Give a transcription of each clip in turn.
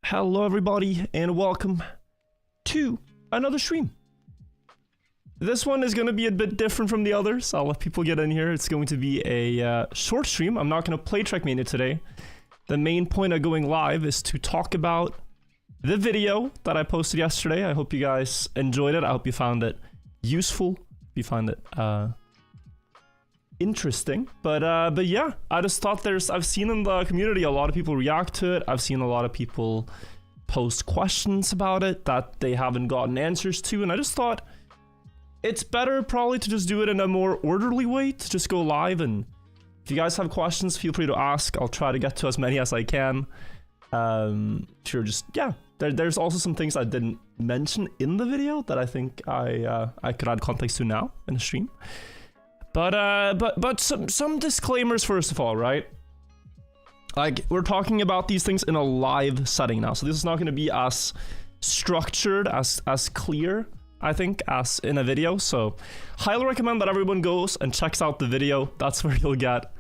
Hello everybody and welcome to another stream. This one is going to be a bit different from the others. I'll let people get in here. It's going to be a short stream. I'm not going to play Trackmania today. The main point of going live is to talk about the video that I posted yesterday. I hope you guys enjoyed it. I hope you found it useful. You find it interesting. But yeah, I just thought I've seen in the community a lot of people react to it. I've seen a lot of people post questions about it that they haven't gotten answers to, and I just thought it's better probably to just do it in a more orderly way, to just go live. And if you guys have questions, feel free to ask. I'll try to get to as many as I can. Sure, just yeah. There's also some things I didn't mention in the video that I think I could add context to now in the stream. But some disclaimers first of all, right? Like, we're talking about these things in a live setting now, so this is not going to be as structured, as clear, I think, as in a video. So highly recommend that everyone goes and checks out the video. That's where you'll get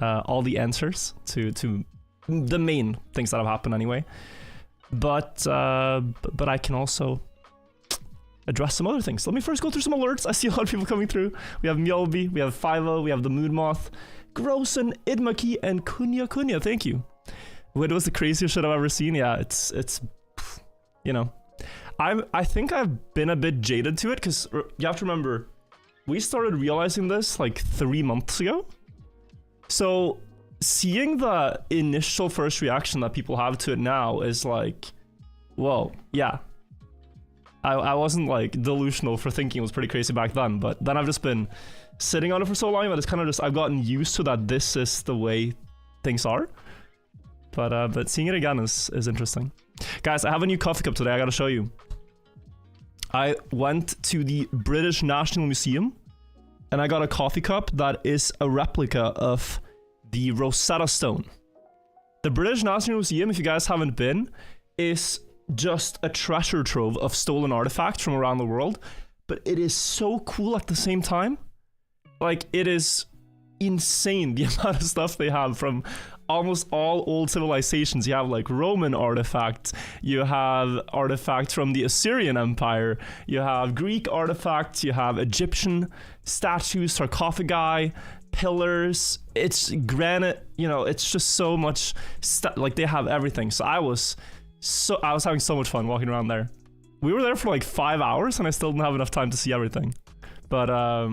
all the answers to the main things that have happened anyway. But I can also address some other things. Let me first go through some alerts. I see a lot of people coming through. We have Mjolby, we have Fivo, we have the Moon Moth, Grossen, Idmaki, and Kunya. Thank you. It was the craziest shit I've ever seen. Yeah, it's you know, I think I've been a bit jaded to it, because you have to remember, we started realizing this like 3 months ago. So seeing the initial first reaction that people have to it now is like, whoa, yeah. I wasn't like delusional for thinking it was pretty crazy back then, but then I've just been sitting on it for so long that it's kind of just, I've gotten used to that this is the way things are. But seeing it again is interesting. Guys, I have a new coffee cup today, I gotta show you. I went to the British National Museum and I got a coffee cup that is a replica of the Rosetta Stone. The British National Museum, if you guys haven't been, is just a treasure trove of stolen artifacts from around the world, but it is so cool at the same time. Like, it is insane the amount of stuff they have from almost all old civilizations. You have like Roman artifacts, you have artifacts from the Assyrian Empire, you have Greek artifacts, you have Egyptian statues, sarcophagi, pillars, it's granite, you know, it's just so much stuff. Like, they have everything. So I was having so much fun walking around there. We were there for like 5 hours and I still didn't have enough time to see everything. But I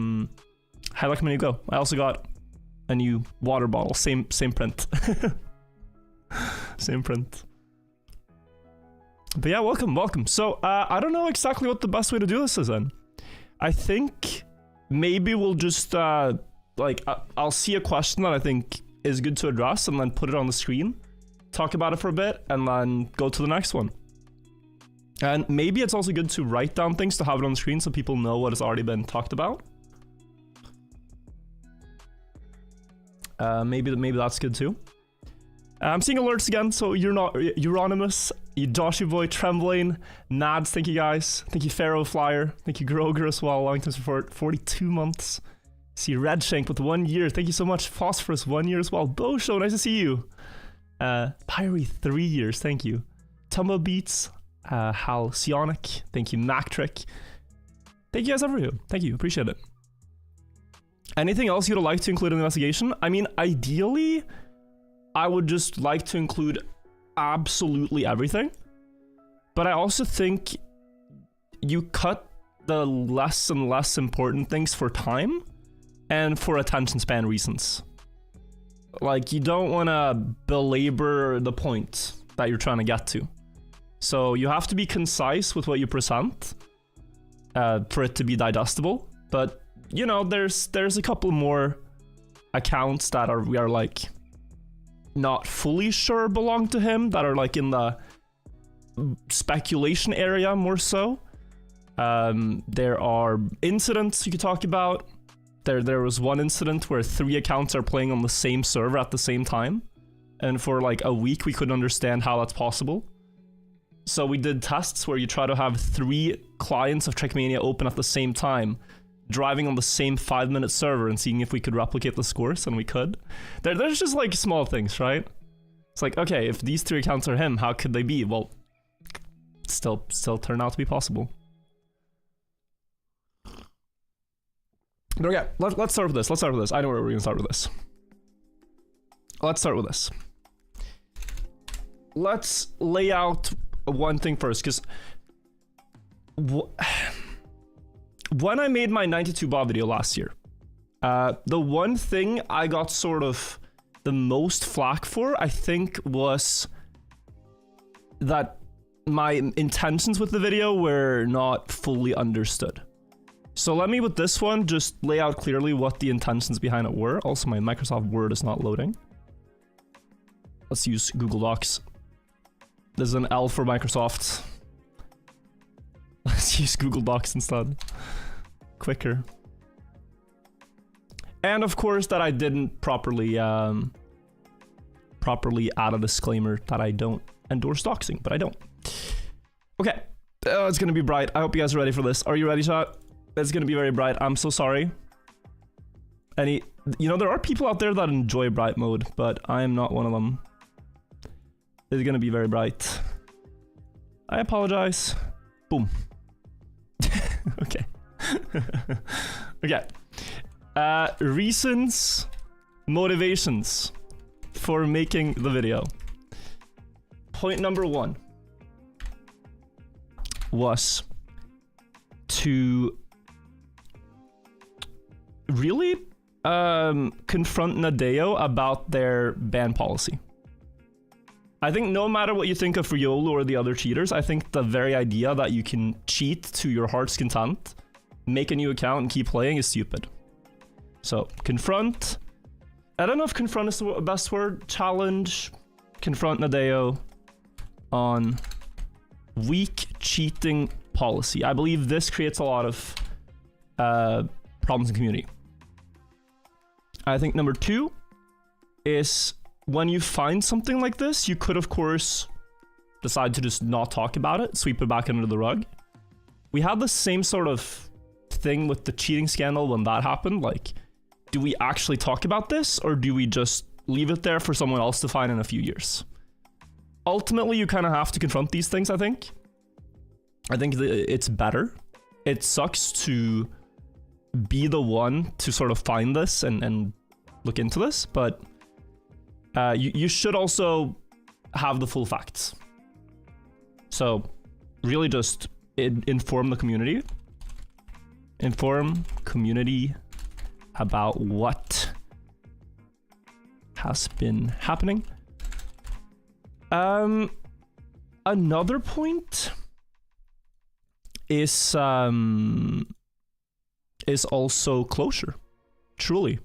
recommend you go. I also got a new water bottle, same print. Same print. But yeah, welcome. So I don't know exactly what the best way to do this is then. I think maybe we'll just like I'll see a question that I think is good to address and then put it on the screen, talk about it for a bit, and then go to the next one. And maybe it's also good to write down things to have it on the screen so people know what has already been talked about. Maybe that's good too. I'm seeing alerts again, so you're not Euronymous, Joshy Boy, Trembling, Nads, thank you guys. Thank you Pharaoh Flyer, thank you Groger as well, long time support, 42 months. See Redshank with 1 year, thank you so much. Phosphorus 1 year as well. Bosho, nice to see you. Pyre 3 years, thank you. Tumbo Beats, Halcyonic, thank you. Mactrick, thank you guys everyone. Thank you, appreciate it. Anything else you'd like to include in the investigation? I mean, ideally, I would just like to include absolutely everything. But I also think you cut the less and less important things for time and for attention span reasons. Like, you don't want to belabor the point that you're trying to get to. So you have to be concise with what you present for it to be digestible. But you know, there's a couple more accounts that we are like not fully sure belong to him, that are like in the speculation area more so. There are incidents you could talk about. There was one incident where 3 accounts are playing on the same server at the same time, and for like a week we couldn't understand how that's possible. So we did tests where you try to have 3 clients of Trackmania open at the same time, driving on the same 5-minute server and seeing if we could replicate the scores, and we could. There's just like small things, right? It's like, okay, if these 3 accounts are him, how could they be? Well, still turn out to be possible. But okay, let's start with this. Let's start with this. I know where we're gonna start with this. Let's start with this. Let's lay out one thing first, because when I made my 92 bot video last year, the one thing I got sort of the most flack for, I think, was that my intentions with the video were not fully understood. So let me, with this one, just lay out clearly what the intentions behind it were. Also, my Microsoft Word is not loading. Let's use Google Docs. There's an L for Microsoft. Let's use Google Docs instead. Quicker. And of course that I didn't properly add a disclaimer that I don't endorse doxing, but I don't. Okay. Oh, it's gonna be bright. I hope you guys are ready for this. Are you ready, chat? It's gonna be very bright. I'm so sorry. You know, there are people out there that enjoy bright mode, but I am not one of them. It's gonna be very bright. I apologize. Boom. Okay. Okay. Reasons, motivations for making the video. Point number 1 was to really confront Nadeo about their ban policy. I think no matter what you think of Riolu or the other cheaters, I think the very idea that you can cheat to your heart's content, make a new account and keep playing is stupid. So, confront. I don't know if confront is the best word. Challenge. Confront Nadeo on weak cheating policy. I believe this creates a lot of problems in the community. I think number 2 is when you find something like this, you could, of course, decide to just not talk about it, sweep it back under the rug. We had the same sort of thing with the cheating scandal when that happened. Like, do we actually talk about this, or do we just leave it there for someone else to find in a few years? Ultimately, you kind of have to confront these things, I think. I think it's better. It sucks to be the one to sort of find this and look into this, but you should also have the full facts. So really just inform the community. Inform community about what has been happening. Another point is also closure. Truly.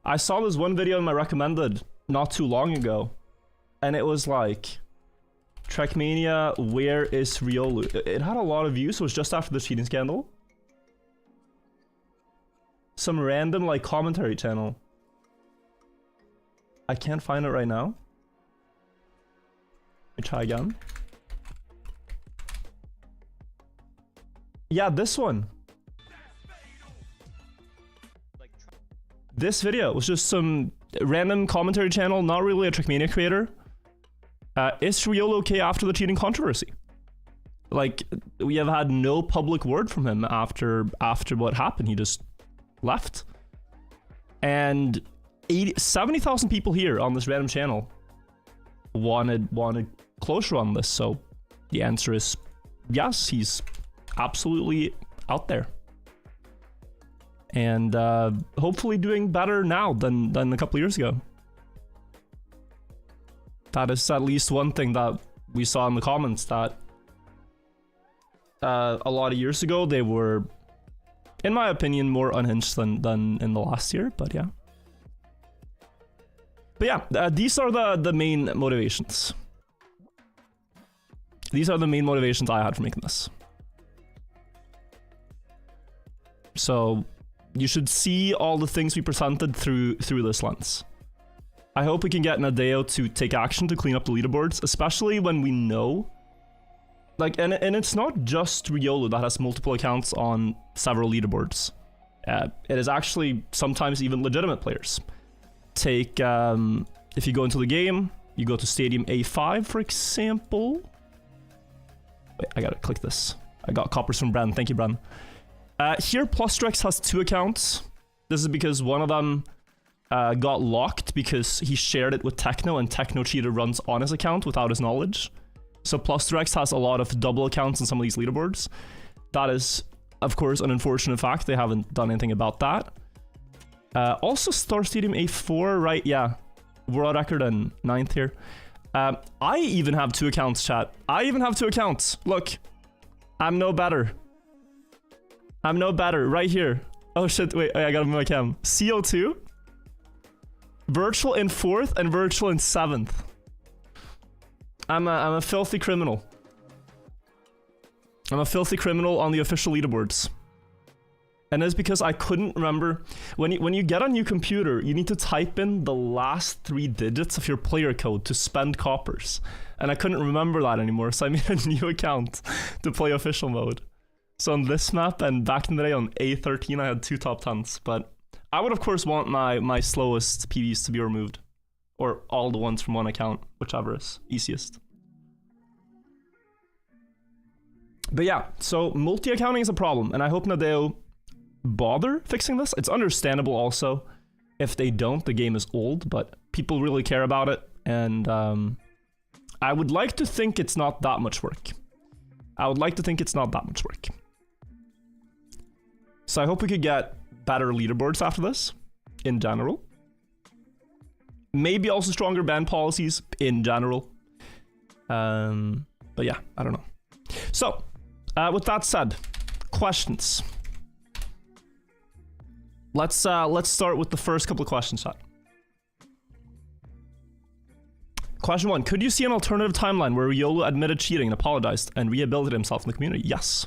I saw this one video in my recommended not too long ago, and it was like, Trackmania, where is Riolu? It had a lot of views. It was just after the cheating scandal. Some random like commentary channel. I can't find it right now. Let me try again. Yeah, this one. This video was just some random commentary channel, not really a Trackmania creator. Is Riolu okay after the cheating controversy? Like, we have had no public word from him after what happened. He just left. And 70,000 people here on this random channel wanted closure on this. So the answer is yes, he's absolutely out there. And hopefully doing better now than a couple of years ago. That is at least one thing that we saw in the comments, that a lot of years ago they were, in my opinion, more unhinged than in the last year, but yeah. But yeah, these are the main motivations. These are the main motivations I had for making this. So you should see all the things we presented through this lens. I hope we can get Nadeo to take action to clean up the leaderboards, especially when we know Like, and it's not just Riolu that has multiple accounts on several leaderboards. It is actually sometimes even legitimate players. Take, if you go into the game, you go to Stadium A5, for example. Wait, I gotta click this. I got coppers from Bren. Thank you, Bren. Here, Plustrex has 2 accounts. This is because one of them got locked because he shared it with Techno, and Techno Cheater runs on his account without his knowledge. So Plustrex has a lot of double accounts on some of these leaderboards. That is, of course, an unfortunate fact. They haven't done anything about that. Also, Star Stadium A4, right? Yeah. World record and 9th here. I even have 2 accounts, chat. I even have 2 accounts. Look. I'm no better. I'm no better. Right here. Oh shit, wait, I gotta move my cam. CO2. Virtual in 4th and virtual in 7th. I'm a filthy criminal. I'm a filthy criminal on the official leaderboards. And it's because I couldn't remember. When you get a new computer, you need to type in the last 3 digits of your player code to spend coppers. And I couldn't remember that anymore, so I made a new account to play official mode. So on this map, and back in the day on A13, I had 2 top 10s. But I would, of course, want my slowest PVs to be removed. Or all the ones from one account, whichever is easiest. But yeah, so multi-accounting is a problem, and I hope Nadeo bother fixing this. It's understandable also. If they don't, the game is old, but people really care about it, and I would like to think it's not that much work. I would like to think it's not that much work. So I hope we could get better leaderboards after this, in general. Maybe also stronger ban policies, in general. But yeah, I don't know. So, with that said, questions. Let's start with the first couple of questions, chat. Question 1. Could you see an alternative timeline where Riolu admitted cheating and apologized and rehabilitated himself in the community? Yes.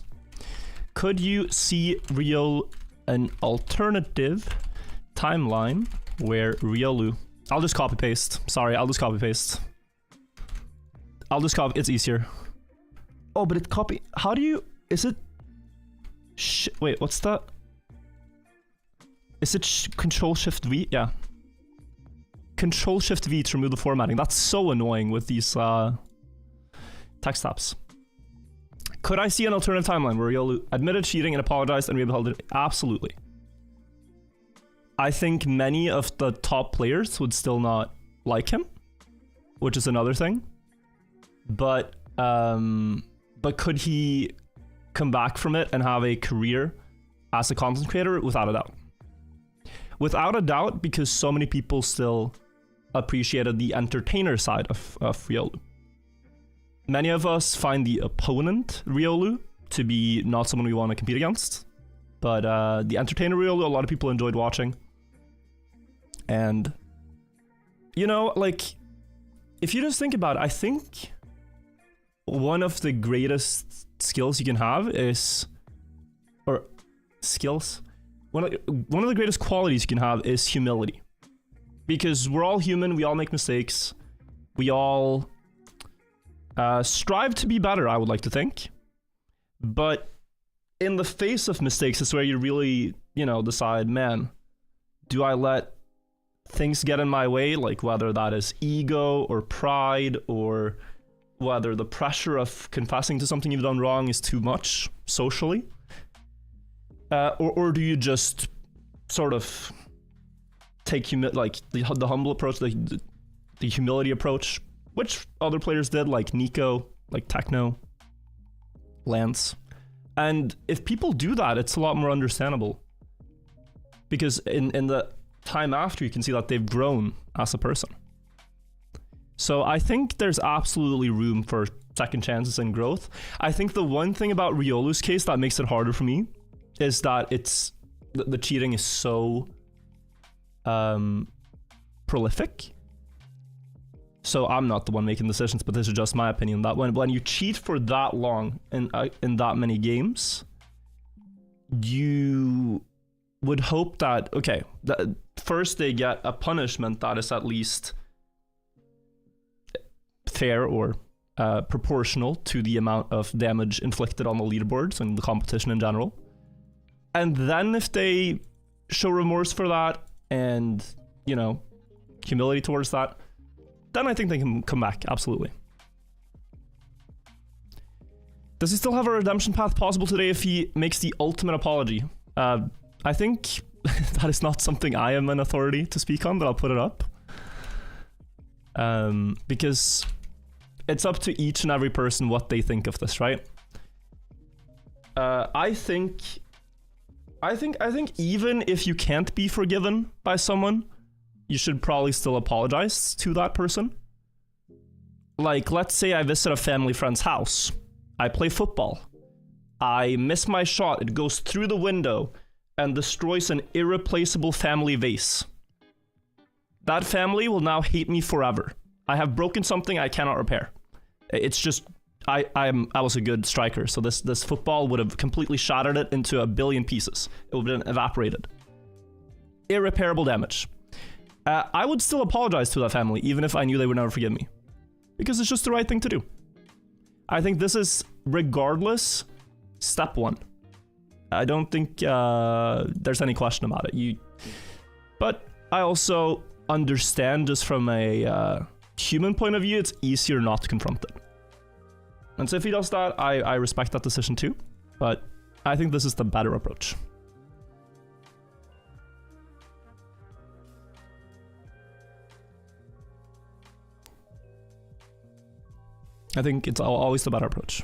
Could you see an alternative timeline where Riolu... I'll just copy paste. Sorry, I'll just copy paste. I'll just copy. It's easier. Oh, but it copy... How do you... Is it... Wait, what's that? Is it Control-Shift-V? Yeah. Control-Shift-V to remove the formatting. That's so annoying with these text tabs. Could I see an alternative timeline where Riolu admitted cheating and apologized and rehabilitated? Absolutely. I think many of the top players would still not like him, which is another thing. But could he come back from it and have a career as a content creator? Without a doubt. Without a doubt, because so many people still appreciated the entertainer side of Riolu. Many of us find the opponent Riolu to be not someone we want to compete against. But the entertainer Riolu, a lot of people enjoyed watching. And, you know, like, if you just think about it, I think one of the greatest skills you can have is, or skills, one of the greatest qualities you can have is humility. Because we're all human, we all make mistakes, we all strive to be better, I would like to think. But in the face of mistakes is where you really, you know, decide, man, do I let things get in my way, like whether that is ego or pride, or whether the pressure of confessing to something you've done wrong is too much socially, or do you just sort of take the humble approach, the humility approach, which other players did, like Nico, like Techno, Lance. And if people do that, it's a lot more understandable, because in the time after, you can see that they've grown as a person. So I think there's absolutely room for second chances and growth. I think the one thing about Riolu's case that makes it harder for me is that the cheating is so prolific. So I'm not the one making decisions, but this is just my opinion, that when you cheat for that long in that many games, you would hope that, okay, first they get a punishment that is at least fair or proportional to the amount of damage inflicted on the leaderboards and the competition in general. And then if they show remorse for that and, you know, humility towards that, then I think they can come back, absolutely. Does he still have a redemption path possible today if he makes the ultimate apology? I think that is not something I am an authority to speak on, but I'll put it up. Because it's up to each and every person what they think of this, right? I think even if you can't be forgiven by someone, you should probably still apologize to that person. Like, let's say I visit a family friend's house. I play football. I miss my shot. It goes through the window and destroys an irreplaceable family vase. That family will now hate me forever. I have broken something I cannot repair. It's just, I was a good striker, so this football would have completely shattered it into a billion pieces. It would have been evaporated. Irreparable damage. I would still apologize to that family, even if I knew they would never forgive me. Because it's just the right thing to do. I think this is, regardless, step one. I don't think there's any question about it. But I also understand, just from a human point of view, it's easier not to confront it. And so if he does that, I respect that decision too. But I think this is the better approach. I think it's always the better approach.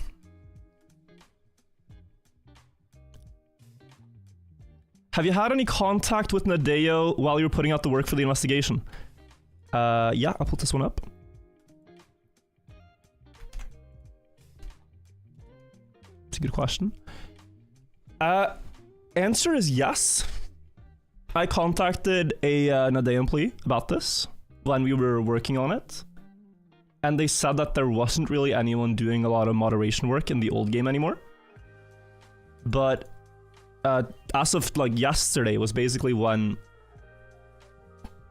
Have you had any contact with Nadeo while you were putting out the work for the investigation? Yeah, I'll put this one up. It's a good question. Answer is yes. I contacted a Nadeo employee about this when we were working on it. And they said that there wasn't really anyone doing a lot of moderation work in the old game anymore. But as of like yesterday was basically when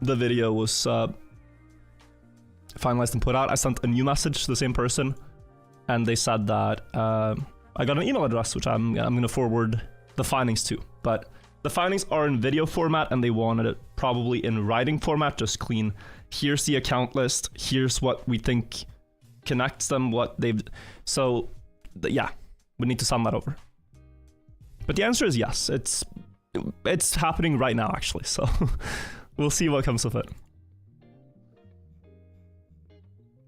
the video was finalized and put out. I sent a new message to the same person, and they said that I got an email address, which I'm gonna forward the findings to. But the findings are in video format, and they wanted it probably in writing format, just clean. Here's the account list. Here's what we think connects them, what they've... So, yeah, we need to sum that over. But the answer is yes. It's happening right now, actually. So, we'll see what comes of it.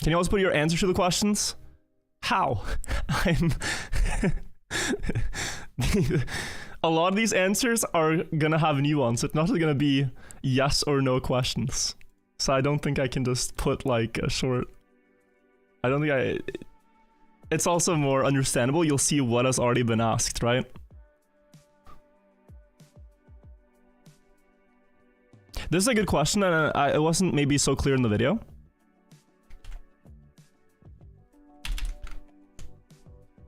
Can you also put your answer to the questions? How? A lot of these answers are gonna have nuance. It's not gonna be yes or no questions. So I don't think I can just put like a short... I don't think it's also more understandable. You'll see what has already been asked, right? This is a good question, and it wasn't maybe so clear in the video.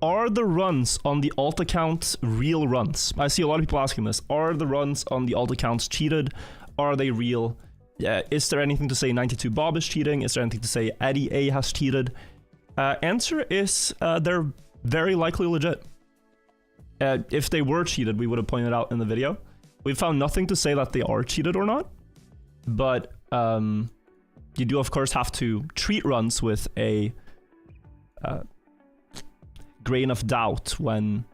Are the runs on the alt accounts real runs? I see a lot of people asking this. Are the runs on the alt accounts cheated? Are they real? Is there anything to say 92 Bob is cheating? Is there anything to say Eddie A has cheated? Answer is they're very likely legit. If they were cheated, we would have pointed out in the video. We found nothing to say that they are cheated or not. But you do, of course, have to treat runs with a grain of doubt when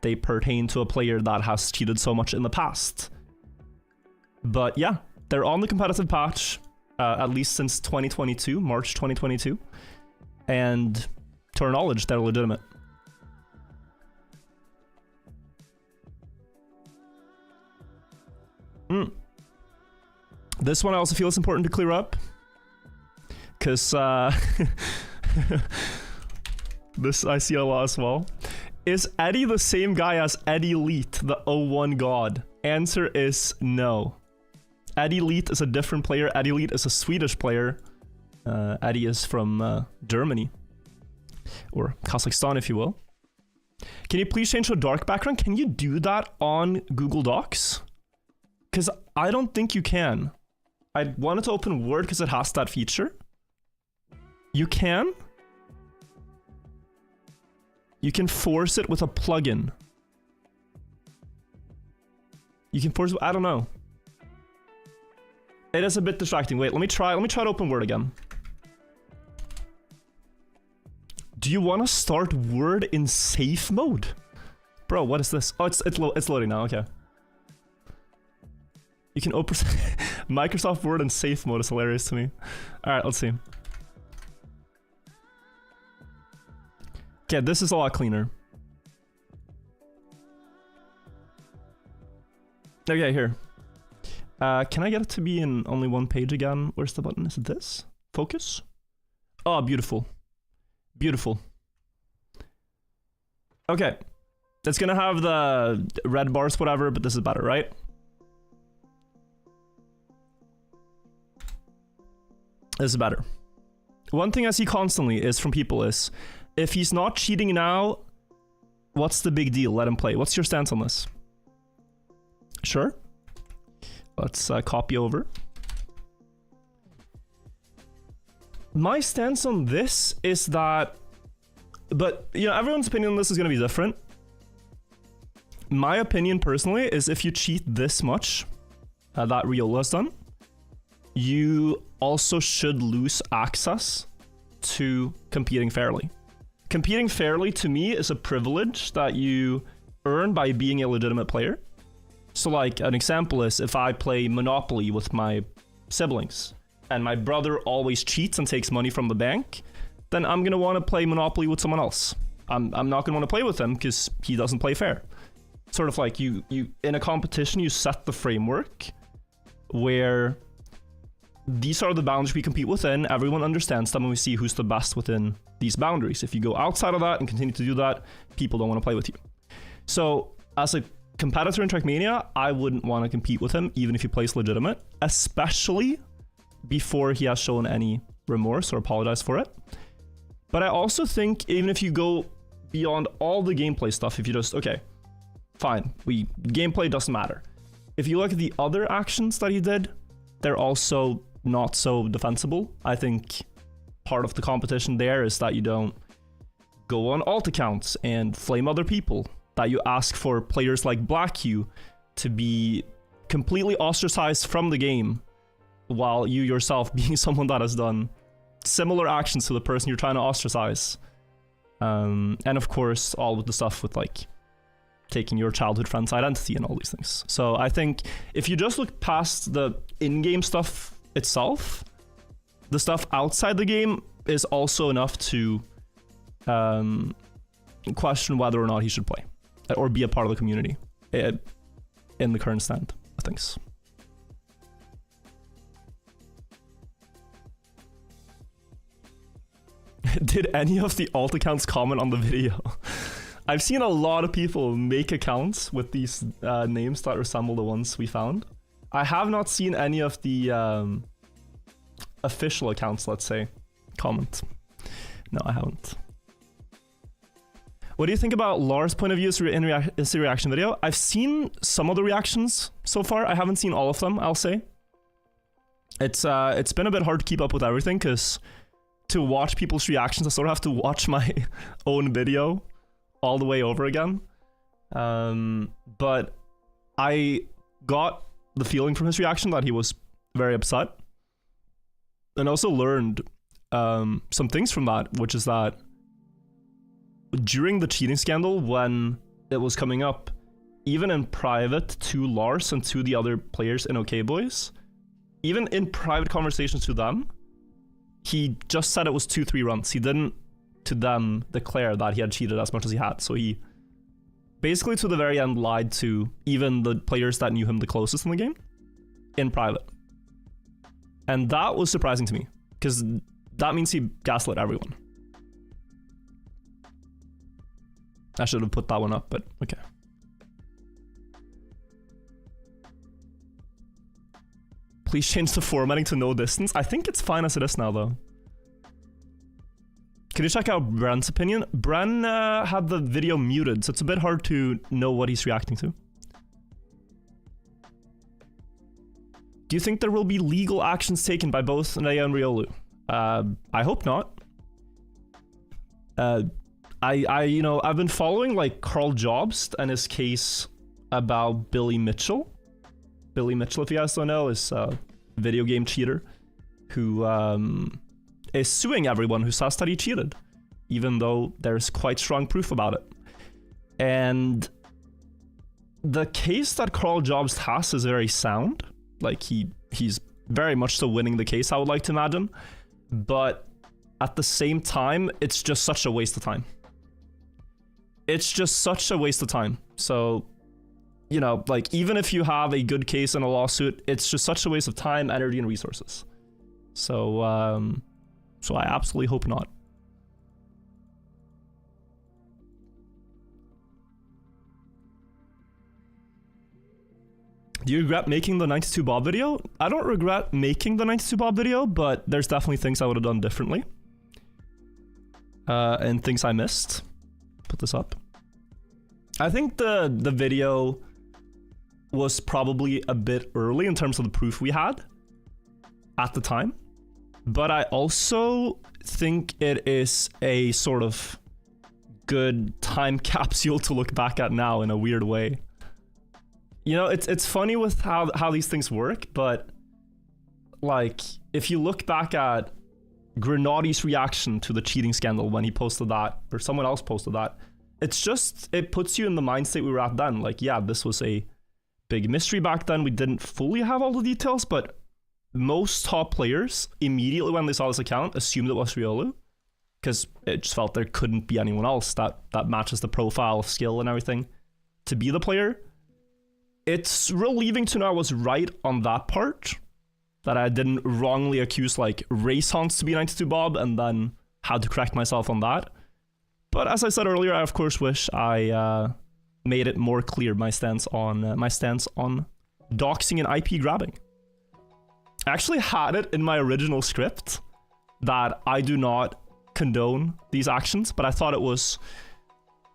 they pertain to a player that has cheated so much in the past. But yeah, they're on the competitive patch, at least since 2022, March 2022. And to our knowledge, they're legitimate. This one I also feel it's important to clear up. Because this I see a lot as well. Is Eddie the same guy as Eddie Leet, the 01 god? Answer is no. Eddie Leet is a different player. Eddie Leet is a Swedish player. Eddie is from Germany. Or Kazakhstan, if you will. Can you please change to a dark background? Can you do that on Google Docs? Because I don't think you can. I wanted to open Word because it has that feature. You can? You can force it with a plugin. You can force it, I don't know. It is a bit distracting. Wait, let me try to open Word again. Do you want to start Word in safe mode? Bro, what is this? Oh, it's loading now, okay. You can open Microsoft Word in safe mode is hilarious to me. Alright, let's see. Okay, this is a lot cleaner. Okay, here. Can I get it to be in only one page again? Where's the button? Is it this? Focus? Oh, beautiful. Beautiful. Okay. It's gonna have the red bars, whatever, but this is better, right? This is better. One thing I see constantly is from people is, if he's not cheating now, what's the big deal? Let him play. What's your stance on this? Sure. Let's copy over. My stance on this is that, but you know, everyone's opinion on this is going to be different. My opinion personally is if you cheat this much, that Riolu has done, you also should lose access to competing fairly. Competing fairly to me is a privilege that you earn by being a legitimate player. So like an example is if I play Monopoly with my siblings and my brother always cheats and takes money from the bank, then I'm gonna want to play Monopoly with someone else. I'm not gonna want to play with him because he doesn't play fair. Sort of like you in a competition, you set the framework where these are the boundaries we compete within. Everyone understands them and we see who's the best within these boundaries. If you go outside of that and continue to do that, people don't want to play with you. So as a competitor in Trackmania, I wouldn't want to compete with him even if he plays legitimate, especially before he has shown any remorse or apologized for it. But I also think even if you go beyond all the gameplay stuff, if you just, okay, fine, gameplay doesn't matter. If you look at the other actions that he did, they're also not so defensible. I think part of the competition there is that you don't go on alt accounts and flame other people, that you ask for players like BlackQ to be completely ostracized from the game, while you yourself being someone that has done similar actions to the person you're trying to ostracize. And of course, all with the stuff with like taking your childhood friend's identity and all these things. So I think if you just look past the in-game stuff itself, the stuff outside the game is also enough to question whether or not he should play or be a part of the community in the current stand of things. Did any of the alt accounts comment on the video? I've seen a lot of people make accounts with these names that resemble the ones we found. I have not seen any of the official accounts, let's say, comment. No, I haven't. What do you think about Lars' point of view in his reaction video? I've seen some of the reactions so far. I haven't seen all of them, I'll say. It's been a bit hard to keep up with everything, because to watch people's reactions, I sort of have to watch my own video all the way over again. But I got the feeling from his reaction that he was very upset. And also learned some things from that, which is that during the cheating scandal, when it was coming up, even in private to Lars and to the other players in OK Boys, even in private conversations to them, he just said it was 2-3 runs. He didn't, to them, declare that he had cheated as much as he had. So he basically, to the very end, lied to even the players that knew him the closest in the game in private. And that was surprising to me, because that means he gaslit everyone. I should have put that one up, but okay. Please change the formatting to no distance. I think it's fine as it is now, though. Can you check out Bren's opinion? Bren had the video muted, so it's a bit hard to know what he's reacting to. Do you think there will be legal actions taken by both Nadeo and Riolu? I hope not. you know, I've been following like Carl Jobst and his case about Billy Mitchell. Billy Mitchell, if you guys don't know, is a video game cheater who is suing everyone who says that he cheated, even though there's quite strong proof about it. And the case that Carl Jobst has is very sound. Like he's very much so winning the case, I would like to imagine. But at the same time, it's just such a waste of time. It's just such a waste of time. So, you know, like, even if you have a good case in a lawsuit, it's just such a waste of time, energy, and resources. So, so I absolutely hope not. Do you regret making the 92 Bob video? I don't regret making the 92 Bob video, but there's definitely things I would have done differently. And things I missed. Put this up. I think the video was probably a bit early in terms of the proof we had at the time. But I also think it is a sort of good time capsule to look back at now in a weird way. You know, it's funny with how these things work, but like, if you look back at Grenadi's reaction to the cheating scandal when he posted that, or someone else posted that, it's just, it puts you in the mind state we were at then. Like, yeah, this was a big mystery back then. We didn't fully have all the details, but most top players, immediately when they saw this account, assumed it was Riolu, because it just felt there couldn't be anyone else that matches the profile, skill, and everything to be the player. It's relieving to know I was right on that part, that I didn't wrongly accuse like Race Haunts to be 92 Bob and then had to correct myself on that. But as I said earlier, I of course wish I made it more clear my stance on doxing and IP grabbing. I actually had it in my original script that I do not condone these actions, but I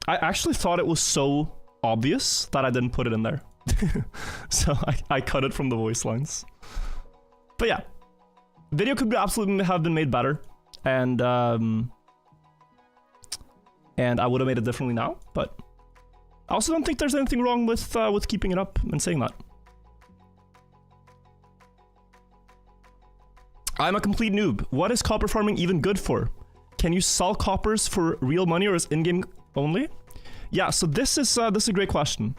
actually thought it was so obvious that I didn't put it in there. So I cut it from the voice lines. But yeah, video could absolutely have been made better, and I would have made it differently now. But I also don't think there's anything wrong with keeping it up and saying that. I'm a complete noob. What is copper farming even good for? Can you sell coppers for real money, or is in-game only? Yeah, so this is a great question.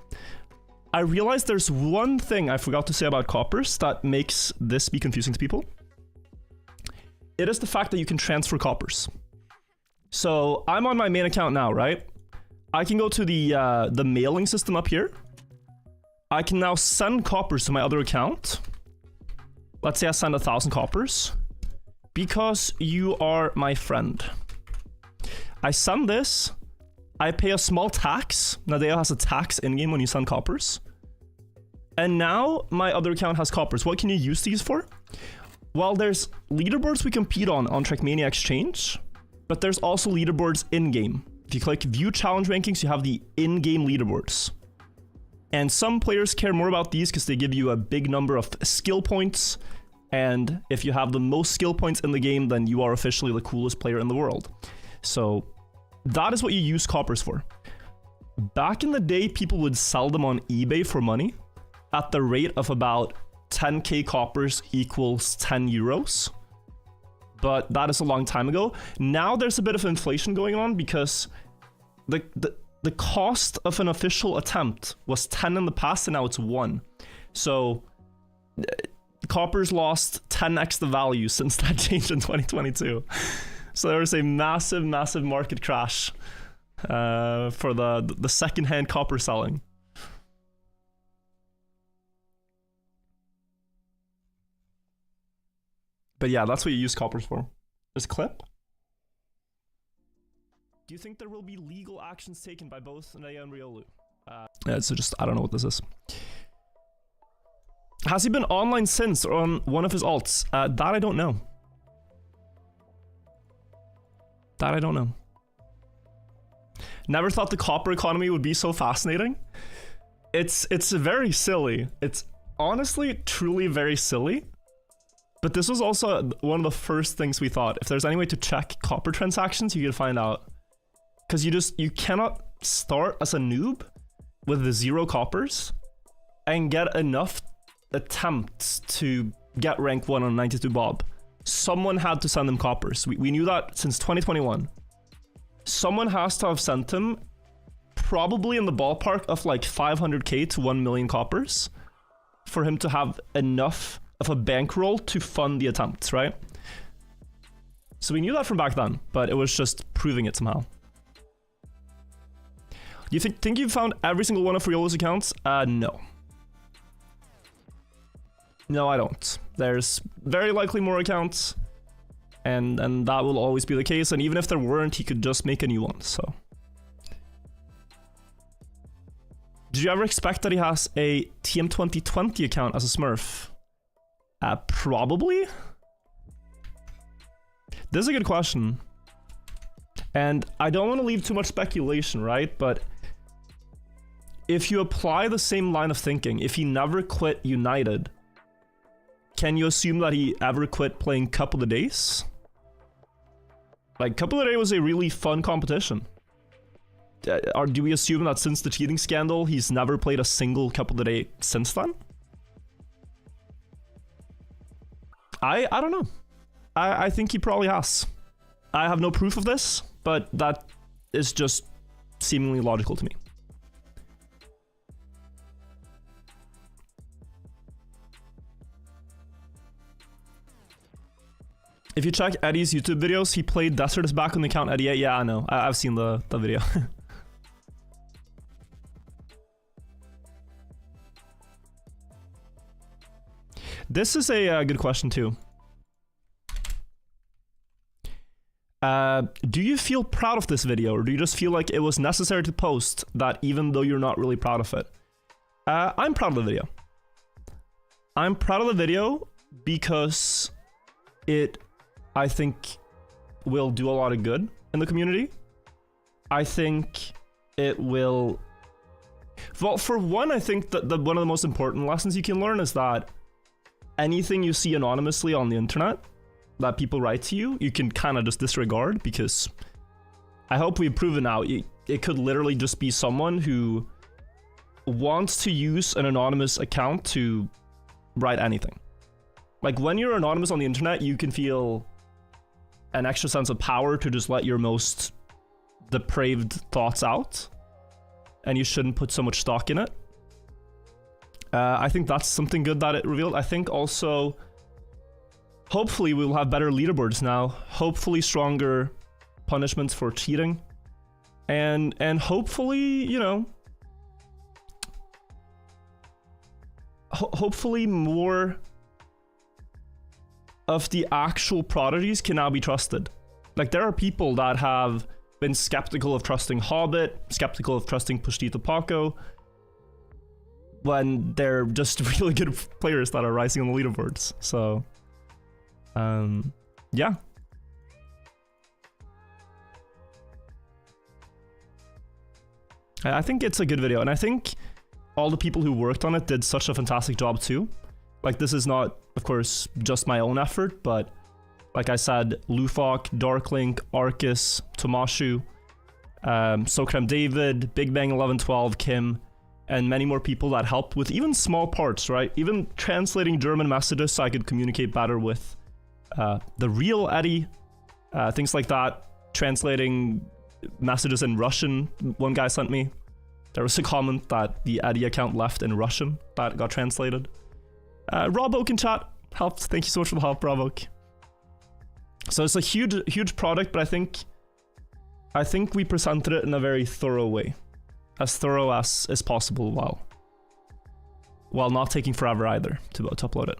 I realized there's one thing I forgot to say about coppers that makes this be confusing to people. It is the fact that you can transfer coppers. So I'm on my main account now, right? I can go to the mailing system up here. I can now send coppers to my other account. Let's say I send 1,000 coppers because you are my friend. I send this. I pay a small tax. Nadeo has a tax in-game when you send coppers. And now my other account has coppers. What can you use these for? Well, there's leaderboards we compete on Trackmania Exchange, but there's also leaderboards in-game. If you click View Challenge Rankings, you have the in-game leaderboards. And some players care more about these because they give you a big number of skill points. And if you have the most skill points in the game, then you are officially the coolest player in the world. So that is what you use coppers for. Back in the day, people would sell them on eBay for money at the rate of about 10k coppers equals 10 euros. But that is a long time ago. Now there's a bit of inflation going on because the cost of an official attempt was 10 in the past and now it's 1. So coppers lost 10x the value since that changed in 2022. So there was a massive market crash for the second-hand copper selling. But yeah, that's what you use coppers for. There's a clip. Do you think there will be legal actions taken by both Nadeo and Riolu? So just, I don't know what this is. Has he been online since or on one of his alts? That I don't know. That I don't know. Never thought the copper economy would be so fascinating. It's very silly. It's honestly, truly very silly. But this was also one of the first things we thought. If there's any way to check copper transactions, you could find out. Because you cannot start as a noob with the 0 coppers and get enough attempts to get rank 1 on 92 Bob. Someone had to send him coppers. We knew that since 2021. Someone has to have sent him probably in the ballpark of like 500k to 1 million coppers for him to have enough of a bankroll to fund the attempts, right? So we knew that from back then, but it was just proving it somehow. You think you found every single one of Riolu's accounts? No. No, I don't. There's very likely more accounts, and that will always be the case, and even if there weren't, he could just make a new one, so. Did you ever expect that he has a TM2020 account as a Smurf? Probably. This is a good question. And I don't want to leave too much speculation, right? But if you apply the same line of thinking, if he never quit United, can you assume that he ever quit playing Cup of the Days? Like, Cup of the Day was a really fun competition. Or do we assume that since the cheating scandal, he's never played a single Cup of the Day since then? I don't know. I think he probably has. I have no proof of this, but that is just seemingly logical to me. If you check Eddie's YouTube videos, he played Desert is back on the account Eddie. Yeah, I know. I've seen the video. This is a good question too. Do you feel proud of this video, or do you just feel like it was necessary to post that even though you're not really proud of it? I'm proud of the video. I'm proud of the video because it, I think, will do a lot of good in the community. I think it will... Well, for one, I think that one of the most important lessons you can learn is that anything you see anonymously on the internet that people write to you, you can kind of just disregard, because I hope we've proven now it could literally just be someone who wants to use an anonymous account to write anything. Like, when you're anonymous on the internet, you can feel an extra sense of power to just let your most depraved thoughts out, and you shouldn't put so much stock in it. I think that's something good that it revealed. I think also, hopefully we'll have better leaderboards now, hopefully stronger punishments for cheating, and hopefully, you know, hopefully more of the actual prodigies can now be trusted. Like, there are people that have been skeptical of trusting Hobbit, skeptical of trusting Pushtito Paco, when they're just really good players that are rising on the leaderboards. So, yeah. I think it's a good video, and I think all the people who worked on it did such a fantastic job too. Like, this is not, of course, just my own effort, but like I said, Lufok, Darklink, Arcus, Tomashu, Socrem David, Big Bang 1112, Kim, and many more people that helped with even small parts, right? Even translating German messages so I could communicate better with the real Eddie, things like that. Translating messages in Russian, one guy sent me. There was a comment that the Eddie account left in Russian that got translated. Rob Oak in chat helped. Thank you so much for the help, Rob Oak. So it's a huge product, but I think we presented it in a very thorough way. As thorough as is possible, while not taking forever either to upload it.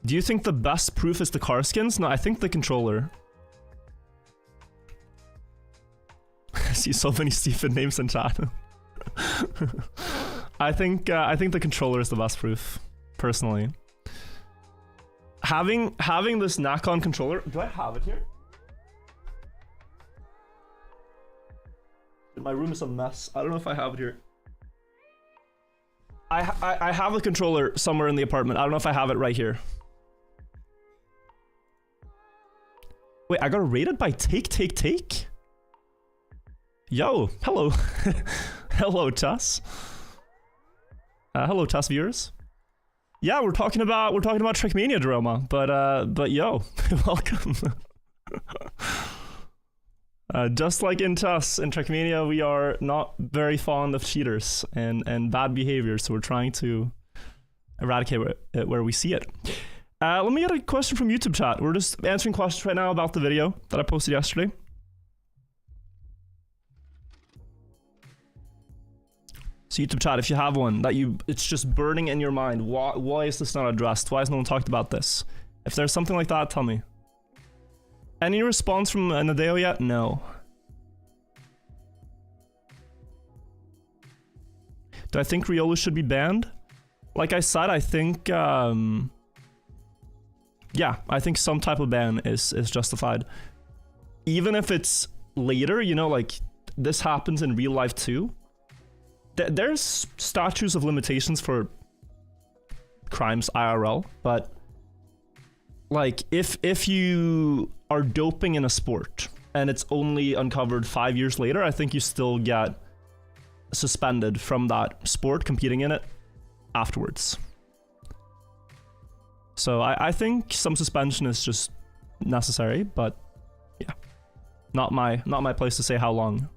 Do you think the best proof is the car skins? No, I think the controller. I see so many Stephen names in chat. I think the controller is the best proof, personally. Having this Nakon controller, do I have it here? My room is a mess. I don't know if I have it here. I have a controller somewhere in the apartment. I don't know if I have it right here. Wait, I got rated by Take. Yo, hello. Hello, Tess. Hello, Tess viewers. Yeah, we're talking about Trackmania drama, but yo, welcome. Just like in Tess, in Trackmania, we are not very fond of cheaters and bad behavior, so we're trying to eradicate it where we see it. Let me get a question from YouTube chat. We're just answering questions right now about the video that I posted yesterday. So YouTube chat, if you have one that it's just burning in your mind, why is this not addressed? Why has no one talked about this? If there's something like that, tell me. Any response from Nadeo yet? No. Do I think Riolu should be banned? Like I said, I think, yeah, I think some type of ban is justified. Even if it's later, you know, like this happens in real life too. There's statutes of limitations for crimes IRL, but like if you are doping in a sport and it's only uncovered 5 years later, I think you still get suspended from that sport competing in it afterwards. So I think some suspension is just necessary, but yeah, not my place to say how long.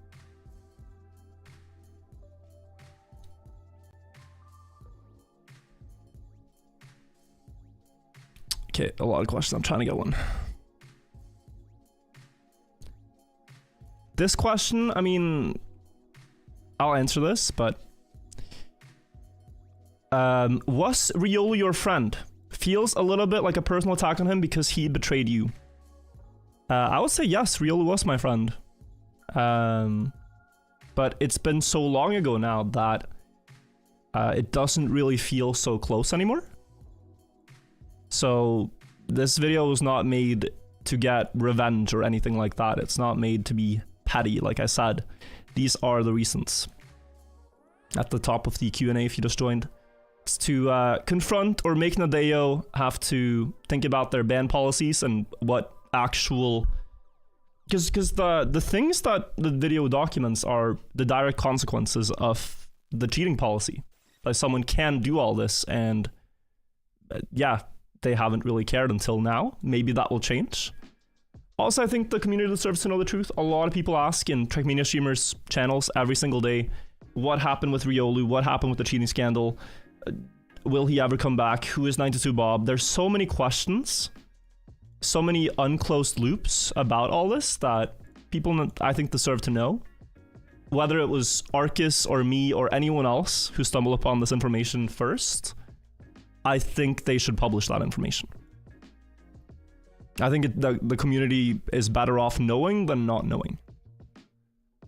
Okay, a lot of questions. I'm trying to get one. This question, I mean, I'll answer this, but was Riolu your friend? Feels a little bit like a personal attack on him because he betrayed you. I would say yes, Riolu was my friend. But it's been so long ago now that it doesn't really feel so close anymore. So this video was not made to get revenge or anything like that. It's not made to be petty, like I said. These are the reasons. At the top of the Q&A if you just joined. It's to confront or make Nadeo have to think about their ban policies and what actual... Because the things that the video documents are the direct consequences of the cheating policy. Like someone can do all this and yeah, they haven't really cared until now. Maybe that will change. Also, I think the community deserves to know the truth. A lot of people ask in Trackmania streamers' channels every single day, what happened with Riolu? What happened with the cheating scandal? Will he ever come back? Who is 92 Bob? There's so many questions, so many unclosed loops about all this that people, I think, deserve to know. Whether it was Arcus or me or anyone else who stumbled upon this information first, I think they should publish that information. I think the community is better off knowing than not knowing.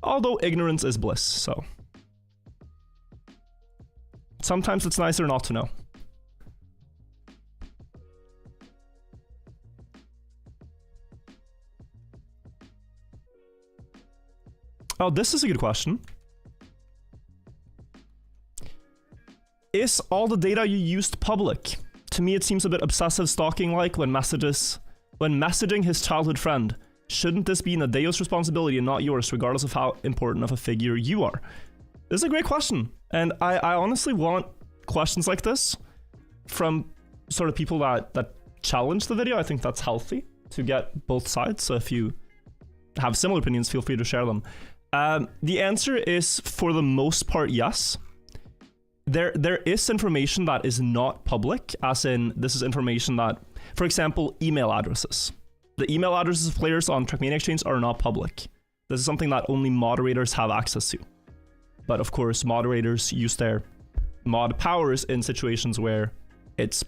Although ignorance is bliss, so... Sometimes it's nicer not to know. Oh, this is a good question. Is all the data you used public? To me, it seems a bit obsessive stalking-like when messaging his childhood friend. Shouldn't this be Nadeo's responsibility and not yours, regardless of how important of a figure you are? This is a great question, and I honestly want questions like this from sort of people that challenge the video. I think that's healthy to get both sides, so if you have similar opinions, feel free to share them. The answer is, for the most part, yes. There is information that is not public, as in this is information that, for example, email addresses. The email addresses of players on Trackmania Exchange are not public. This is something that only moderators have access to. But of course, moderators use their mod powers in situations where it's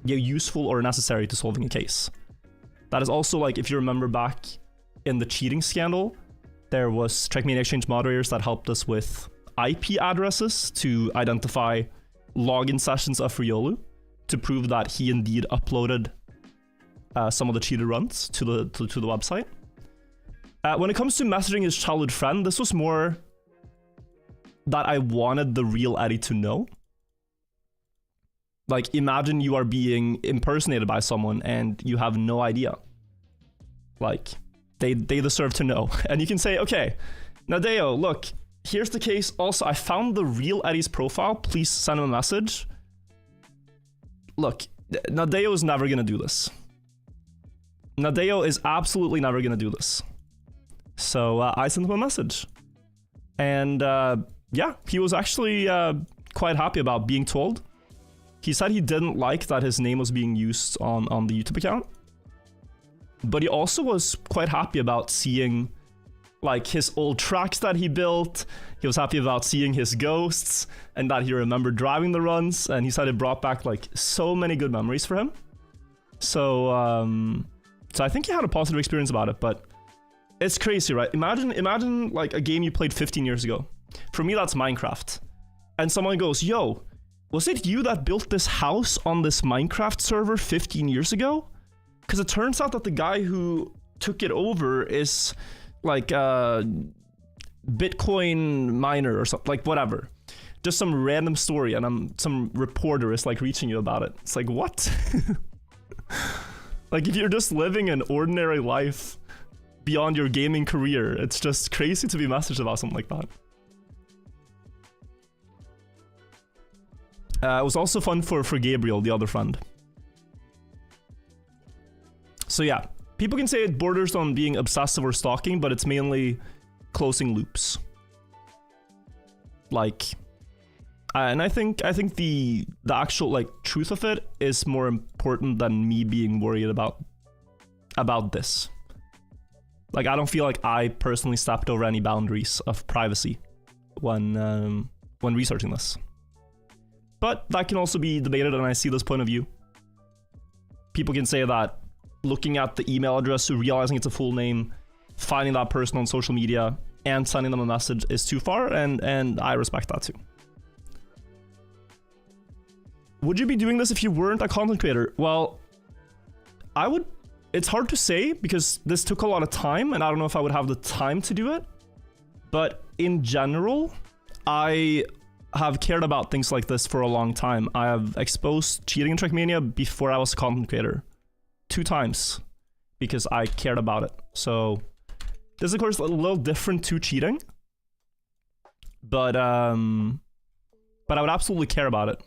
useful or necessary to solving a case. That is also, like, if you remember back in the cheating scandal, there was Trackmania Exchange moderators that helped us with IP addresses to identify login sessions of Riolu to prove that he indeed uploaded some of the cheated runs to the website. When it comes to messaging his childhood friend, this was more that I wanted the real Eddie to know. Like, imagine you are being impersonated by someone and you have no idea. Like, they deserve to know. And you can say, okay, Nadeo, look, here's the case. Also, I found the real Eddie's profile. Please send him a message. Look, Nadeo is never gonna do this. Nadeo is absolutely never gonna do this. So I sent him a message. And yeah, he was actually quite happy about being told. He said he didn't like that his name was being used on the YouTube account. But he also was quite happy about seeing like his old tracks that he built. He was happy about seeing his ghosts and that he remembered driving the runs. And he said it brought back like so many good memories for him. So I think he had a positive experience about it, but it's crazy, right? Imagine like a game you played 15 years ago. For me, that's Minecraft. And someone goes, yo, was it you that built this house on this Minecraft server 15 years ago? Because it turns out that the guy who took it over is like a Bitcoin miner or something, like whatever. Just some random story, and some reporter is like reaching you about it. It's like, what? Like, if you're just living an ordinary life beyond your gaming career, it's just crazy to be messaged about something like that. It was also fun for Gabriel, the other friend. So yeah, people can say it borders on being obsessive or stalking, but it's mainly closing loops. Like, and I think the actual like truth of it is more important than me being worried about this. Like, I don't feel like I personally stepped over any boundaries of privacy when researching this. But that can also be debated, and I see this point of view. People can say that looking at the email address, realizing it's a full name, finding that person on social media, and sending them a message is too far, and I respect that too. Would you be doing this if you weren't a content creator? Well, I would. It's hard to say because this took a lot of time, and I don't know if I would have the time to do it. But in general, I have cared about things like this for a long time. I have exposed cheating in Trackmania before I was a content creator 2 times because I cared about it. So this is of course a little different to cheating, but I would absolutely care about it.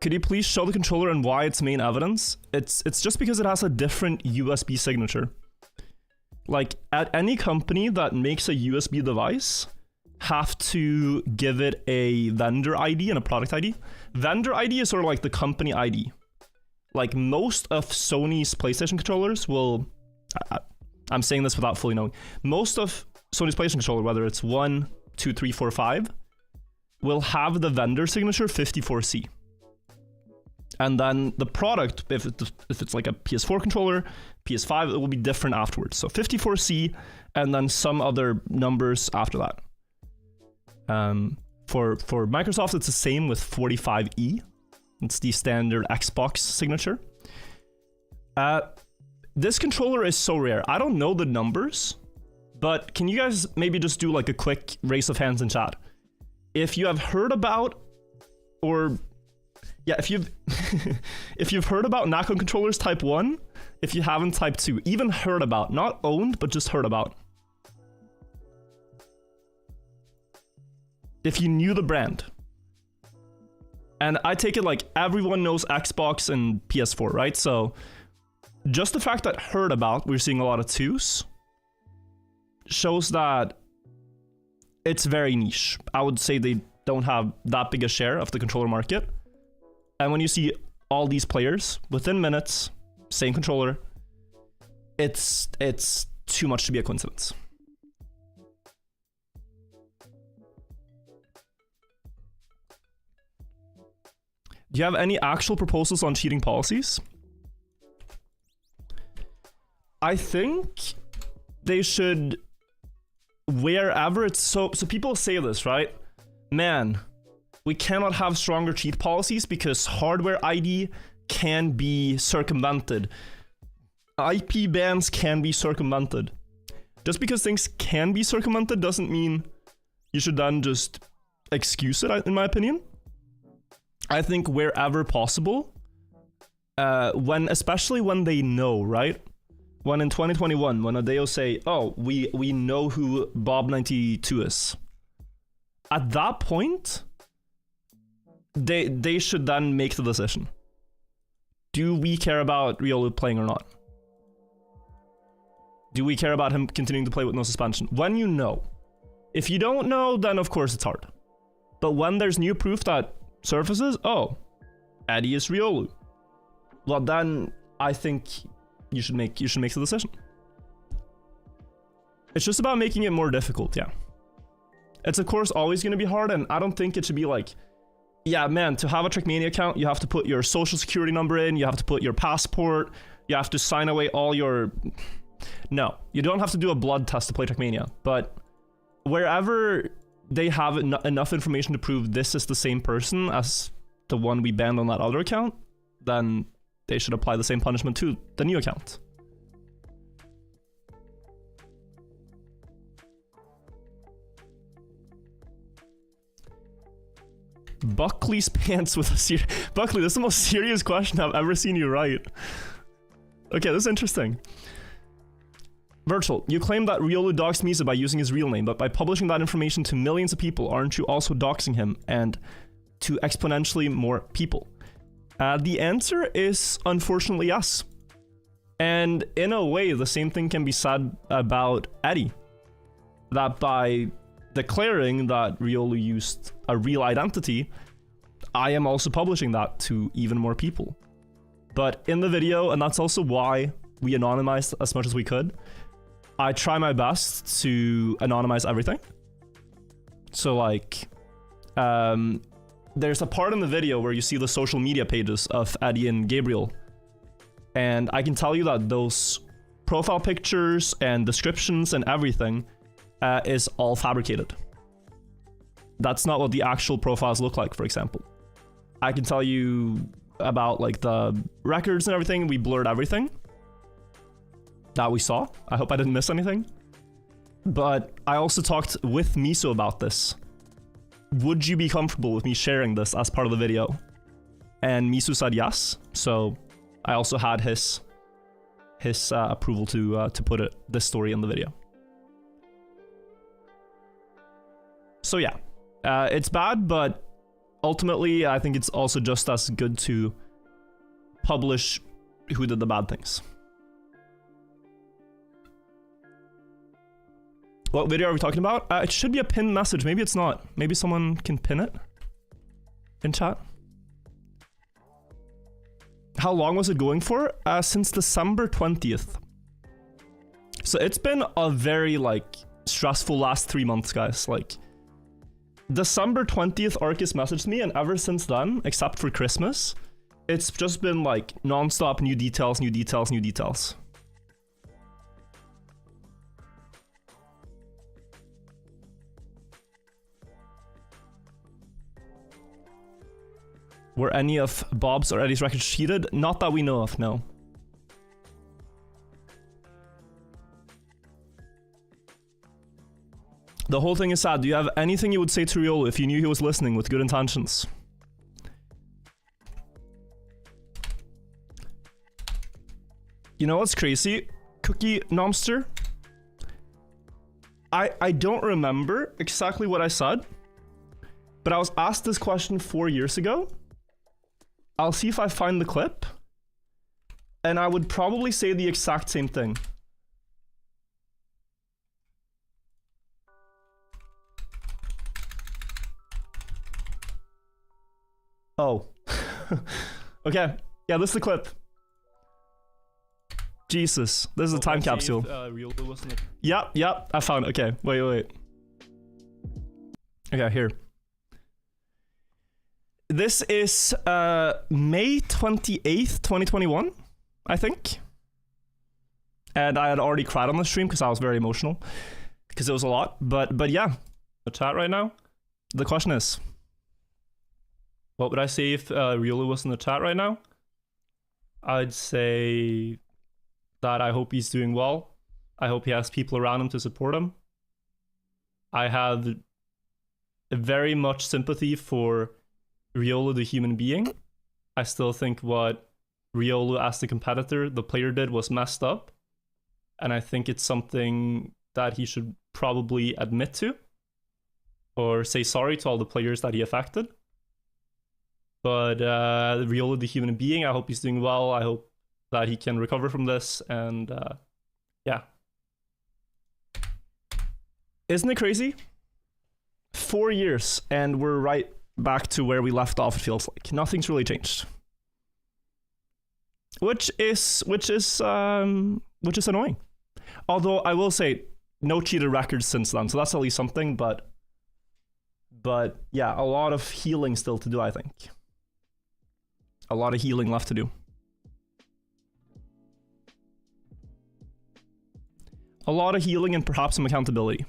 Could you please show the controller and why it's main evidence? It's just because it has a different USB signature. Like, at any company that makes a USB device, have to give it a vendor ID and a product ID. Vendor ID is sort of like the company ID. Like, most of Sony's PlayStation controllers will... I'm saying this without fully knowing. Most of Sony's PlayStation controller, whether it's 1, 2, 3, 4, 5, will have the vendor signature 54C. And then the product, if it's like a PS4 controller, PS5, it will be different afterwards. So 54C, and then some other numbers after that. For Microsoft, it's the same with 45E. It's the standard Xbox signature. This controller is so rare. I don't know the numbers, but can you guys maybe just do like a quick raise of hands in chat? If you have heard about, or... yeah, if you've heard about Nacon controllers type 1, if you haven't type 2, even heard about, not owned, but just heard about. If you knew the brand. And I take it like everyone knows Xbox and PS4, right? So just the fact that heard about, we're seeing a lot of 2s, shows that it's very niche. I would say they don't have that big a share of the controller market. And when you see all these players within minutes, same controller, it's too much to be a coincidence. Do you have any actual proposals on cheating policies? I think they should wherever it's so people say this, right? Man, we cannot have stronger cheat policies because hardware ID can be circumvented. IP bans can be circumvented. Just because things can be circumvented doesn't mean you should then just excuse it, in my opinion. I think wherever possible, especially when they know, right? When in 2021, when Nadeo say, oh, we know who Bob92 is. At that point, they should then make the decision. Do we care about Riolu playing or not? Do we care about him continuing to play with no suspension? When you know. If you don't know, then of course it's hard. But when there's new proof that surfaces, oh, Eddie is Riolu. Well, then I think you should make the decision. It's just about making it more difficult, yeah. It's of course always going to be hard, and I don't think it should be like, yeah, man, to have a Trackmania account, you have to put your social security number in, you have to put your passport, you have to sign away all your... No, you don't have to do a blood test to play Trackmania, but wherever they have enough information to prove this is the same person as the one we banned on that other account, then they should apply the same punishment to the new account. Buckley's pants with a Buckley, this is the most serious question I've ever seen you write. Okay, this is interesting. Virtual, you claim that Riolu doxed Misa by using his real name, but by publishing that information to millions of people, aren't you also doxing him and to exponentially more people? The answer is unfortunately yes. And in a way, the same thing can be said about Eddie. That by declaring that Riolu used a real identity, I am also publishing that to even more people. But in the video, and that's also why we anonymized as much as we could, I try my best to anonymize everything. So like, there's a part in the video where you see the social media pages of Eddie and Gabriel. And I can tell you that those profile pictures and descriptions and everything is all fabricated. That's not what the actual profiles look like, for example. I can tell you about like the records and everything. We blurred everything that we saw. I hope I didn't miss anything. But I also talked with Miso about this. Would you be comfortable with me sharing this as part of the video? And Miso said yes. So I also had his approval to put this story in the video. So yeah, it's bad, but ultimately I think it's also just as good to publish who did the bad things. What video are we talking about? It should be a pinned message. Maybe it's not. Maybe someone can pin it in chat. How long was it going for? Since December 20th. So it's been a very like stressful last 3 months, guys. Like December 20th, Arcus messaged me, and ever since then, except for Christmas, it's just been like non-stop new details, new details, new details. Were any of Bob's or Eddie's records cheated? Not that we know of, no. The whole thing is sad. Do you have anything you would say to Riolu if you knew he was listening with good intentions? You know what's crazy? Cookie Nomster? I don't remember exactly what I said, but I was asked this question 4 years ago. I'll see if I find the clip, and I would probably say the exact same thing. Oh. Okay. Yeah, this is the clip. Jesus. This is a time capsule. Yep. I found it. Okay. Wait. Okay, here. This is May 28th, 2021, I think. And I had already cried on the stream because I was very emotional. because it was a lot. But yeah, the chat right now. The question is, what would I say if Riolu was in the chat right now? I'd say that I hope he's doing well. I hope he has people around him to support him. I have very much sympathy for Riolu the human being. I still think what Riolu as the competitor, the player, did was messed up. And I think it's something that he should probably admit to, or say sorry to all the players that he affected. But Riolu the human being, I hope he's doing well. I hope that he can recover from this, and yeah. Isn't it crazy? 4 years, and we're right back to where we left off, it feels like. Nothing's really changed. Which is annoying. Although I will say, no cheated records since then, so that's at least something, but yeah, a lot of healing still to do, I think. A lot of healing left to do. A lot of healing and perhaps some accountability.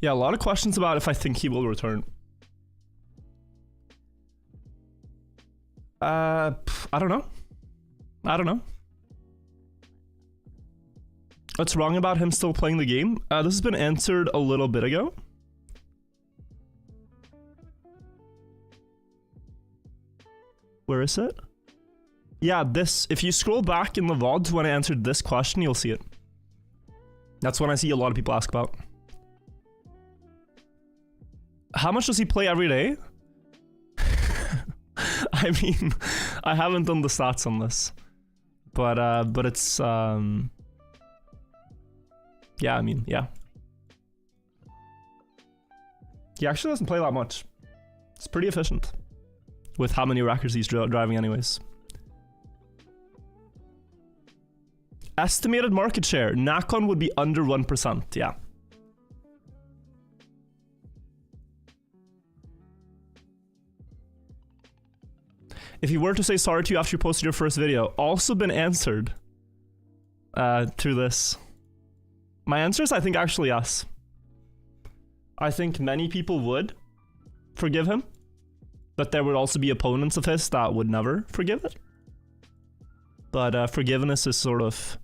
Yeah, a lot of questions about if I think he will return. I don't know. What's wrong about him still playing the game? This has been answered a little bit ago. Where is it? Yeah, this, if you scroll back in the VODs when I answered this question, you'll see it. That's when I see a lot of people ask about. How much does he play every day? I mean, I haven't done the stats on this, but it's yeah, I mean, yeah. He actually doesn't play that much. It's pretty efficient with how many records he's driving anyways. Estimated market share, Nakon would be under 1%, yeah. If you were to say sorry to you after you posted your first video, also been answered through this. My answer is, I think, actually yes. I think many people would forgive him, but there would also be opponents of his that would never forgive it. But forgiveness is sort of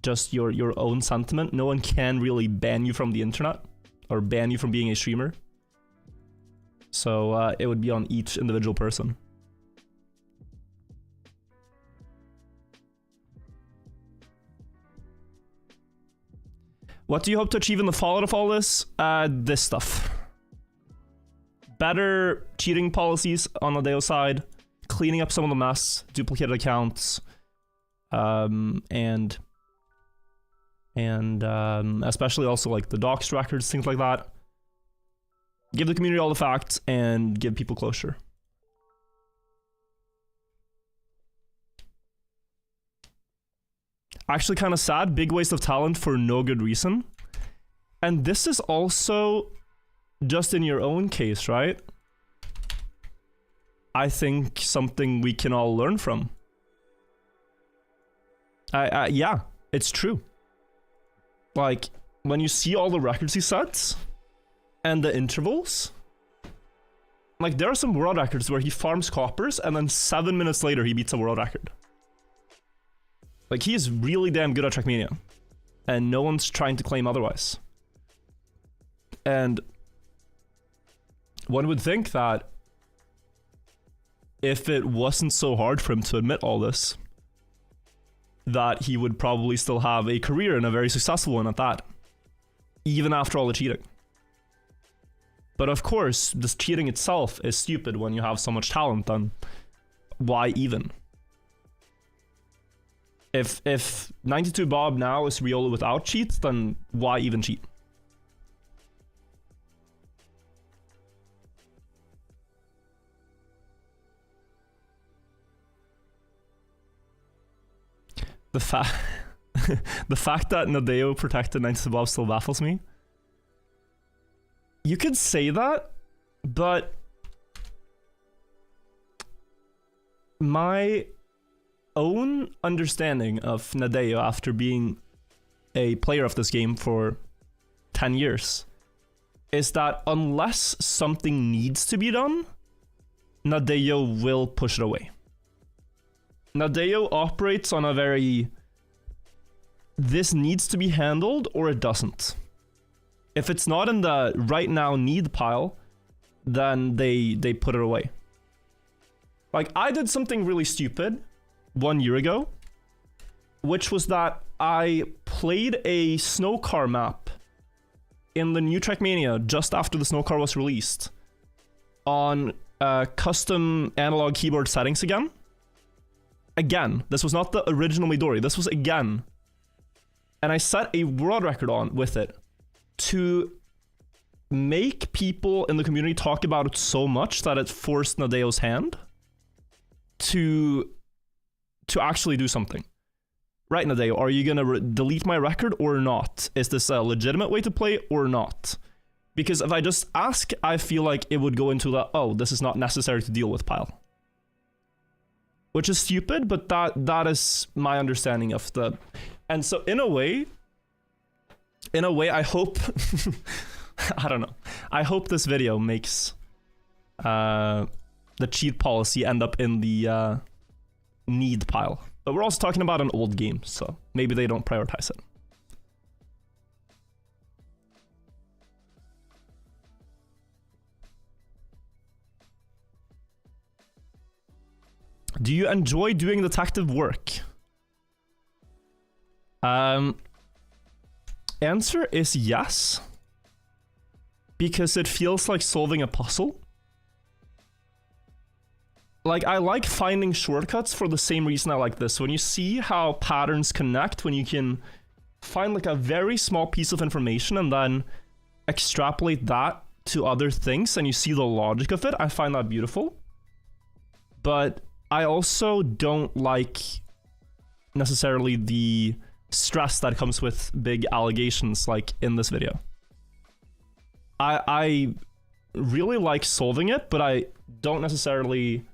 just your own sentiment. No one can really ban you from the internet or ban you from being a streamer. So it would be on each individual person. What do you hope to achieve in the fallout of all this? This stuff. Better cheating policies on the Nadeo side, cleaning up some of the mess, duplicated accounts, and especially also like the doxed records, things like that. Give the community all the facts and give people closure. Actually kind of sad, big waste of talent for no good reason. And this is also just in your own case, right? I think something we can all learn from. Yeah, it's true. Like, when you see all the records he sets and the intervals, like there are some world records where he farms coppers and then 7 minutes later he beats a world record. Like, he is really damn good at Trackmania, and no one's trying to claim otherwise. And one would think that if it wasn't so hard for him to admit all this, that he would probably still have a career, and a very successful one at that, even after all the cheating. But of course, this cheating itself is stupid when you have so much talent, and why even? If 92 Bob now is Riolu without cheats, then why even cheat? The fact that Nadeo protected 92 Bob still baffles me. You could say that, but my own understanding of Nadeo after being a player of this game for 10 years is that unless something needs to be done, Nadeo will push it away. Nadeo operates on a very, this needs to be handled or it doesn't. If it's not in the right now need pile, then they put it away. Like, I did something really stupid 1 year ago, which was that I played a snow car map in the new Trackmania just after the snow car was released on custom analog keyboard settings again. Again, this was not the original Midori, this was again. And I set a world record on with it to make people in the community talk about it so much that it forced Nadeo's hand to actually do something. Right, Nadeo, are you gonna delete my record or not? Is this a legitimate way to play or not? Because if I just ask, I feel like it would go into the, oh, this is not necessary to deal with pile. Which is stupid, but that is my understanding of the... And so in a way, I hope... I don't know. I hope this video makes the cheat policy end up in the need pile. But we're also talking about an old game, so maybe they don't prioritize it. Do you enjoy doing detective work? Answer is yes. Because it feels like solving a puzzle. Like, I like finding shortcuts for the same reason I like this. When you see how patterns connect, when you can find like a very small piece of information and then extrapolate that to other things and you see the logic of it, I find that beautiful. But I also don't like necessarily the stress that comes with big allegations like in this video. I really like solving it, but I don't necessarily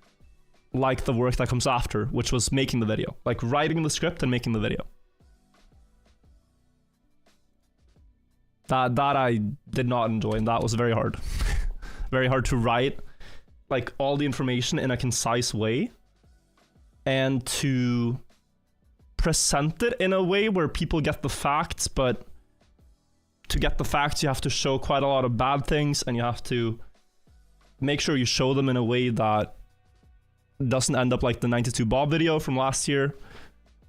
like the work that comes after, which was making the video. Like writing the script and making the video. That I did not enjoy, and that was very hard. Very hard to write like all the information in a concise way and to present it in a way where people get the facts, but to get the facts you have to show quite a lot of bad things and you have to make sure you show them in a way that doesn't end up like the 92 Bob video from last year.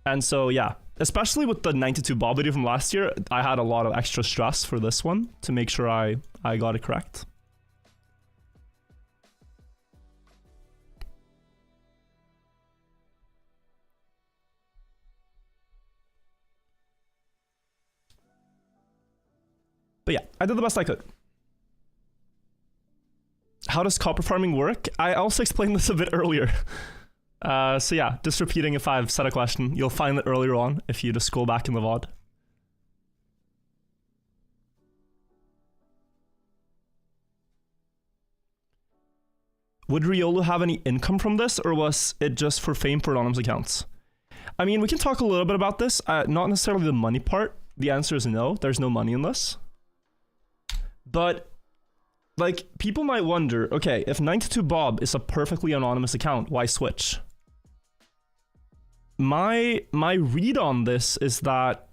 And so yeah, especially with the 92 Bob video from last year, I had a lot of extra stress for this one to make sure I got it correct. But yeah, I did the best I could. How does copper farming work? I also explained this a bit earlier. So yeah, just repeating if I've said a question. You'll find it earlier on if you just scroll back in the VOD. Would Riolu have any income from this, or was it just for fame for anonymous accounts? I mean, we can talk a little bit about this. Not necessarily the money part. The answer is no. There's no money in this. But, like, people might wonder, okay, if 92 Bob is a perfectly anonymous account, why switch? My read on this is that,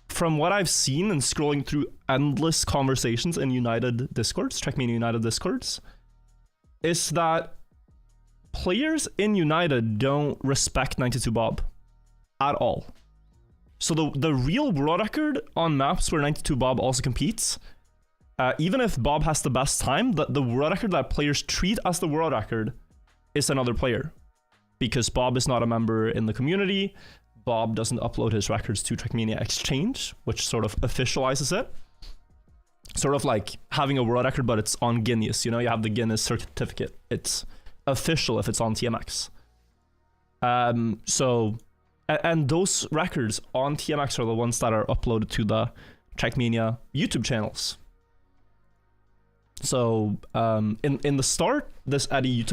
from what I've seen and scrolling through endless conversations in United Discords, Trackmania United Discords, is that players in United don't respect 92 Bob at all. So the real world record on maps where 92 Bob also competes, even if Bob has the best time, the world record that players treat as the world record is another player. Because Bob is not a member in the community, Bob doesn't upload his records to Trackmania Exchange, which sort of officializes it. Sort of like having a world record, but it's on Guinness, you know? You have the Guinness certificate. It's official if it's on TMX. And those records on TMX are the ones that are uploaded to the Trackmania YouTube channels. So in the start, this Eddie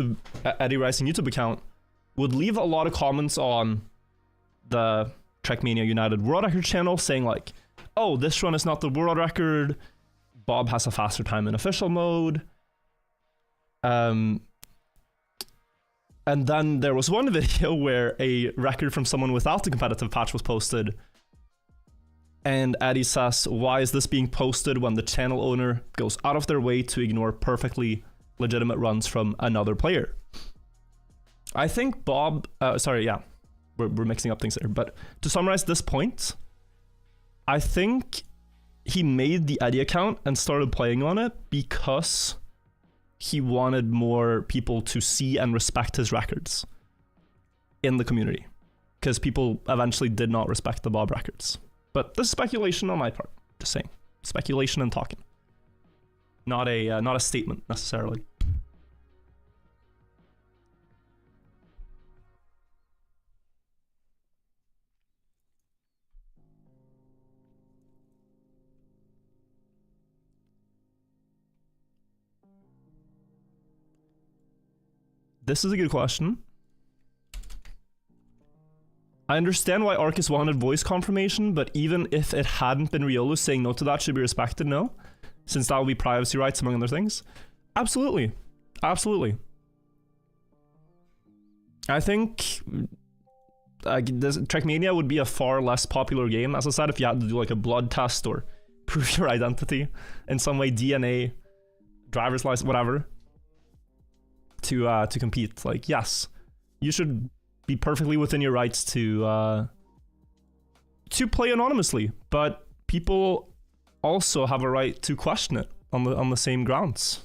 Rising YouTube account would leave a lot of comments on the Trackmania United World Record channel saying like, oh, this run is not the world record. Bob has a faster time in official mode. And then there was one video where a record from someone without the competitive patch was posted. And Eddie says, why is this being posted when the channel owner goes out of their way to ignore perfectly legitimate runs from another player? I think Bob, we're mixing up things here. But to summarize this point, I think he made the Eddie account and started playing on it because he wanted more people to see and respect his records in the community. Because people eventually did not respect the Bob records. But this is speculation on my part. Just saying. Speculation and talking. Not a statement, necessarily. This is a good question. I understand why Arcus wanted voice confirmation, but even if it hadn't been Riolu, saying no to that should be respected, no? Since that would be privacy rights, among other things? Absolutely. Absolutely. I think Trackmania would be a far less popular game, as I said, if you had to do like a blood test or prove your identity in some way, DNA, driver's license, whatever, to compete. Like, yes, you should be perfectly within your rights to play anonymously, but people also have a right to question it on the same grounds.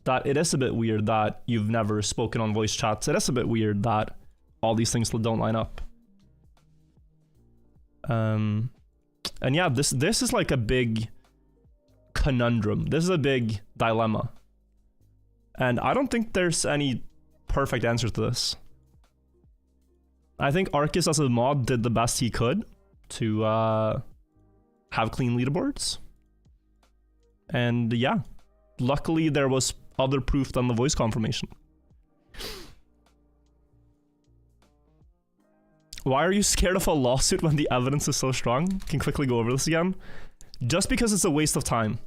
That it is a bit weird that you've never spoken on voice chats. It is a bit weird that all these things don't line up. And yeah, this is like a big conundrum. This is a big dilemma. And I don't think there's any perfect answer to this. I think Arcus as a mod did the best he could to have clean leaderboards. And yeah, luckily there was other proof than the voice confirmation. Why are you scared of a lawsuit when the evidence is so strong? Can quickly go over this again. Just because it's a waste of time.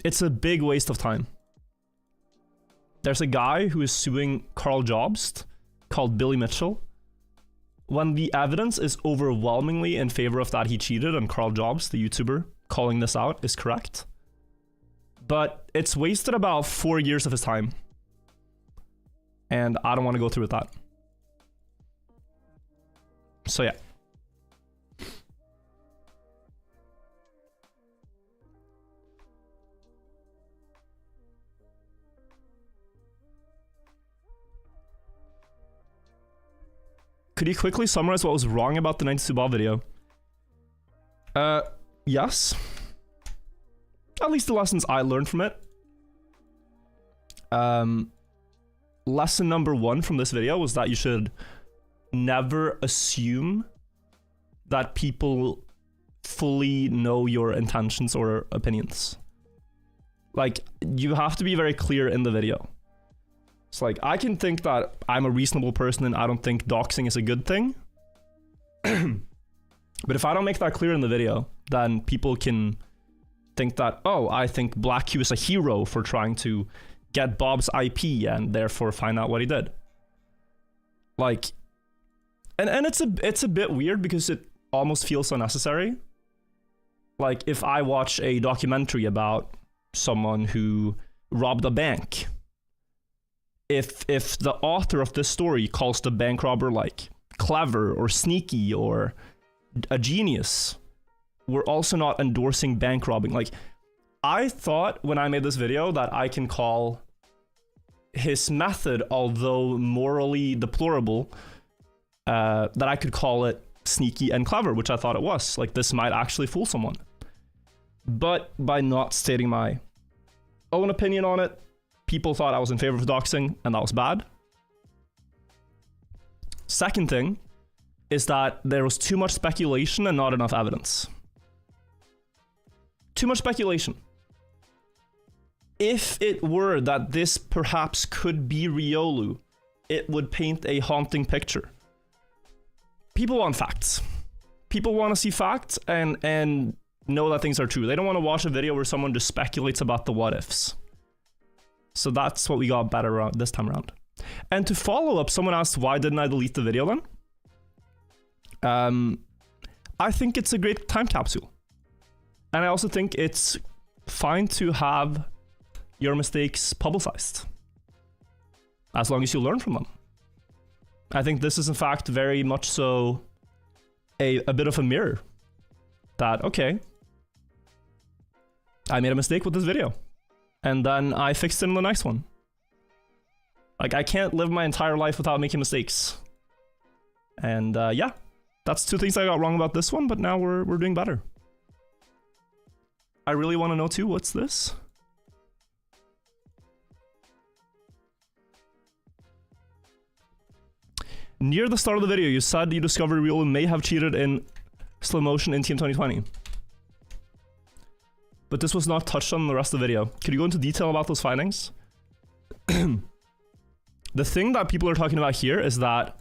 It's a big waste of time. There's a guy who is suing Carl Jobst called Billy Mitchell. When the evidence is overwhelmingly in favor of that he cheated, and Carl Jobst, the YouTuber, calling this out is correct. But it's wasted about 4 years of his time. And I don't want to go through with that. So yeah. Could you quickly summarize what was wrong about the 92 Bob video? Yes. At least the lessons I learned from it. Lesson number 1 from this video was that you should never assume that people fully know your intentions or opinions. Like, you have to be very clear in the video. It's like, I can think that I'm a reasonable person and I don't think doxing is a good thing. But if I don't make that clear in the video, then people can think that, oh, I think Black Q is a hero for trying to get Bob's IP and therefore find out what he did. Like, and it's a bit weird because it almost feels unnecessary. Like, if I watch a documentary about someone who robbed a bank, if the author of this story calls the bank robber like clever or sneaky or a genius, we're also not endorsing bank robbing. Like, I thought when I made this video that I can call his method, although morally deplorable, that I could call it sneaky and clever, which I thought it was. Like, this might actually fool someone. But by not stating my own opinion on it, people thought I was in favor of doxing, and that was bad. Second thing is that there was too much speculation and not enough evidence. Too much speculation. if it were that this perhaps could be Riolu, it would paint a haunting picture. People want facts. People want to see facts and know that things are true. They don't want to watch a video where someone just speculates about the what ifs. So that's what we got better this time around. And to follow up, someone asked, why didn't I delete the video then? I think it's a great time capsule. And I also think it's fine to have your mistakes publicized, as long as you learn from them. I think this is in fact very much so a bit of a mirror that, okay, I made a mistake with this video and then I fixed it in the next one. Like, I can't live my entire life without making mistakes. And yeah, that's two things I got wrong about this one, but now we're doing better. I really want to know too, what's this? Near the start of the video, you said you discovered Riolu may have cheated in slow motion in Team 2020. But this was not touched on in the rest of the video. Could you go into detail about those findings? The thing that people are talking about here is that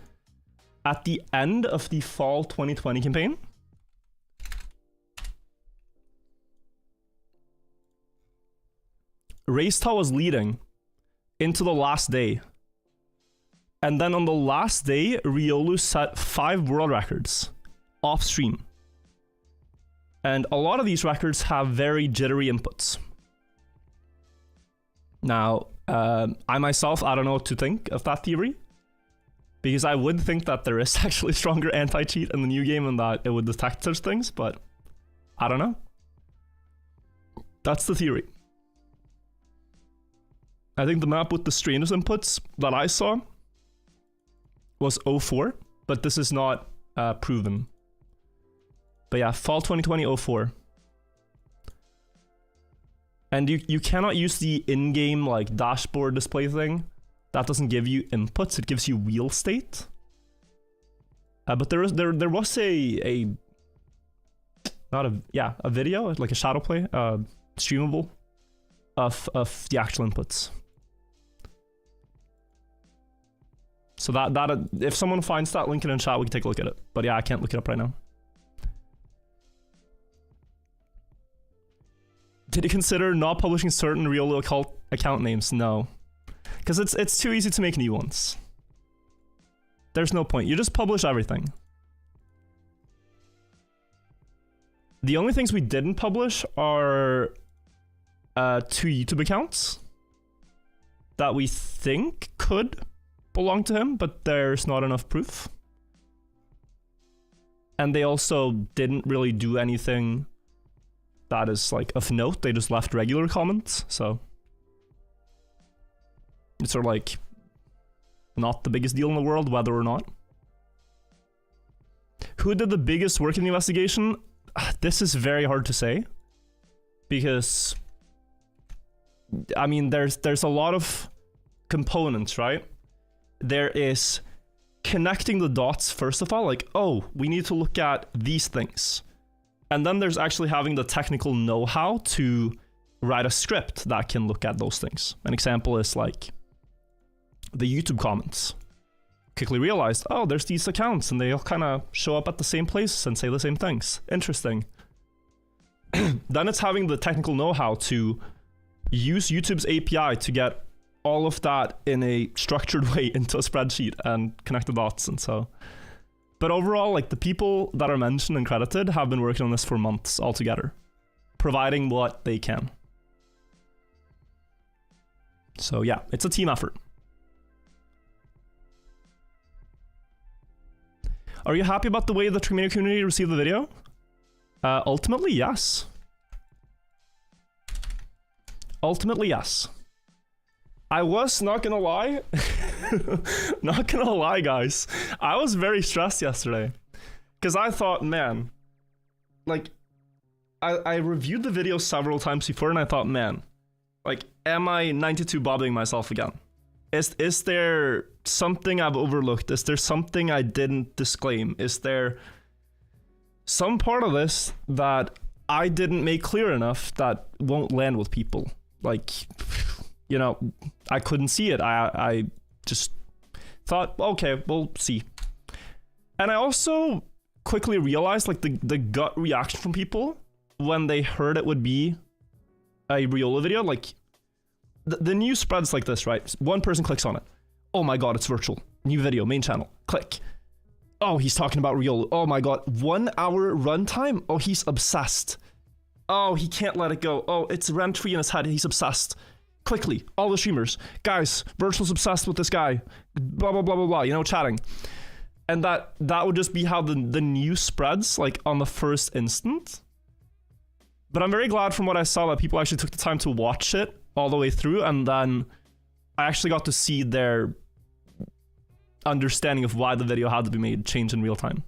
at the end of the fall 2020 campaign, Reista was leading into the last day. And then on the last day, Riolu set 5 world records off stream. And a lot of these records have very jittery inputs. Now, I myself, I don't know what to think of that theory, because I would think that there is actually stronger anti-cheat in the new game and that it would detect such things, but I don't know. That's the theory. I think the map with the strangest inputs that I saw was 04, but this is not proven. But yeah, fall 2020 04. And you cannot use the in-game like dashboard display thing. That doesn't give you inputs, it gives you wheel state. But there was a video, like a shadow play, streamable of the actual inputs. So that if someone finds that, link it in chat, we can take a look at it. But yeah, I can't look it up right now. Did you consider not publishing certain Riolu account names? No. Because it's too easy to make new ones. There's no point. You just publish everything. The only things we didn't publish are 2 YouTube accounts that we think could belong to him, but there's not enough proof. And they also didn't really do anything that is like of note. They just left regular comments, so it's sort of like not the biggest deal in the world whether or not. Who did the biggest work in the investigation? This is very hard to say, because I mean there's a lot of components, right? There is connecting the dots, first of all, like, oh, we need to look at these things. And then there's actually having the technical know-how to write a script that can look at those things. An example is like the YouTube comments. Quickly realized, oh, there's these accounts and they all kind of show up at the same places and say the same things. Interesting. Then it's having the technical know-how to use YouTube's API to get all of that in a structured way into a spreadsheet and connect the dots. And so, but overall, like, the people that are mentioned and credited have been working on this for months altogether, providing what they can. So yeah, it's a team effort. Are you happy about the way the community received the video? Ultimately, yes. Ultimately, yes. I was not gonna lie, not gonna lie, guys. I was very stressed yesterday because I thought, man, like, I reviewed the video several times before and I thought, man, like, am I 92 bobbing myself again? Is there something I've overlooked? Is there something I didn't disclaim? Is there some part of this that I didn't make clear enough that won't land with people? like, you know, I couldn't see it. I just thought, okay, we'll see. And I also quickly realized, like, the gut reaction from people when they heard it would be a Riolu video. Like, the news spreads like this, right? One person clicks on it. Oh my god, it's virtual. New video, main channel. Click. Oh, he's talking about Riolu. Oh my god, 1 hour runtime? Oh, he's obsessed. Oh, he can't let it go. Oh, it's rent-free in his head. He's obsessed. Quickly, all the streamers. Guys, Virtual's obsessed with this guy. Blah, blah, blah, blah, blah. You know, chatting. And that would just be how the news spreads, like, on the first instant. But I'm very glad from what I saw that people actually took the time to watch it all the way through, and then I actually got to see their understanding of why the video had to be made change in real time.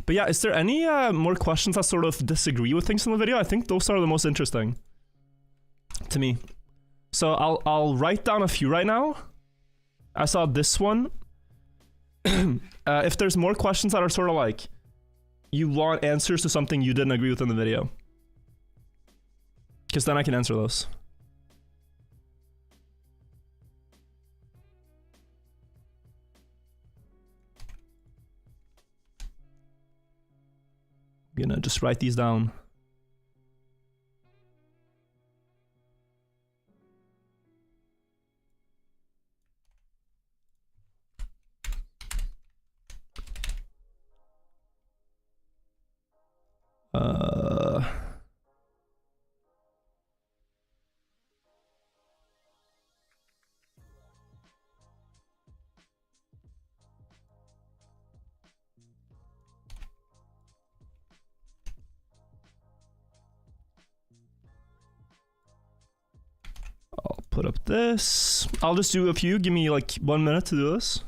But yeah, is there any more questions that sort of disagree with things in the video? I think those are the most interesting to me. So I'll write down a few right now. I saw this one. If there's more questions that are sort of like, you want answers to something you didn't agree with in the video, because then I can answer those. I'm gonna just write these down. I'll put up this. I'll just do a few. Give me like 1 minute to do this.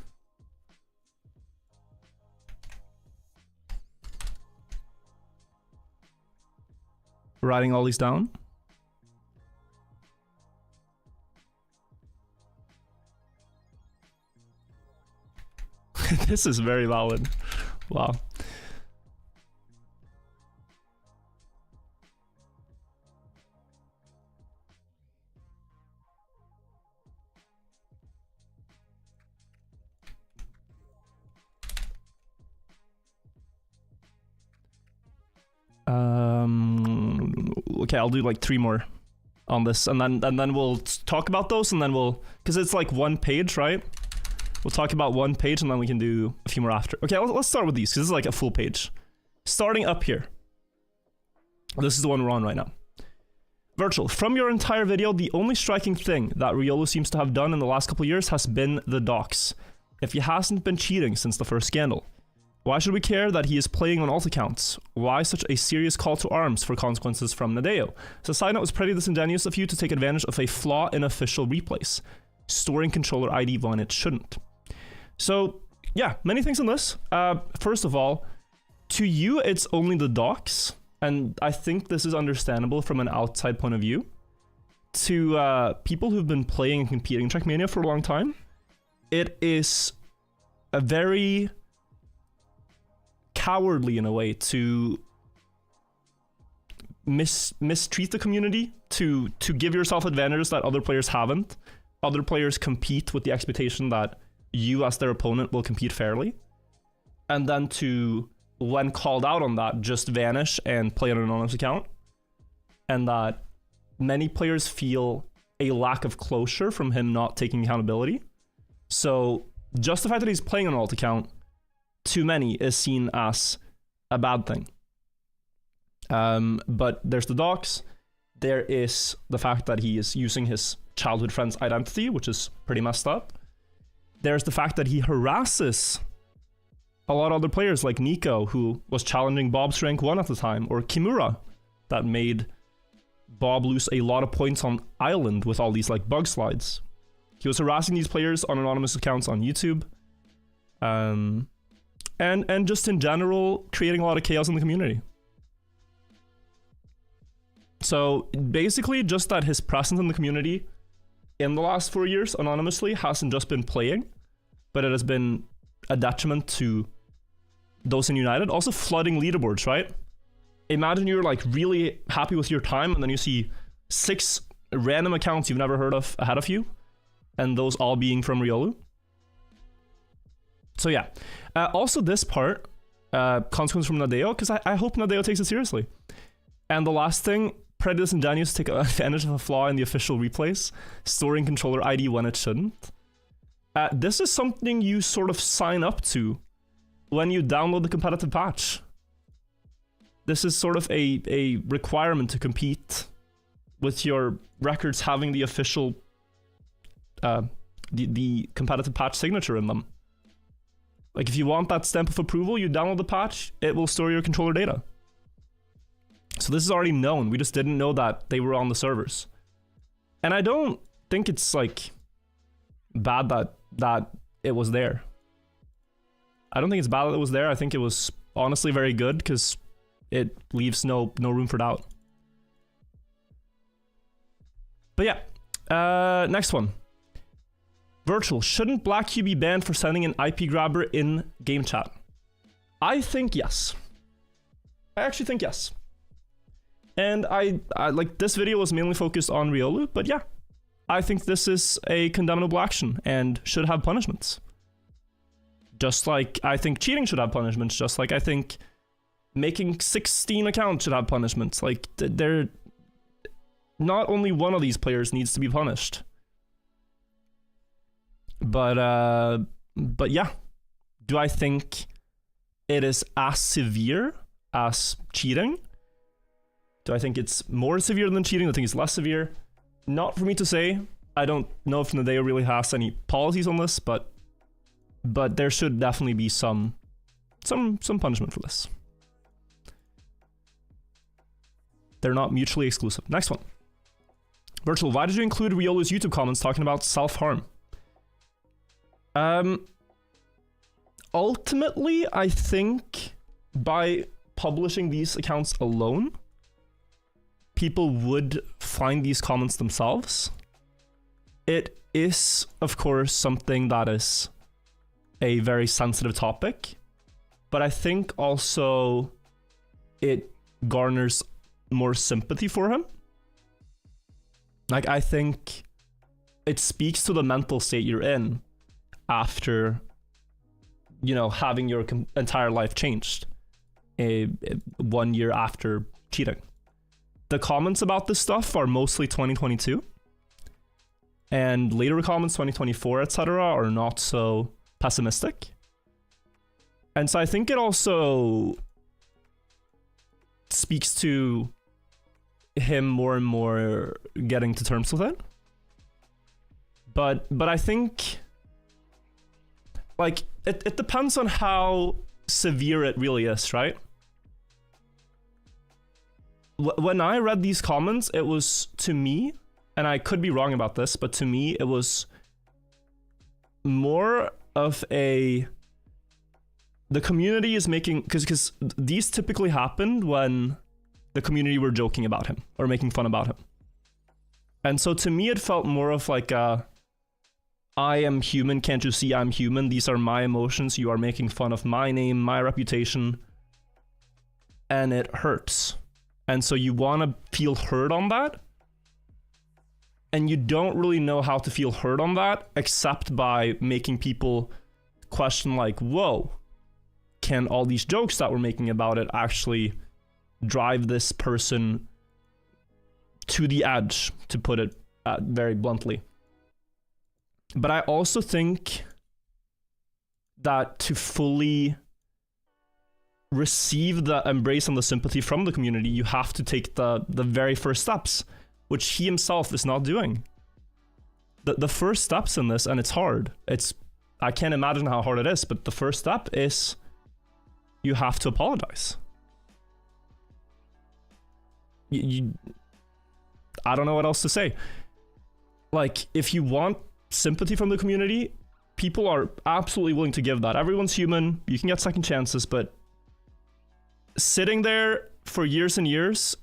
Writing all these down. This is very valid. Wow. Okay, I'll do like 3 more on this, and then we'll talk about those, and then we'll, because it's like 1 page, right? We'll talk about 1 page, and then we can do a few more after. Okay, let's start with these, because this is like a full page. Starting up here. This is the one we're on right now. Virtual, from your entire video, the only striking thing that Riolu seems to have done in the last couple of years has been the dox. If he hasn't been cheating since the first scandal. Why should we care that he is playing on alt accounts? Why such a serious call to arms for consequences from Nadeo? So side note, it was pretty disingenuous of you to take advantage of a flaw in official replays. Storing controller ID when it shouldn't. So, yeah, many things in this. First of all, to you, it's only the dox. And I think this is understandable from an outside point of view. To people who've been playing and competing in Trackmania for a long time, it is a very cowardly in a way to mistreat the community, to give yourself advantages that other players haven't. Other players compete with the expectation that you as their opponent will compete fairly, and then to, when called out on that, just vanish and play on an anonymous account. And that many players feel a lack of closure from him not taking accountability. So just the fact that he's playing on an alt account, to many, is seen as a bad thing. But there's the dox. There is the fact that he is using his childhood friend's identity, which is pretty messed up. There's the fact that he harasses a lot of other players, like Nico, who was challenging Bob's rank 1 at the time, or Kimura, that made Bob lose a lot of points on Island with all these like bug slides. He was harassing these players on anonymous accounts on YouTube. And just in general, creating a lot of chaos in the community. So basically, just that his presence in the community in the last 4 years, anonymously, hasn't just been playing, but it has been a detriment to those in United. Also flooding leaderboards, right? Imagine you're like really happy with your time and then you see 6 random accounts you've never heard of ahead of you, and those all being from Riolu. So yeah. Also this part, consequence from Nadeo, because I hope Nadeo takes it seriously. And the last thing, pretty disingenuous to take advantage of a flaw in the official replays, storing controller ID when it shouldn't. This is something you sort of sign up to when you download the competitive patch. This is sort of a requirement to compete with your records having the official, the competitive patch signature in them. Like if you want that stamp of approval, you download the patch, it will store your controller data. So this is already known, we just didn't know that they were on the servers. And I don't think it's like bad that it was there. I don't think it's bad that it was there. I think it was honestly very good because it leaves no room for doubt. But yeah, next one. Virtual, shouldn't BlackQ be banned for sending an IP grabber in game chat? I think yes. I actually think yes. And I like, this video was mainly focused on Riolu, but yeah, I think this is a condemnable action and should have punishments. Just like I think cheating should have punishments, just like I think making 16 accounts should have punishments. Like, they're not only one of these players needs to be punished. But yeah, do I think it is as severe as cheating? Do I think it's more severe than cheating? I think it's less severe. Not for me to say. I don't know if Nadeo really has any policies on this, but there should definitely be some punishment for this. They're not mutually exclusive. Next one. Virtual, why did you include Riolu's YouTube comments talking about self-harm? Ultimately, I think by publishing these accounts alone, people would find these comments themselves. It is, of course, something that is a very sensitive topic, but I think also it garners more sympathy for him. Like, I think it speaks to the mental state you're in after, you know, having your entire life changed 1 year after cheating. The comments about this stuff are mostly 2022, and later comments 2024, etc. are not so pessimistic. And so I think it also speaks to him more and more getting to terms with it. But I think, like, it depends on how severe it really is, right? When I read these comments, it was, to me, and I could be wrong about this, but to me, it was more of a... The community is making... Because these typically happened when the community were joking about him or making fun about him. And so to me, it felt more of like a... I am human, can't you see I'm human? These are my emotions, you are making fun of my name, my reputation. And it hurts. And so you want to feel heard on that. And you don't really know how to feel heard on that, except by making people question like, whoa, can all these jokes that we're making about it actually drive this person to the edge, to put it very bluntly? But I also think that to fully receive the embrace and the sympathy from the community, you have to take the very first steps, which he himself is not doing. The first steps in this, and it's hard. I can't imagine how hard it is, but the first step is you have to apologize. I don't know what else to say. Like, if you want sympathy from the community, people are absolutely willing to give that. Everyone's human, you can get second chances, but sitting there for years and years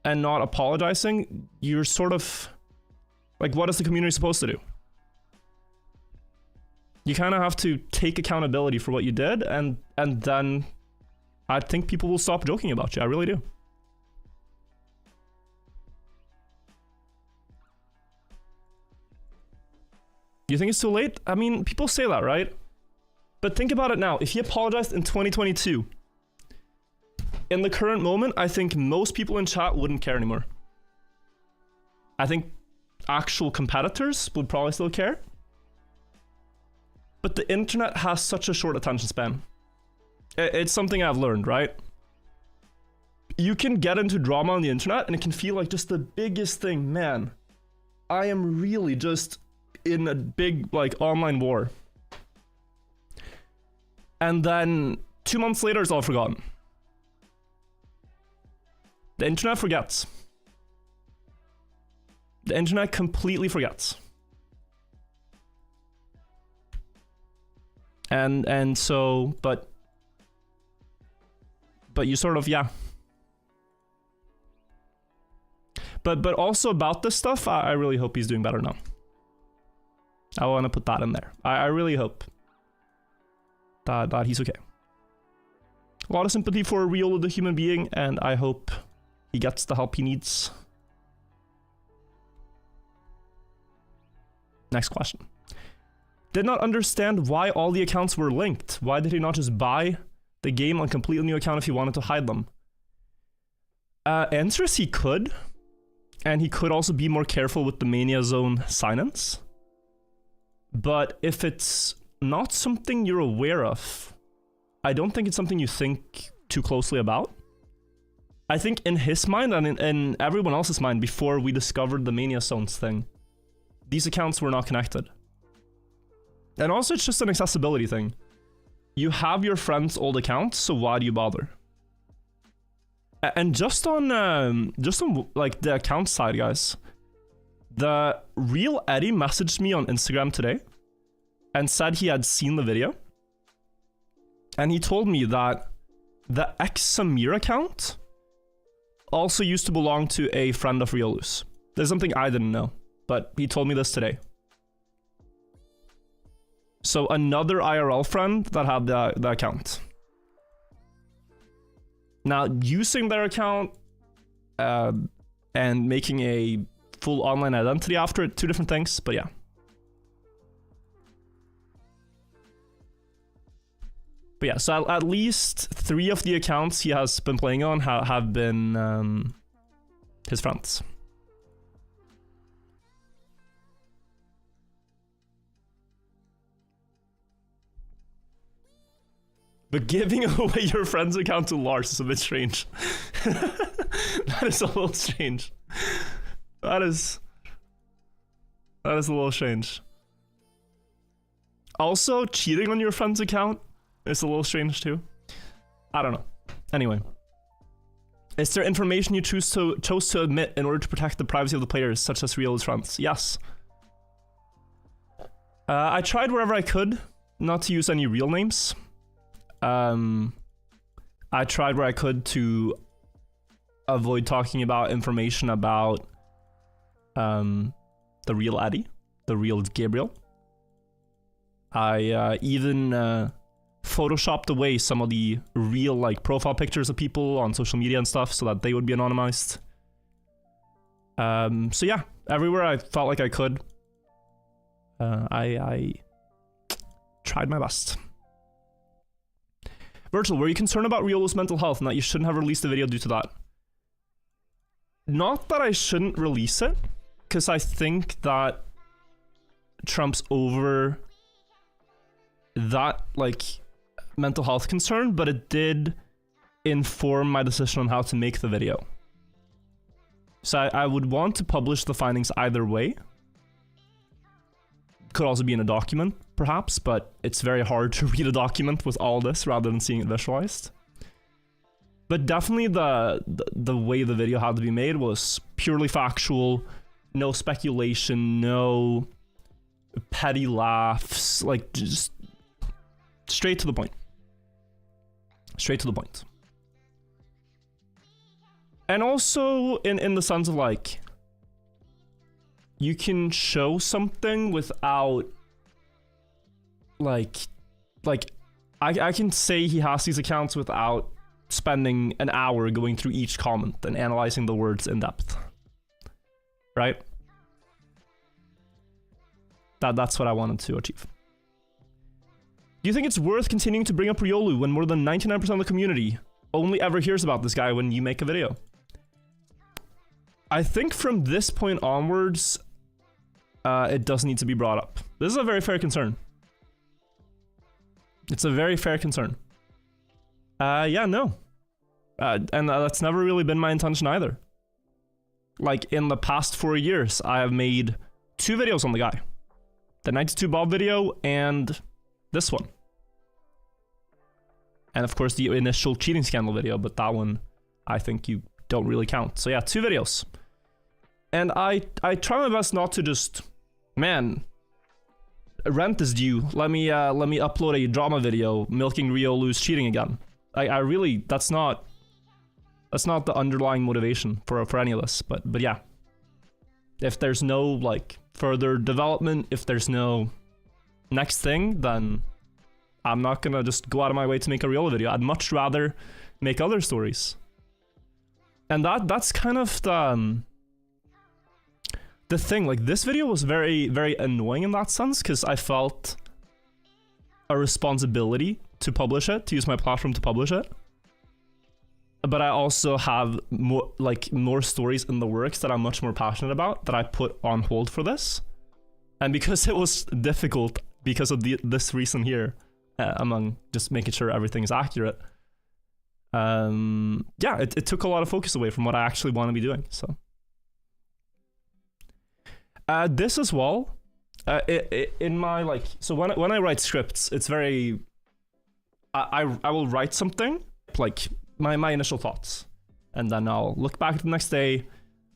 and not apologizing, you're sort of like, what is the community supposed to do? You kind of have to take accountability for what you did, and then I think people will stop joking about you. I really do. You think it's too late? I mean, people say that, right? But think about it now. If he apologized in 2022, in the current moment, I think most people in chat wouldn't care anymore. I think actual competitors would probably still care. But the internet has such a short attention span. It's something I've learned, right? You can get into drama on the internet and it can feel like just the biggest thing. Man, I am really just in a big, like, online war. And then 2 months later, it's all forgotten. The internet forgets. The internet completely forgets. And so, but you sort of, yeah. But also about this stuff, I really hope he's doing better now. I want to put that in there. I really hope that he's okay. A lot of sympathy for Riolu the human being, and I hope he gets the help he needs. Next question. Did not understand why all the accounts were linked. Why did he not just buy the game on a completely new account if he wanted to hide them? Answer is he could. And he could also be more careful with the Mania Zone sign-ins. But if it's not something you're aware of, I don't think it's something you think too closely about. I think in his mind and in everyone else's mind before we discovered the Mania Zones thing, these accounts were not connected. And also it's just an accessibility thing. You have your friend's old accounts, so why do you bother? And just on like the account side, guys, the real Eddie messaged me on Instagram today and said he had seen the video. And he told me that the ex-Samir account also used to belong to a friend of Riolu's. There's something I didn't know, but he told me this today. So another IRL friend that had the account. Now, using their account and making a full online identity after it, two different things, but yeah. But yeah, so at least 3 of the accounts he has been playing on have been his friends. But giving away your friend's account to Lars is a bit strange. That is a little strange. That is a little strange. Also, cheating on your friend's account is a little strange too. I don't know. Anyway. Is there information you chose to admit in order to protect the privacy of the players, such as Riolu's friends? Yes. I tried wherever I could not to use any real names. I tried where I could to avoid talking about information about the real Eddie, the real Gabriel. I even photoshopped away some of the real like profile pictures of people on social media and stuff so that they would be anonymized. So yeah, everywhere I felt like I could, I tried my best. Virtual, were you concerned about Riolu's mental health and that you shouldn't have released the video due to that? Not that I shouldn't release it, because I think that trumps over that, like, mental health concern, but it did inform my decision on how to make the video. So I would want to publish the findings either way. Could also be in a document, perhaps, but it's very hard to read a document with all this rather than seeing it visualized. But definitely the way the video had to be made was purely factual, no speculation, no petty laughs, like just straight to the point. Straight to the point. And also in the sense of like, you can show something without like I can say he has these accounts without spending an hour going through each comment and analyzing the words in depth. Right? That's what I wanted to achieve. Do you think it's worth continuing to bring up Riolu when more than 99% of the community only ever hears about this guy when you make a video? I think from this point onwards, it does need to be brought up. This is a very fair concern. It's a very fair concern. Yeah, no. And that's never really been my intention either. Like, in the past 4 years, I have made 2 videos on the guy. The 92 Bob video and this one. And of course the initial cheating scandal video, but that one I think you don't really count. So yeah, 2 videos. And I try my best not to just, man, rent is due. Let me upload a drama video milking Riolu's cheating again. I really, that's not the underlying motivation for any of this. But yeah, if there's no like further development, if there's no next thing, then I'm not gonna just go out of my way to make a Riolu video. I'd much rather make other stories. And that's kind of the thing. Like, this video was very, very annoying in that sense, because I felt a responsibility to publish it, to use my platform to publish it. But I also have more stories in the works that I'm much more passionate about that I put on hold for this. And because it was difficult because of this reason here, among just making sure everything is accurate, yeah, it took a lot of focus away from what I actually want to be doing. So this as well, in my so when I write scripts, it's very I will write something like my initial thoughts, and then I'll look back the next day,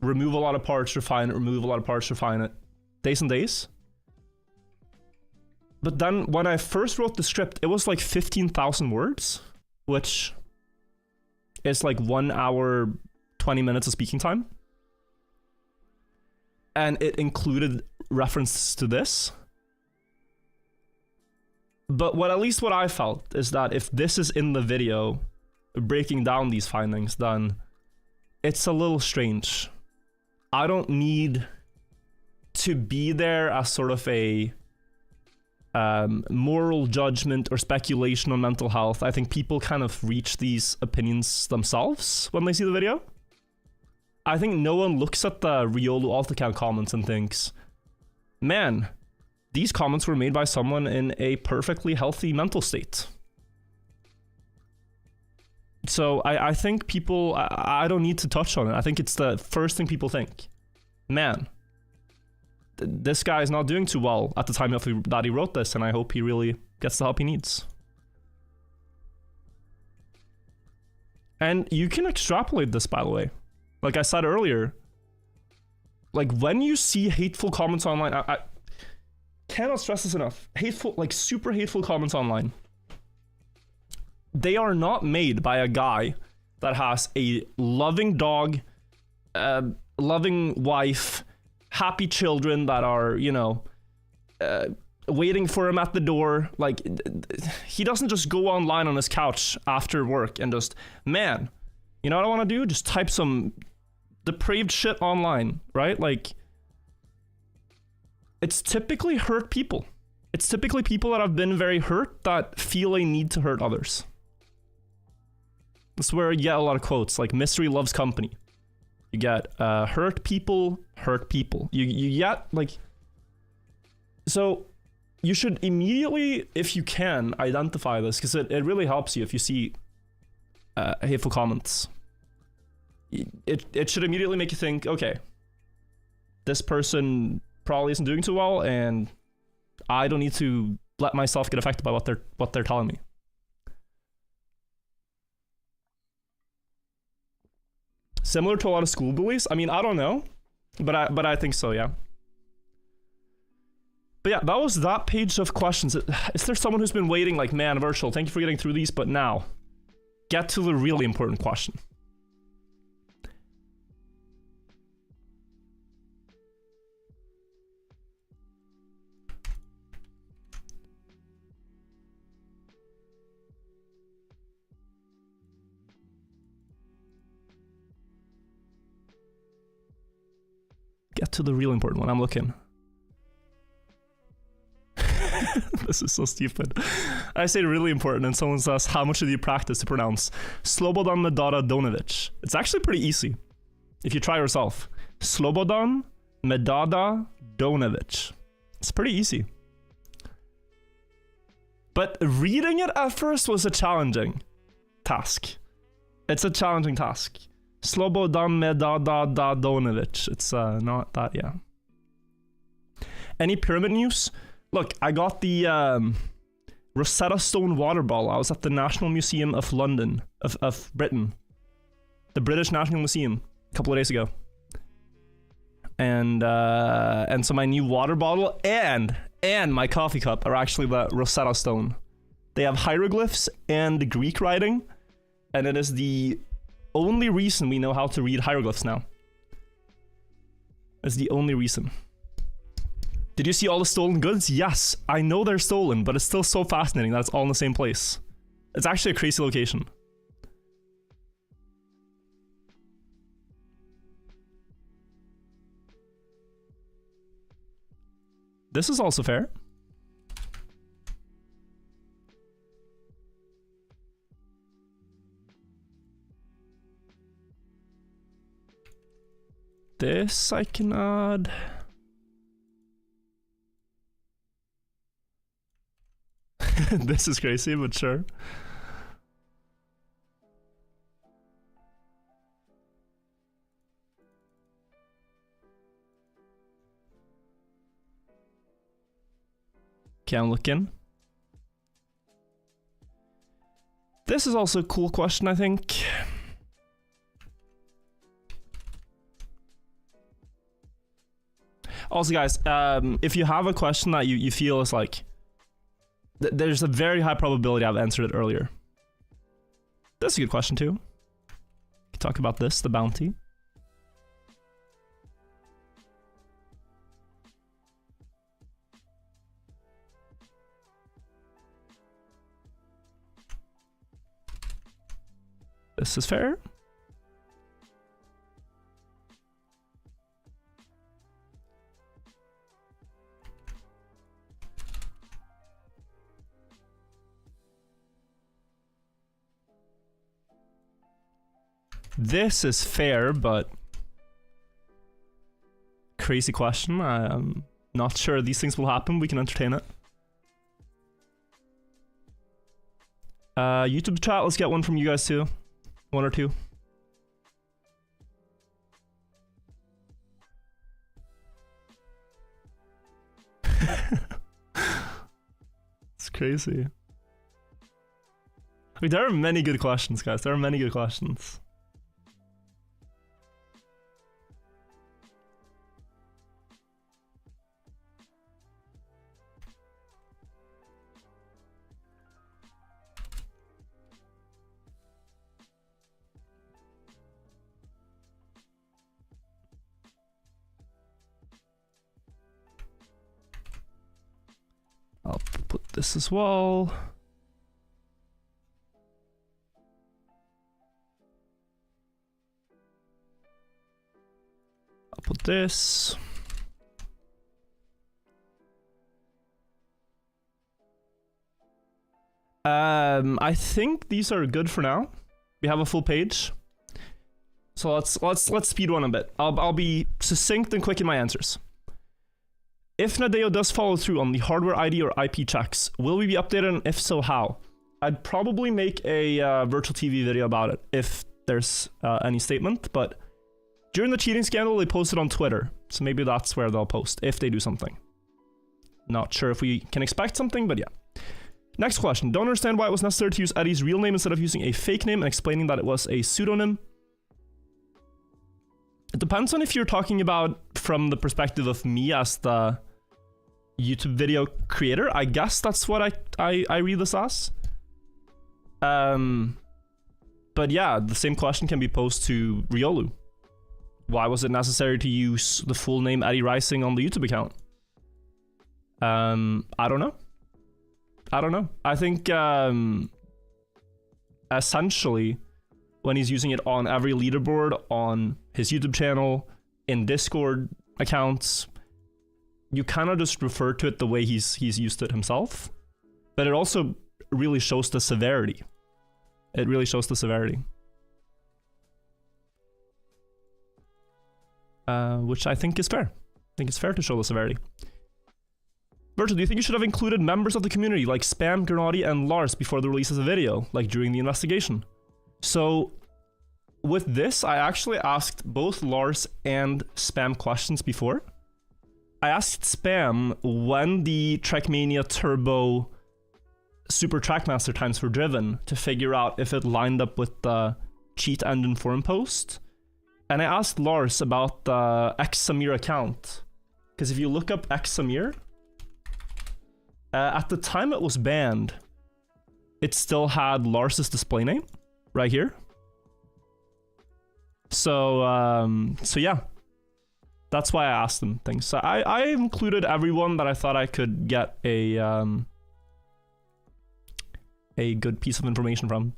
remove a lot of parts, refine it, remove a lot of parts, refine it, days and days. But then when I first wrote the script, it was like 15,000 words, which is like 1 hour, 20 minutes of speaking time. And it included references to this. But at least what I felt is that if this is in the video, breaking down these findings, then it's a little strange. I don't need to be there as sort of a moral judgment or speculation on mental health. I think people kind of reach these opinions themselves when they see the video. I think no one looks at the Riolu alt account comments and thinks, man, these comments were made by someone in a perfectly healthy mental state. So I think people, I don't need to touch on it. I think it's the first thing people think. Man, this guy is not doing too well at the time that he wrote this, and I hope he really gets the help he needs. And you can extrapolate this, by the way. Like I said earlier, like when you see hateful comments online, I cannot stress this enough. Hateful, like super hateful comments online. They are not made by a guy that has a loving dog, loving wife, happy children that are, you know, waiting for him at the door. Like, he doesn't just go online on his couch after work and just, man, you know what I want to do? Just type some depraved shit online, right? Like, it's typically hurt people. It's typically people that have been very hurt that feel a need to hurt others. That's where you get a lot of quotes, like misery loves company. You get hurt people hurt people. You get like, so you should immediately, if you can, identify this, because it really helps you if you see hateful comments. It should immediately make you think, okay, this person probably isn't doing too well, and I don't need to let myself get affected by what they're telling me. Similar to a lot of school bullies. I mean, I don't know, but I think so, yeah. But yeah, that was that page of questions. Is there someone who's been waiting, like, man, Virtual, thank you for getting through these, but now, get to the really important question. Get to the real important one. I'm looking. This is so stupid. I say really important and someone says, how much did you practice to pronounce Slobodan Medada Donovic? It's actually pretty easy if you try yourself. Slobodan Medada Donovic. It's pretty easy. But reading it at first was a challenging task. It's a challenging task. Slobodan Medada Donovic. It's not that, yeah. Any pyramid news? Look, I got the Rosetta Stone water bottle. I was at the National Museum of London, of Britain. The British National Museum a couple of days ago. And so my new water bottle and my coffee cup are actually the Rosetta Stone. They have hieroglyphs and Greek writing, and it is the only reason we know how to read hieroglyphs now. It's the only reason. Did you see all the stolen goods? Yes, I know they're stolen, but it's still so fascinating that it's all in the same place. It's actually a crazy location. This is also fair. This I can add. This is crazy, but sure. Okay, I'm looking. This is also a cool question, I think. Also, guys, if you have a question that you feel is like, there's a very high probability I've answered it earlier. That's a good question too. We can talk about this, the bounty. This is fair. This is fair, but crazy question. I'm not sure these things will happen. We can entertain it. YouTube chat, let's get one from you guys too. One or two. It's crazy. I mean, there are many good questions, guys. There are many good questions. I'll put this as well. I'll put this. I think these are good for now. We have a full page. So let's speed run a bit. I'll be succinct and quick in my answers. If Nadeo does follow through on the hardware ID or IP checks, will we be updated, and if so, how? I'd probably make a virtual TV video about it if there's any statement, but during the cheating scandal, they posted on Twitter, so maybe that's where they'll post, if they do something. Not sure if we can expect something, but yeah. Next question. Don't understand why it was necessary to use Eddie's real name instead of using a fake name and explaining that it was a pseudonym. It depends on if you're talking about from the perspective of me as the YouTube video creator. I guess that's what I read this as. But yeah, the same question can be posed to Riolu. Why was it necessary to use the full name Eddie Rising on the YouTube account? I don't know. I think essentially when he's using it on every leaderboard on his YouTube channel, in Discord, accounts, you kind of just refer to it the way he's used it himself, but it also really shows the severity. It really shows the severity. Which I think is fair. I think it's fair to show the severity. Virtual, do you think you should have included members of the community like Spam, Granati, and Lars before the release of the video, like during the investigation? So, with this, I actually asked both Lars and Spam questions before. I asked Spam when the Trackmania Turbo Super Trackmaster times were driven to figure out if it lined up with the cheat engine forum post. And I asked Lars about the Xsamir account. Because if you look up Xsamir, at the time it was banned, it still had Lars's display name right here. So, so yeah. That's why I asked them things. So I included everyone that I thought I could get a good piece of information from.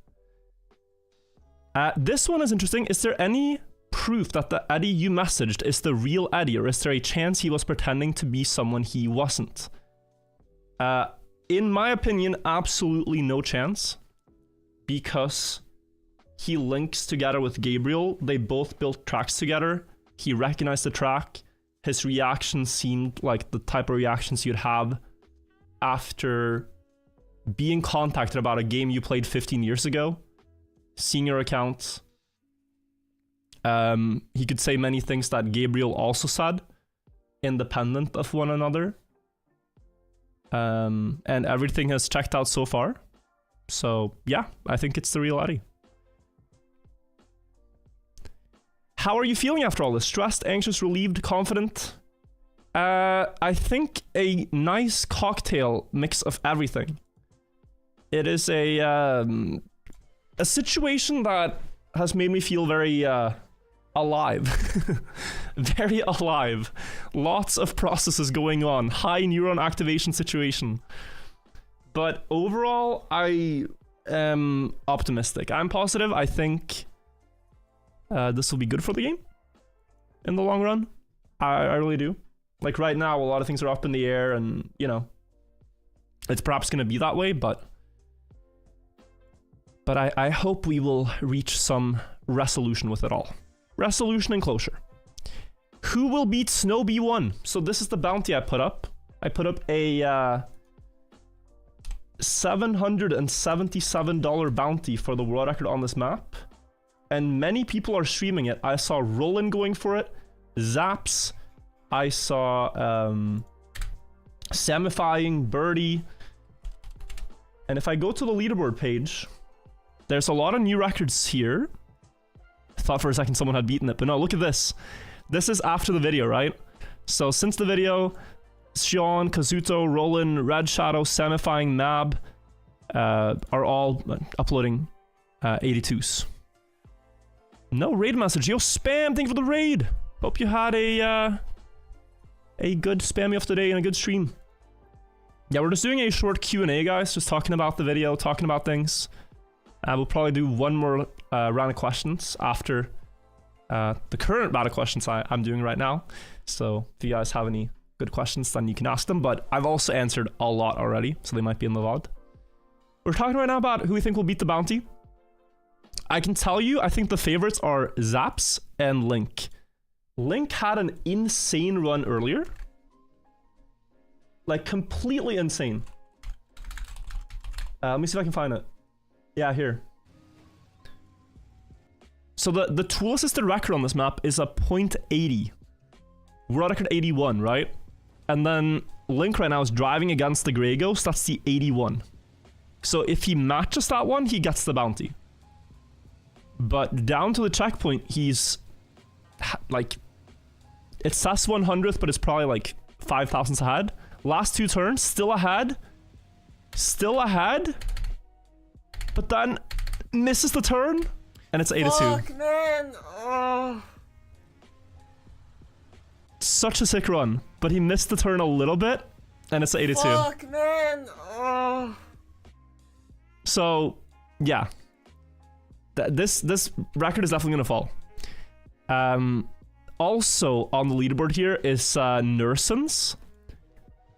This one is interesting. Is there any proof that the Eddie you messaged is the real Eddie, or is there a chance he was pretending to be someone he wasn't? In my opinion, absolutely no chance, because he links together with Gabriel. They both built tracks together. He recognized the track. His reaction seemed like the type of reactions you'd have after being contacted about a game you played 15 years ago, seeing your accounts. He could say many things that Gabriel also said, independent of one another. And everything has checked out so far. So yeah, I think it's the real Eddie. How are you feeling after all this? Stressed, anxious, relieved, confident? I think a nice cocktail mix of everything. It is a situation that has made me feel very alive. Very alive. Lots of processes going on. High neuron activation situation. But overall, I am optimistic. I'm positive. I think this will be good for the game in the long run. I really do. Like right now, a lot of things are up in the air, and you know, it's perhaps going to be that way, but I hope we will reach some resolution with it all. Resolution and closure. Who will beat Snow B1? So this is the bounty I put up. I put up a $777 bounty for the world record on this map. And many people are streaming it. I saw Roland going for it. Zaps. I saw Samifying, Birdie. And if I go to the leaderboard page, there's a lot of new records here. I thought for a second someone had beaten it, but no, look at this. This is after the video, right? So since the video, Sean, Kazuto, Roland, Red Shadow, Samifying, Mab are all uploading 82s. No raid message. Yo, Spam, thank you for the raid. Hope you had a good spammy of the day and a good stream. Yeah, we're just doing a short Q&A, guys. Just talking about the video, talking about things. We'll probably do one more round of questions after the current round of questions I'm doing right now. So if you guys have any good questions, then you can ask them. But I've also answered a lot already, so they might be in the VOD. We're talking right now about who we think will beat the bounty. I can tell you, I think the favorites are Zaps and Link. Link had an insane run earlier. Like, completely insane. Let me see if I can find it. Yeah, here. So the tool assisted record on this map is a .80. World record 81, right? And then Link right now is driving against the Grey Ghost. That's the 81. So if he matches that one, he gets the bounty. But down to the checkpoint, he's like, it says 100th, but it's probably like 5 thousandths ahead. Last 2 turns, still ahead. Still ahead. But then misses the turn, and it's 82. Fuck, man. Oh. Such a sick run, but he missed the turn a little bit, and it's 82. Fuck, man. Oh. So, yeah. This record is definitely gonna fall. Also on the leaderboard here is Nursens.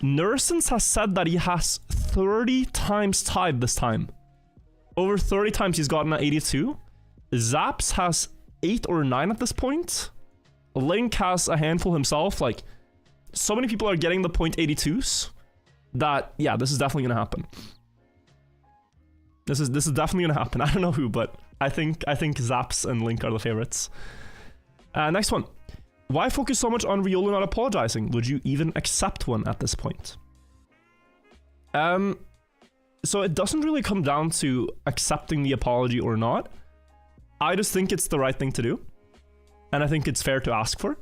Nursens has said that he has 30 times tied this time. Over 30 times he's gotten at 82. Zaps has 8 or 9 at this point. Link has a handful himself. Like, so many people are getting the .82s that, yeah, this is definitely gonna happen. This is definitely gonna happen. I don't know who, but I think Zaps and Link are the favorites. Next one. Why focus so much on Riolu not apologizing? Would you even accept one at this point? So it doesn't really come down to accepting the apology or not. I just think it's the right thing to do. And I think it's fair to ask for.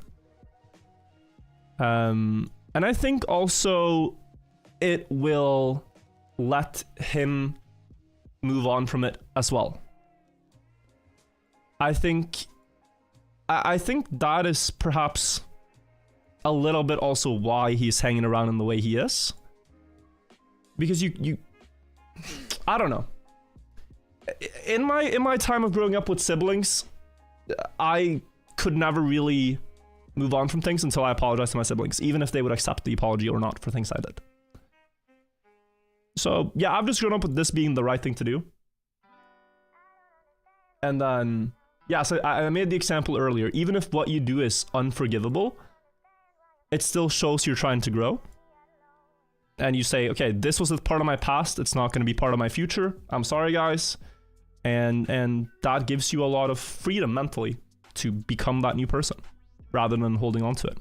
And I think also it will let him move on from it as well. I think that is perhaps a little bit also why he's hanging around in the way he is. Because you I don't know. In my time of growing up with siblings, I could never really move on from things until I apologized to my siblings, even if they would accept the apology or not for things I did. So yeah, I've just grown up with this being the right thing to do. And then, yeah, so I made the example earlier. Even if what you do is unforgivable, it still shows you're trying to grow. And you say, okay, this was a part of my past. It's not going to be part of my future. I'm sorry, guys. And that gives you a lot of freedom mentally to become that new person rather than holding on to it.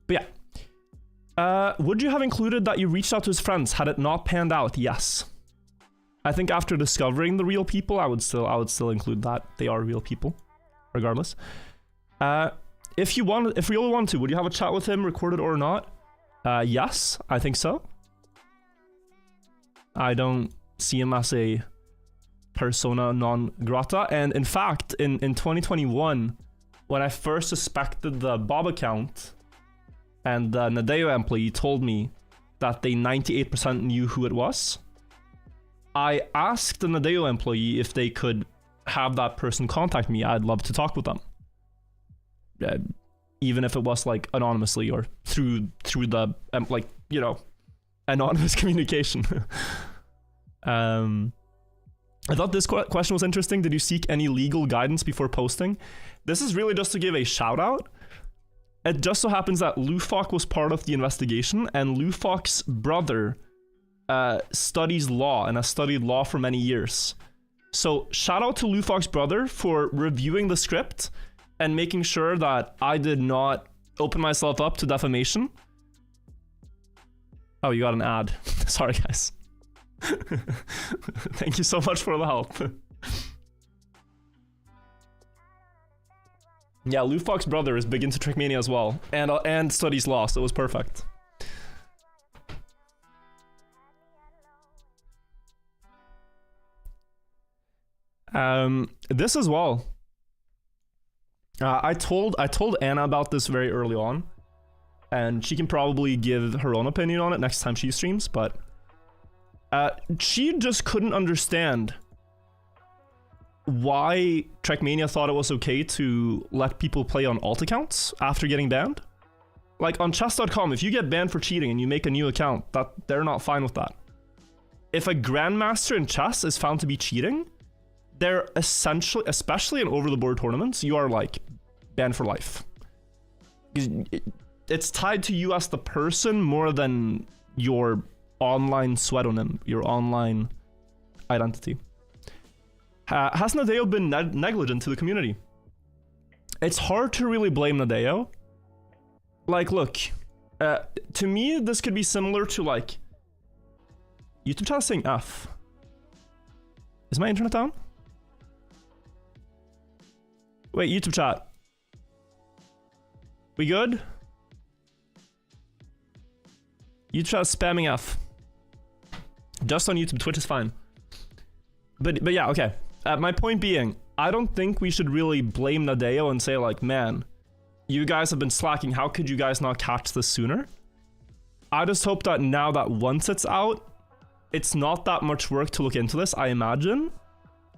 But yeah. Would you have included that you reached out to his friends had it not panned out? Yes. I think after discovering the real people, I would still include that they are real people, regardless. If you really want to, would you have a chat with him, recorded or not? Yes, I think so. I don't see him as a persona non grata, and in fact, in 2021, when I first suspected the Bob account, and the Nadeo employee told me that they 98% knew who it was, I asked the Nadeo employee if they could have that person contact me. I'd love to talk with them. Even if it was like anonymously or through the like, you know, anonymous communication. I thought this question was interesting. Did you seek any legal guidance before posting? This is really just to give a shout out. It just so happens that Lufok was part of the investigation, and Lufok's brother studies law and has studied law for many years. So shout out to Lufok's brother for reviewing the script and making sure that I did not open myself up to defamation. Oh, you got an ad. Sorry, guys. Thank you so much for the help. Yeah, Lufok's brother is big into Trickmania as well, and studies law, so it was perfect. This as well. I told Anna about this very early on, and she can probably give her own opinion on it next time she streams, but she just couldn't understand why Trackmania thought it was okay to let people play on alt accounts after getting banned. Like on chess.com, if you get banned for cheating and you make a new account, they're not fine with that. If a grandmaster in chess is found to be cheating, they're essentially, especially in over-the-board tournaments, you are like banned for life. It's tied to you as the person more than your online pseudonym, your online identity. Has Nadeo been negligent to the community? It's hard to really blame Nadeo. Like, look, to me, this could be similar to like YouTube chat saying F. Is my internet down? Wait, YouTube chat. We good? YouTube chat is spamming F. Just on YouTube, Twitch is fine. But yeah, okay. My point being, I don't think we should really blame Nadeo and say like, man, you guys have been slacking. How could you guys not catch this sooner? I just hope that now that once it's out, it's not that much work to look into this, I imagine.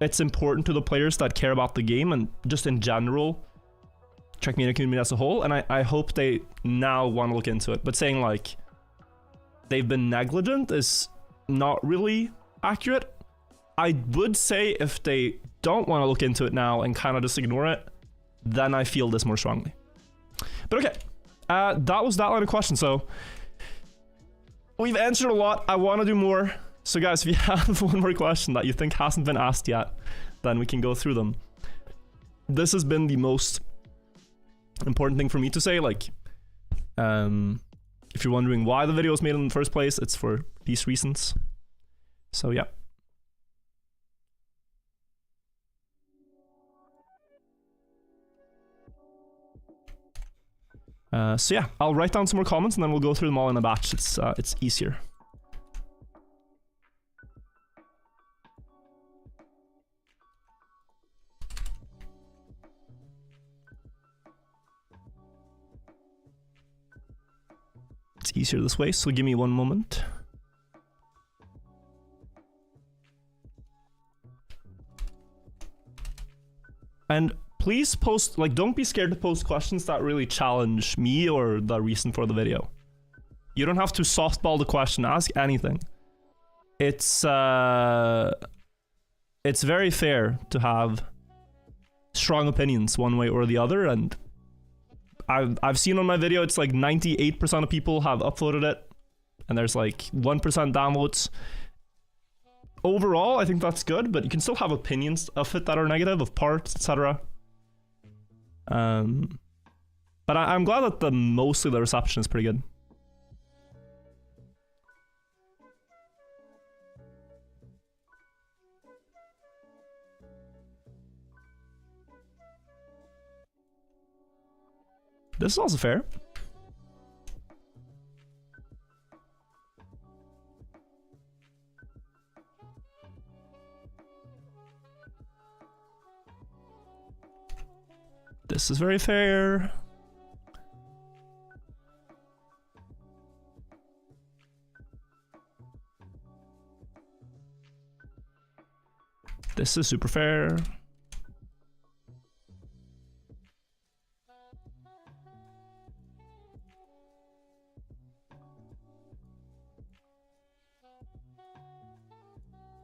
it's important to the players that care about the game and just in general, Czech media community as a whole, and I hope they now want to look into it. But saying like they've been negligent is not really accurate. I would say if they don't want to look into it now and kind of just ignore it, then I feel this more strongly. But okay, that was that line of question. So we've answered a lot. I want to do more. So guys, if you have one more question that you think hasn't been asked yet, then we can go through them. This has been the most important thing for me to say. Like, if you're wondering why the video was made in the first place, it's for these reasons. So yeah. So yeah, I'll write down some more comments and then we'll go through them all in a batch. It's easier. It's easier this way, so give me one moment. And please post, like, don't be scared to post questions that really challenge me or the reason for the video. You don't have to softball the question, ask anything. It's very fair to have strong opinions one way or the other, and I've seen on my video it's like 98% of people have upvoted it, and there's like 1% downloads. Overall, I think that's good, but you can still have opinions of it that are negative, of parts, etc. But I'm glad that mostly the reception is pretty good. This is also fair. This is very fair. This is super fair.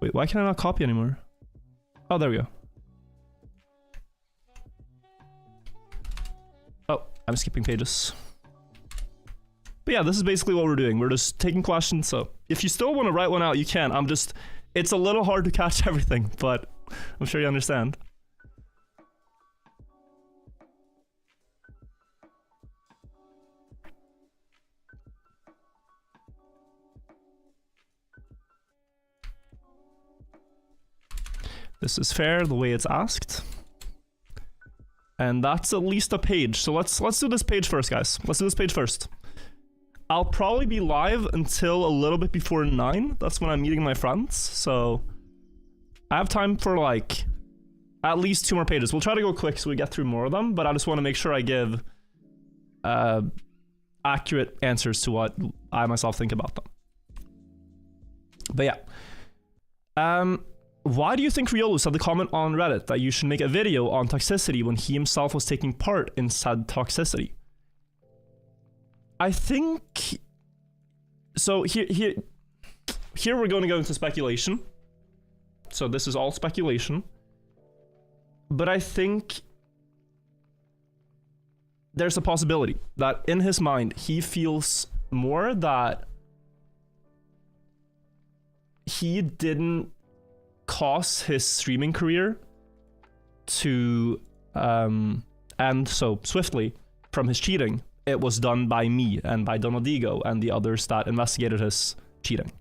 Wait, why can I not copy anymore? Oh, there we go. Oh, I'm skipping pages. But yeah, this is basically what we're doing. We're just taking questions. So if you still want to write one out, you can. It's a little hard to catch everything, but I'm sure you understand. This is fair the way it's asked. And that's at least a page. So let's do this page first, guys. Let's do this page first. I'll probably be live until a little bit before 9. That's when I'm meeting my friends. So I have time for like at least 2 more pages. We'll try to go quick so we get through more of them, but I just want to make sure I give accurate answers to what I myself think about them. But yeah. Why do you think Riolu said the comment on Reddit that you should make a video on toxicity when he himself was taking part in said toxicity? I think... So here we're going to go into speculation. So this is all speculation. But I think there's a possibility that in his mind he feels more that he didn't cause his streaming career to end so swiftly from his cheating. It was done by me and by Donadigo and the others that investigated his cheating.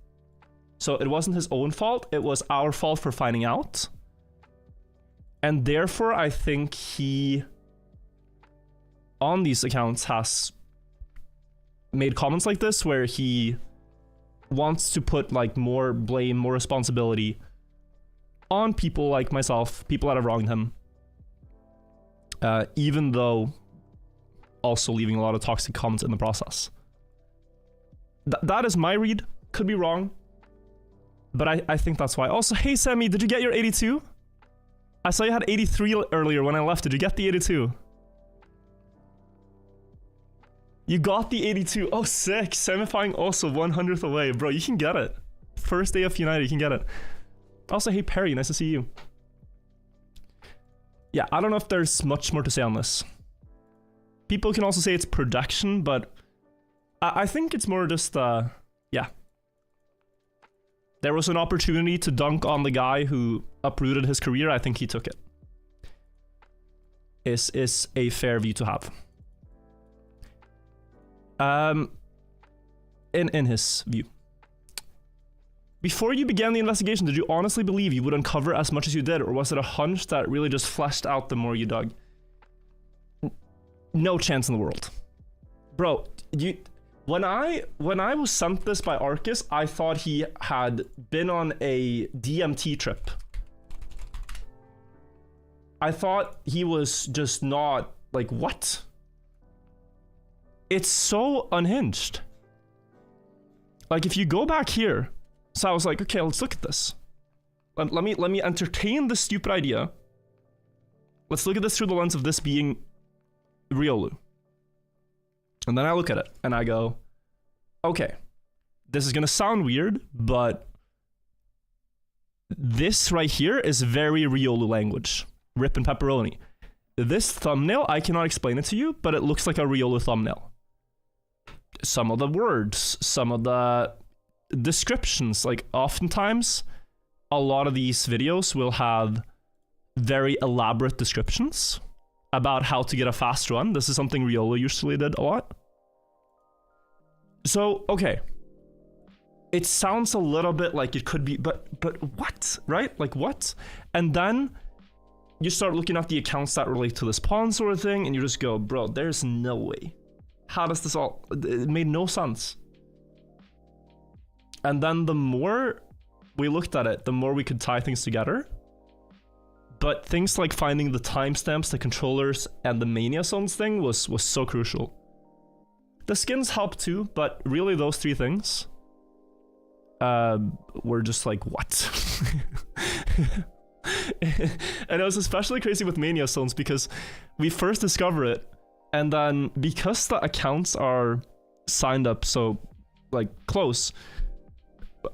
So it wasn't his own fault, it was our fault for finding out. And therefore I think he, on these accounts, has made comments like this where he wants to put like more blame, more responsibility on people like myself, people that have wronged him, even though also leaving a lot of toxic comments in the process. That is my read, could be wrong, but I think that's why. Also, hey Sammy, did you get your 82? I saw you had 83 earlier when I left. Did you get the 82? You got the 82. Oh, sick. Semifying also 100th away. Bro, you can get it. First day of United, you can get it. Also, hey Perry, nice to see you. Yeah, I don't know if there's much more to say on this. People can also say it's projection, but I think it's more just, yeah. There was an opportunity to dunk on the guy who uprooted his career. I think he took it. Is a fair view to have. In his view. Before you began the investigation, did you honestly believe you would uncover as much as you did, or was it a hunch that really just fleshed out the more you dug? No chance in the world. Bro, when I was sent this by Arcus, I thought he had been on a DMT trip. I thought he was just not, like, what? It's so unhinged. Like, if you go back here, so I was like, okay, let's look at this. Let me entertain this stupid idea. Let's look at this through the lens of this being Riolu. And then I look at it and I go, okay, this is gonna sound weird, but this right here is very Riolu language. Rip and pepperoni. This thumbnail, I cannot explain it to you, but it looks like a Riolu thumbnail. Some of the words, some of the descriptions, like oftentimes a lot of these videos will have very elaborate descriptions about how to get a fast run. This is something Riolu usually did a lot. So, okay. It sounds a little bit like it could be, but what, right? Like what? And then you start looking at the accounts that relate to this pawn sort of thing, and you just go, bro, there's no way. How does this all, it made no sense. And then the more we looked at it, the more we could tie things together. But things like finding the timestamps, the controllers, and the mania zones thing was so crucial. The skins helped too, but really those three things were just like, what? And it was especially crazy with mania zones because we first discover it, and then because the accounts are signed up so like close,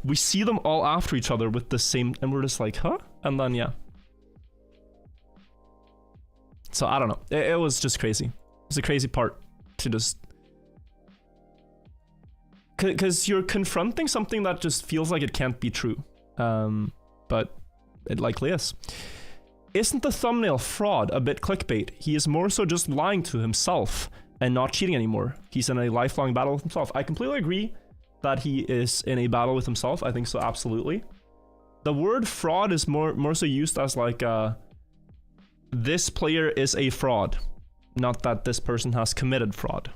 we see them all after each other with the same, and we're just like, huh? And then yeah. So I don't know. It was just crazy. It's a crazy part to just, because you're confronting something that just feels like it can't be true, but it likely is. Isn't the thumbnail fraud a bit clickbait? He is more so just lying to himself and not cheating anymore. He's in a lifelong battle with himself. I completely agree that he is in a battle with himself. I think so, absolutely. The word fraud is more so used as like this player is a fraud, not that this person has committed fraud.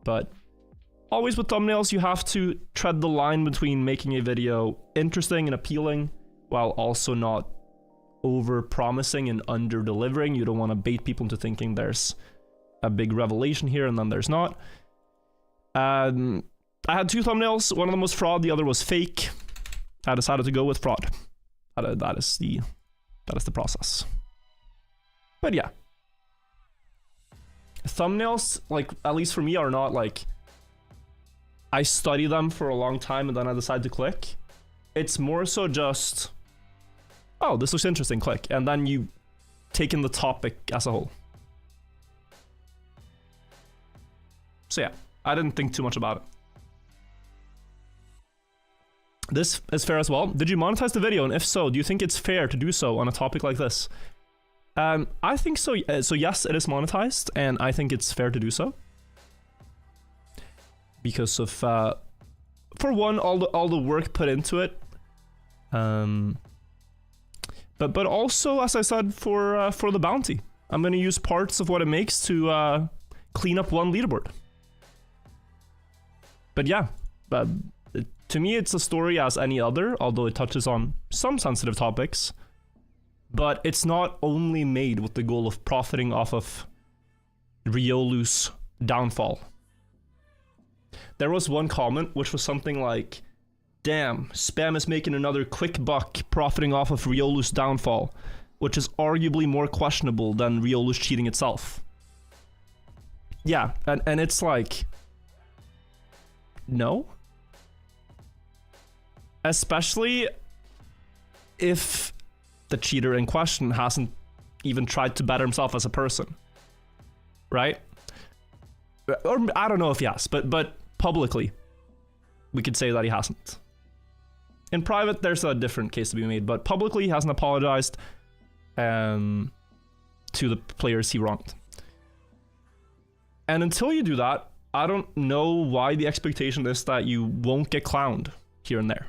But always with thumbnails, you have to tread the line between making a video interesting and appealing while also not over promising and under delivering. You don't want to bait people into thinking there's a big revelation here and then there's not. I had two thumbnails. One of them was fraud, the other was fake. I decided to go with fraud. That is the process. But yeah, thumbnails, like, at least for me, are not like I study them for a long time and then I decide to click. It's more so just, oh, this looks interesting, click, and then you take in the topic as a whole. So yeah, I didn't think too much about it. This is fair as well. Did you monetize the video, and if so, do you think it's fair to do so on a topic like this? I think so. So yes, it is monetized, and I think it's fair to do so because of, for one, all the work put into it. But also, as I said, for the bounty, I'm gonna use parts of what it makes to clean up one leaderboard. But yeah, to me, it's a story as any other, although it touches on some sensitive topics. But it's not only made with the goal of profiting off of Riolu's downfall. There was one comment which was something like, damn, Spam is making another quick buck profiting off of Riolu's downfall. which is arguably more questionable than Riolu's cheating itself. Yeah, and it's like, no? Especially if the cheater in question hasn't even tried to better himself as a person, right? Or I don't know if he has, but publicly, we could say that he hasn't. In private, there's a different case to be made, but publicly, he hasn't apologized to the players he wronged. And until you do that, I don't know why the expectation is that you won't get clowned here and there.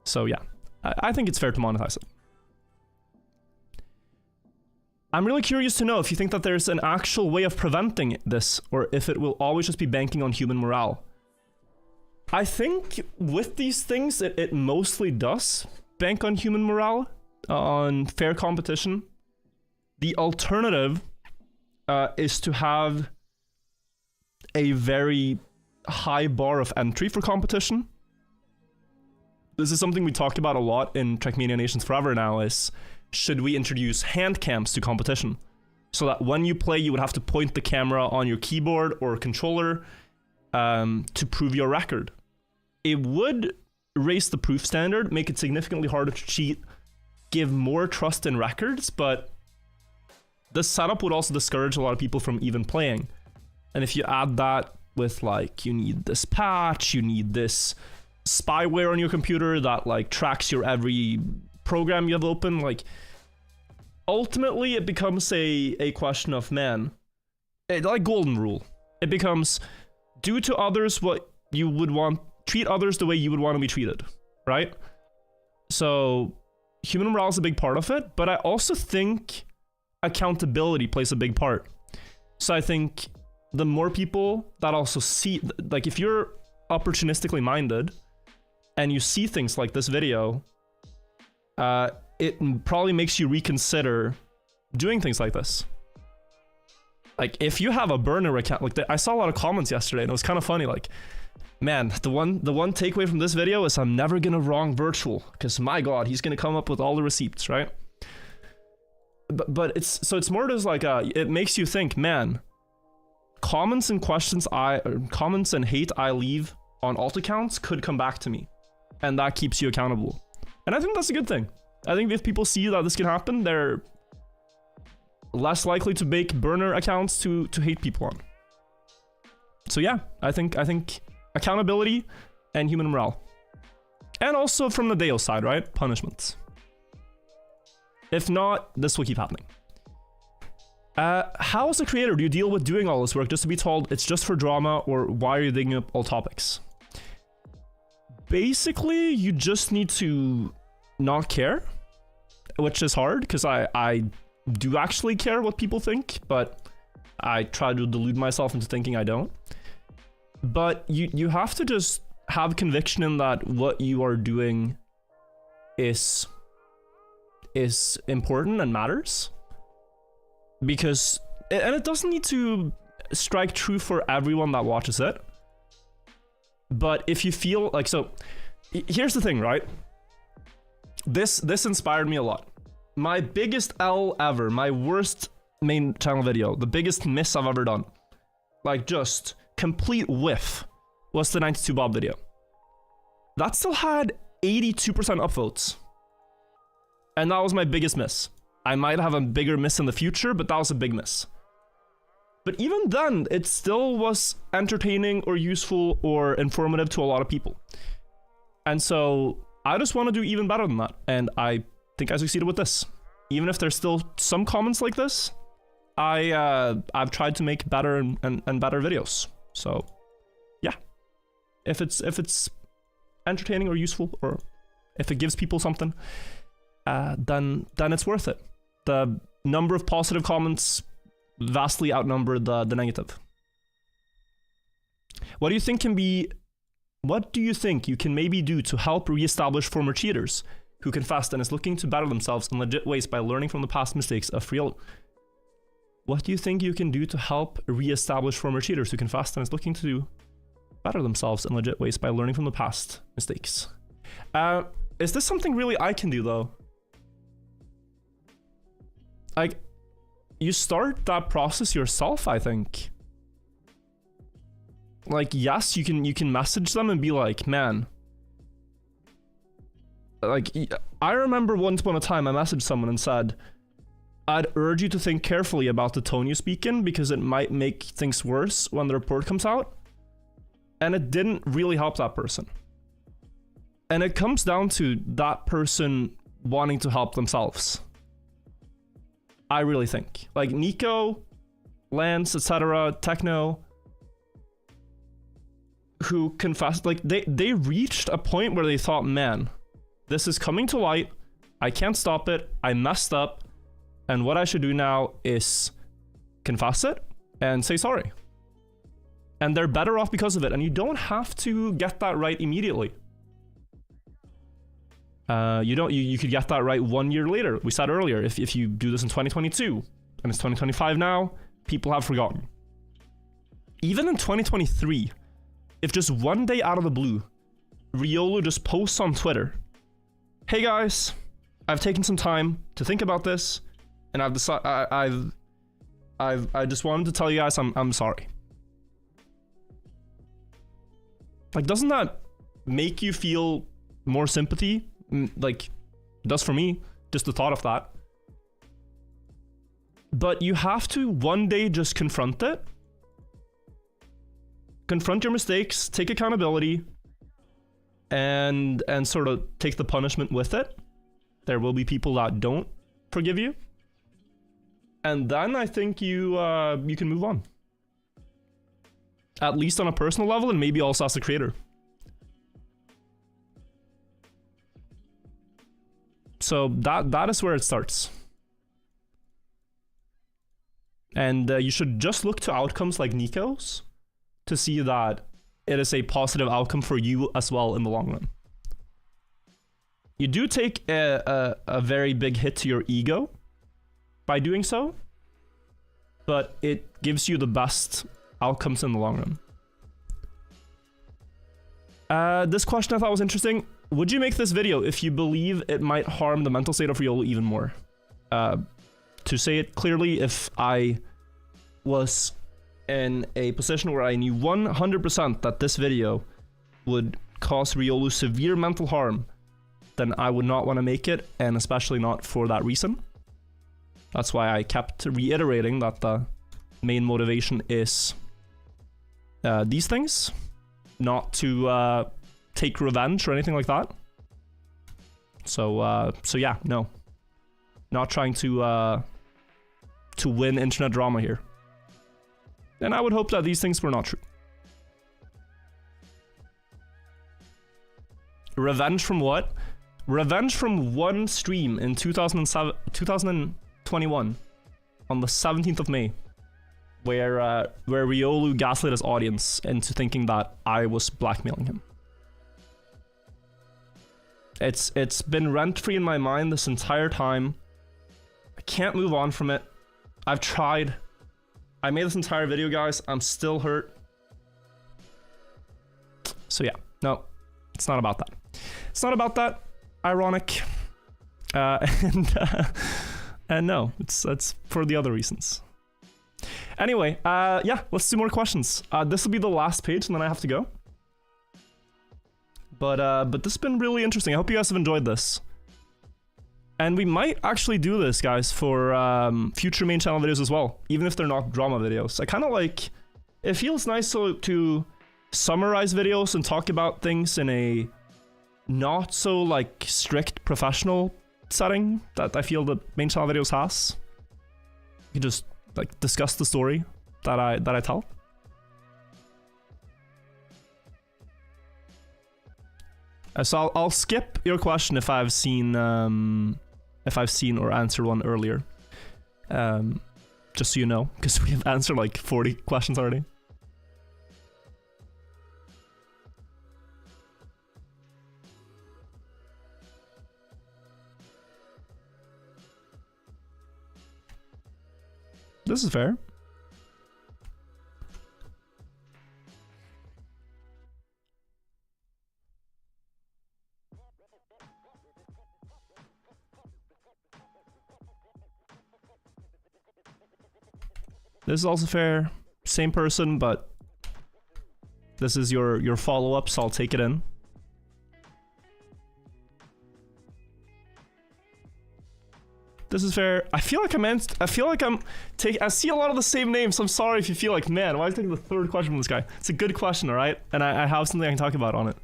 So yeah, I think it's fair to monetize it. I'm really curious to know if you think that there's an actual way of preventing this, or if it will always just be banking on human morale. I think with these things, it mostly does bank on human morale, on fair competition. The alternative is to have a very high bar of entry for competition. This is something we talked about a lot in Trackmania Nations Forever now, is should we introduce hand cams to competition? So that when you play, you would have to point the camera on your keyboard or controller to prove your record. It would raise the proof standard, make it significantly harder to cheat, give more trust in records, but this setup would also discourage a lot of people from even playing. And if you add that with like, you need this patch, you need this spyware on your computer that like tracks your every program you have open, like ultimately it becomes a question of, man, like golden rule. It becomes do to others what you would want, treat others the way you would want to be treated, right? So human morale is a big part of it, but I also think accountability plays a big part. So I think the more people that also see, like if you're opportunistically minded and you see things like this video, it probably makes you reconsider doing things like this. Like if you have a burner account, like I saw a lot of comments yesterday and it was kind of funny, like, man, the one takeaway from this video is I'm never gonna wrong Virtual, because my god, he's gonna come up with all the receipts, right? But it's more just like it makes you think, man, comments and comments and hate I leave on alt accounts could come back to me, and that keeps you accountable. And I think that's a good thing. I think if people see that this can happen, they're less likely to make burner accounts to hate people on. So yeah, I think accountability and human morale. And also from the Nadeo side, right? Punishments. If not, this will keep happening. How as a creator do you deal with doing all this work just to be told it's just for drama, or why are you digging up all topics? Basically, you just need to not care, which is hard because I do actually care what people think, but I try to delude myself into thinking I don't. But you have to just have conviction in that what you are doing is important and matters. Because, and it doesn't need to strike true for everyone that watches it. But if you feel like, so here's the thing, right? This inspired me a lot. My biggest L ever, my worst main channel video, the biggest miss I've ever done, like just complete whiff, was the 92 Bob video. That still had 82% upvotes. And that was my biggest miss. I might have a bigger miss in the future, but that was a big miss. But even then, it still was entertaining or useful or informative to a lot of people. And so I just want to do even better than that. And I think I succeeded with this. Even if there's still some comments like this, I've tried to make better and better videos. So yeah, if it's entertaining or useful, or if it gives people something, then it's worth it. The number of positive comments vastly outnumber the negative. What do you think you can maybe do to help reestablish former cheaters who confessed and is looking to better themselves in legit ways by learning from the past mistakes of Riolu? What do you think you can do to help reestablish former cheaters who confessed and is looking to better themselves in legit ways by learning from the past mistakes? Is this something really I can do though? like, you start that process yourself, I think. Like, yes, you can message them and be like, man, like, I remember once upon a time I messaged someone and said, I'd urge you to think carefully about the tone you speak in because it might make things worse when the report comes out. And it didn't really help that person. And it comes down to that person wanting to help themselves. I really think. Like Nico, Lance, etc., Techno, who confessed, like they reached a point where they thought, man, this is coming to light. I can't stop it. I messed up. And what I should do now is confess it and say sorry. And they're better off because of it. And you don't have to get that right immediately. You could get that right 1 year later. We said earlier, if you do this in 2022 and it's 2025 now, people have forgotten. Even in 2023, if just one day out of the blue, Riolu just posts on Twitter, hey guys, I've taken some time to think about this, and I've decided I just wanted to tell you guys I'm sorry. Like, doesn't that make you feel more sympathy? Like, it does for me, just the thought of that. But you have to one day just confront it. Confront your mistakes, take accountability, and sort of take the punishment with it. There will be people that don't forgive you. And then I think you can move on. At least on a personal level, and maybe also as a creator. So that is where it starts. And you should just look to outcomes like Nico's to see that it is a positive outcome for you as well in the long run. You do take a very big hit to your ego by doing so, but it gives you the best outcomes in the long run. This question I thought was interesting. Would you make this video if you believe it might harm the mental state of Riolu even more? To say it clearly, if I was in a position where I knew 100% that this video would cause Riolu severe mental harm, then I would not want to make it, and especially not for that reason. That's why I kept reiterating that the main motivation is these things, not to take revenge or anything like that. So yeah, no, not trying to win internet drama here. And I would hope that these things were not true. Revenge from what? Revenge from one stream in 2021 on the 17th of May, where Riolu gaslit his audience into thinking that I was blackmailing him. It's been rent-free in my mind this entire time. I can't move on from it. I've tried. I made this entire video, guys. I'm still hurt. So yeah, no, it's not about that. It's not about that. Ironic. And no, it's for the other reasons. Anyway, yeah, let's do more questions. This will be the last page, and then I have to go. But this has been really interesting. I hope you guys have enjoyed this. And we might actually do this, guys, for future main channel videos as well, even if they're not drama videos. I kind of like, it feels nice to summarize videos and talk about things in a not so like strict professional setting that I feel that main channel videos has. You can just like discuss the story that I tell. So I'll skip your question if I've seen or answered one earlier. Just so you know, because we have answered like 40 questions already. This is fair. This is also fair. Same person, but this is your follow-up, so I'll take it in. This is fair. I feel like I see a lot of the same names, so I'm sorry if you feel like, man, why is I taking the third question from this guy? It's a good question, alright? And I have something I can talk about on it.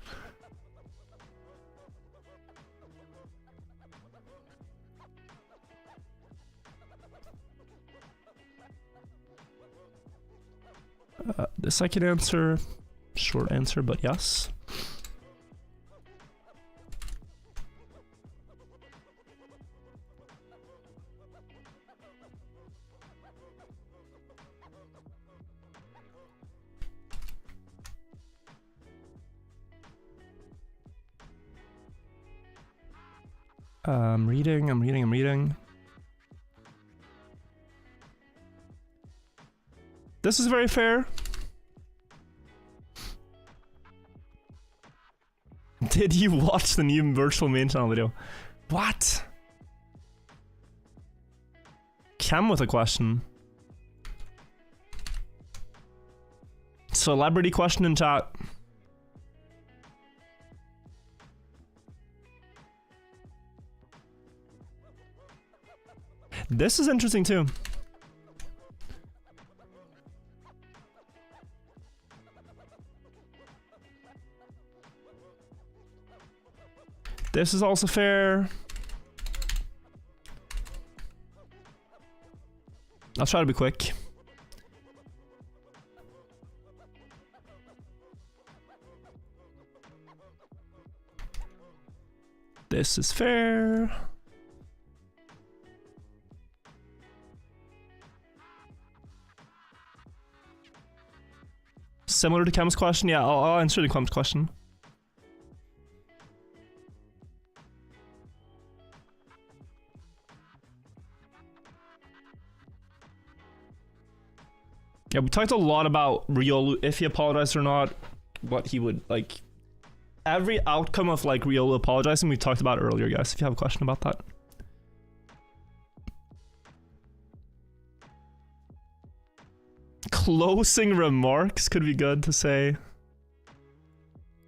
This I can answer. Short answer, but yes. I'm reading. This is very fair. Did you watch the new virtual main channel video? What? Cam with a question. Celebrity question in chat. This is interesting too. This is also fair. I'll try to be quick. This is fair. Similar to Cam's question? Yeah, I'll answer the Cam's question. Yeah, we talked a lot about Riolu, if he apologized or not, what he would, like... Every outcome of, like, Riolu apologizing, we talked about earlier, guys, if you have a question about that. Closing remarks could be good to say.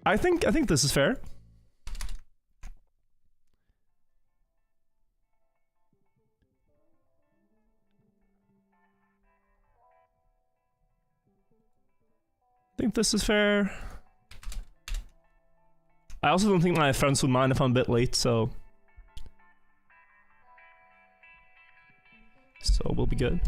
I think this is fair. I think this is fair. I also don't think my friends would mind if I'm a bit late, so we'll be good.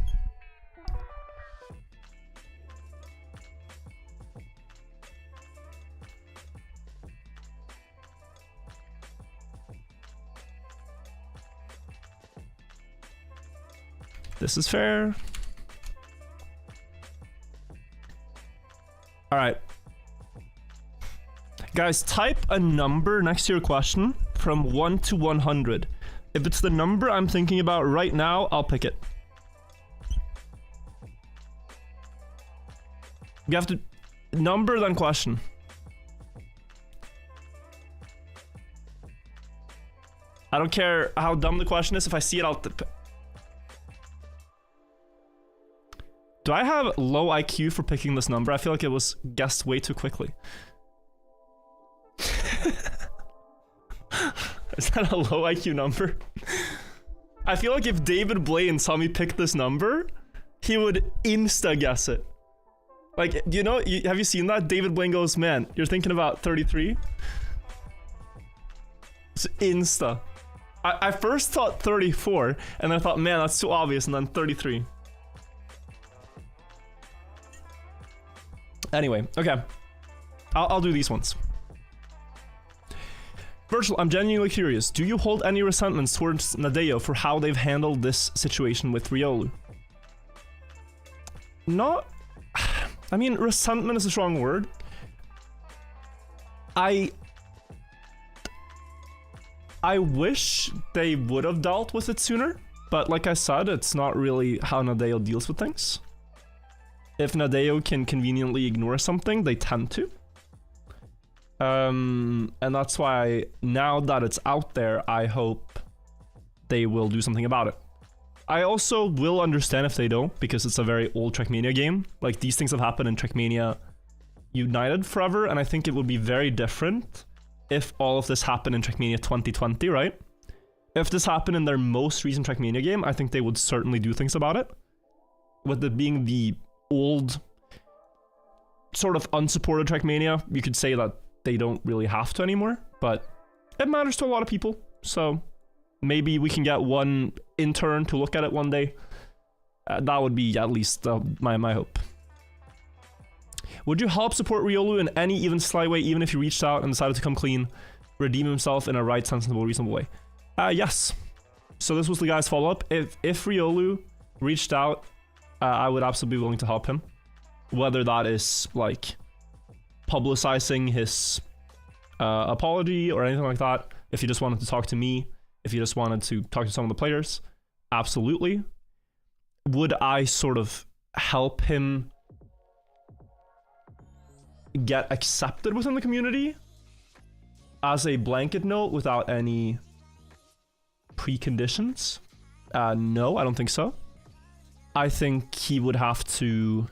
This is fair. Alright. Guys, type a number next to your question from 1 to 100. If it's the number I'm thinking about right now, I'll pick it. You have to... Number, then question. I don't care how dumb the question is. If I see it, I'll... Do I have low IQ for picking this number? I feel like it was guessed way too quickly. Is that a low IQ number? I feel like if David Blaine saw me pick this number, he would insta guess it. Like, you know, have you seen that? David Blaine goes, man, you're thinking about 33? It's insta. I first thought 34, and then I thought, man, that's too obvious, and then 33. Anyway, okay. I'll do these ones. Virtual, I'm genuinely curious. Do you hold any resentments towards Nadeo for how they've handled this situation with Riolu? Not... I mean, resentment is a strong word. I wish they would have dealt with it sooner, but like I said, it's not really how Nadeo deals with things. If Nadeo can conveniently ignore something, they tend to. And that's why now that it's out there, I hope they will do something about it. I also will understand if they don't, because it's a very old Trackmania game. Like, these things have happened in Trackmania United forever, and I think it would be very different if all of this happened in Trackmania 2020, right? If this happened in their most recent Trackmania game, I think they would certainly do things about it. With it being the old, sort of unsupported Trackmania, you could say that they don't really have to anymore, but it matters to a lot of people, so maybe we can get one intern to look at it one day. That would be at least my hope. Would you help support Riolu in any even slight way, even if he reached out and decided to come clean, redeem himself in a right, sensible, reasonable way? Yes. So this was the guy's follow-up. If Riolu reached out, I would absolutely be willing to help him. Whether that is, like, publicizing his apology or anything like that. If he just wanted to talk to me, if he just wanted to talk to some of the players, absolutely. Would I sort of help him get accepted within the community as a blanket note without any preconditions? No, I don't think so. I think he would have to,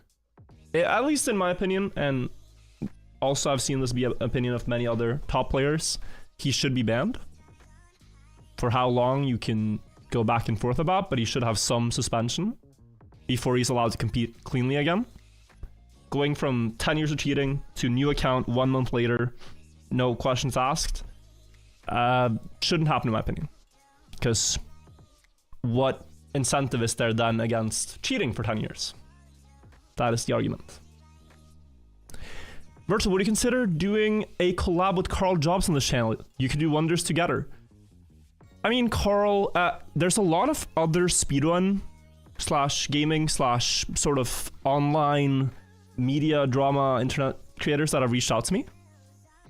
at least in my opinion, and also I've seen this be an opinion of many other top players, he should be banned. For how long you can go back and forth about, but he should have some suspension before he's allowed to compete cleanly again. Going from 10 years of cheating to new account 1 month later, no questions asked, shouldn't happen in my opinion. Because what incentive is there then against cheating for 10 years? That is the argument. Virtual, would you consider doing a collab with Carl Jobs on this channel? You could do wonders together. I mean, Carl, there's a lot of other speedrun / gaming / sort of online media drama internet creators that have reached out to me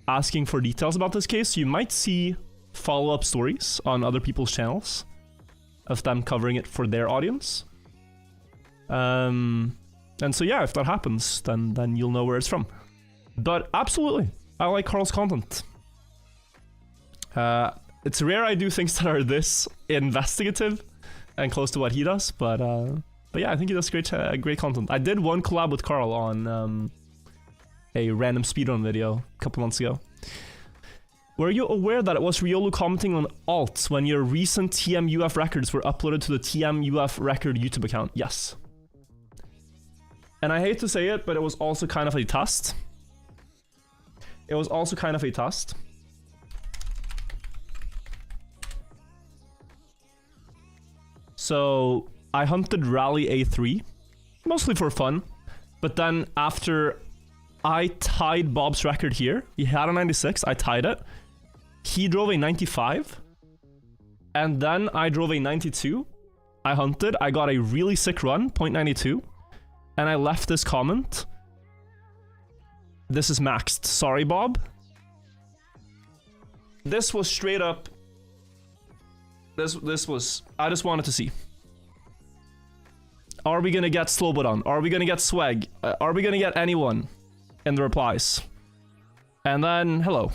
asking for details about this case. You might see follow-up stories on other people's channels of them covering it for their audience. And so yeah, if that happens, then you'll know where it's from. But absolutely, I like Carl's content. It's rare I do things that are this investigative and close to what he does, but yeah, I think he does great content. I did one collab with Carl on a random speedrun video a couple months ago. Were you aware that it was Riolu commenting on alts when your recent TMUF records were uploaded to the TMUF record YouTube account? Yes. And I hate to say it, but it was also kind of a test. It was also kind of a test. So I hunted Rally A3, mostly for fun. But then after I tied Bob's record here, he had a 96, I tied it. He drove a 95. And then I drove a 92. I hunted, I got a really sick run, 0.92. And I left this comment. This is maxed. Sorry, Bob. This was straight up. This was. I just wanted to see. Are we gonna get Slobodan? Are we gonna get Swag? Are we gonna get anyone in the replies? And then, hello.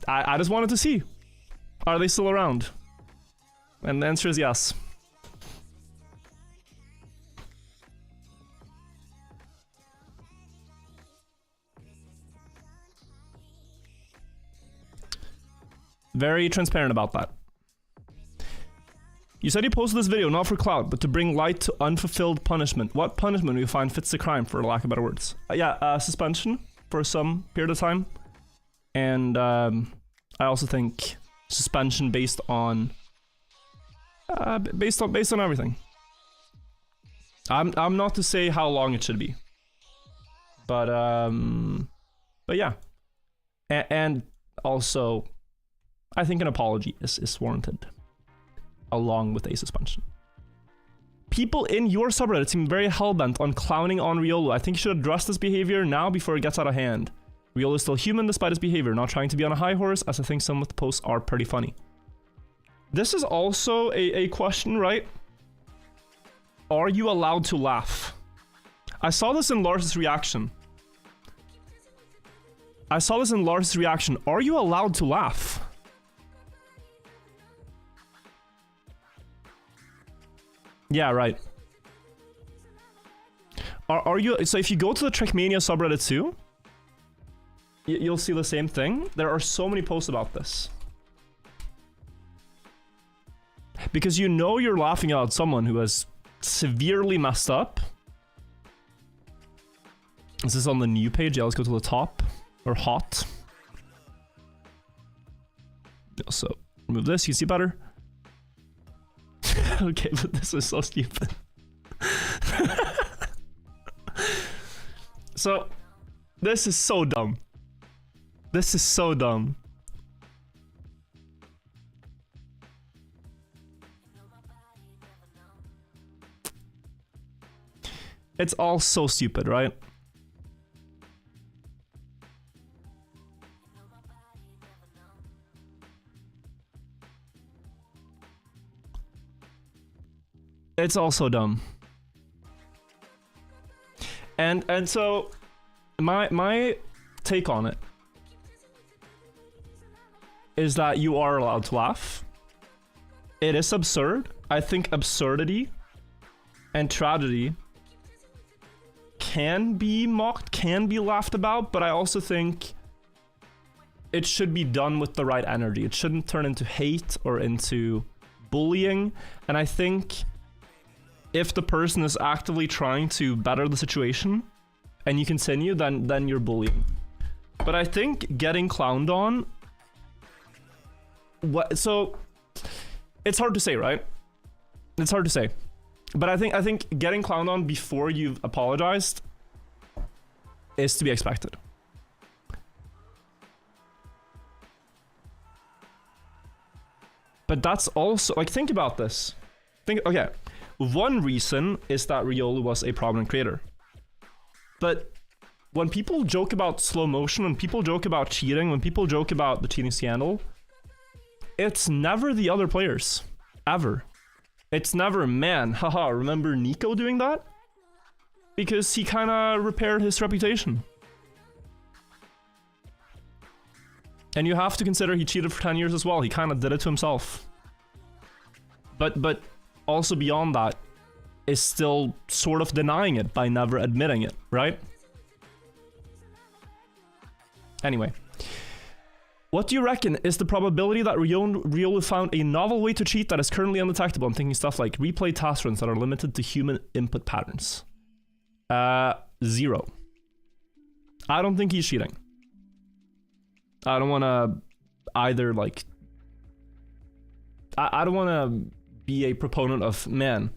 I just wanted to see. Are they still around? And the answer is yes. Very transparent about that. You said you posted this video not for clout, but to bring light to unfulfilled punishment. What punishment do you find fits the crime, for lack of better words? Suspension for some period of time. And I also think suspension based on everything. I'm not to say how long it should be, but yeah, and also I think an apology is warranted, along with a suspension. People in your subreddit seem very hellbent on clowning on Riolu. I think you should address this behavior now before it gets out of hand. Riolu is still human despite his behavior, not trying to be on a high horse, as I think some of the posts are pretty funny. This is also a question, right? Are you allowed to laugh? I saw this in Lars's reaction. I saw this in Lars' reaction. Are you allowed to laugh? Yeah, right. Are you... So if you go to the Trickmania subreddit too, you'll see the same thing. There are so many posts about this. Because you know you're laughing at someone who has severely messed up. Is this on the new page? Yeah, let's go to the top. Or hot. So, remove this, you can see better. Okay, but this is so stupid. So, this is so dumb. This is so dumb. It's all so stupid, right? It's all so dumb. And so my take on it is that you are allowed to laugh. It is absurd. I think absurdity and tragedy can be mocked, can be laughed about, but I also think it should be done with the right energy. It shouldn't turn into hate or into bullying. And I think if the person is actively trying to better the situation and you continue, then you're bullying. But I think getting clowned on, so it's hard to say, right? It's hard to say. But I think getting clowned on before you've apologized is to be expected. But that's also, like, think about this. Okay, one reason is that Riolu was a prominent creator. But when people joke about slow motion, when people joke about cheating, when people joke about the cheating scandal, it's never the other players. Ever. It's never, man, haha, remember Nico doing that? Because he kind of repaired his reputation. And you have to consider he cheated for 10 years as well. He kind of did it to himself. But also beyond that, is still sort of denying it by never admitting it, right? Anyway. What do you reckon is the probability that Riolu found a novel way to cheat that is currently undetectable? I'm thinking stuff like replay task runs that are limited to human input patterns. 0. I don't think he's cheating. I don't want to either, like... I don't want to be a proponent of, man,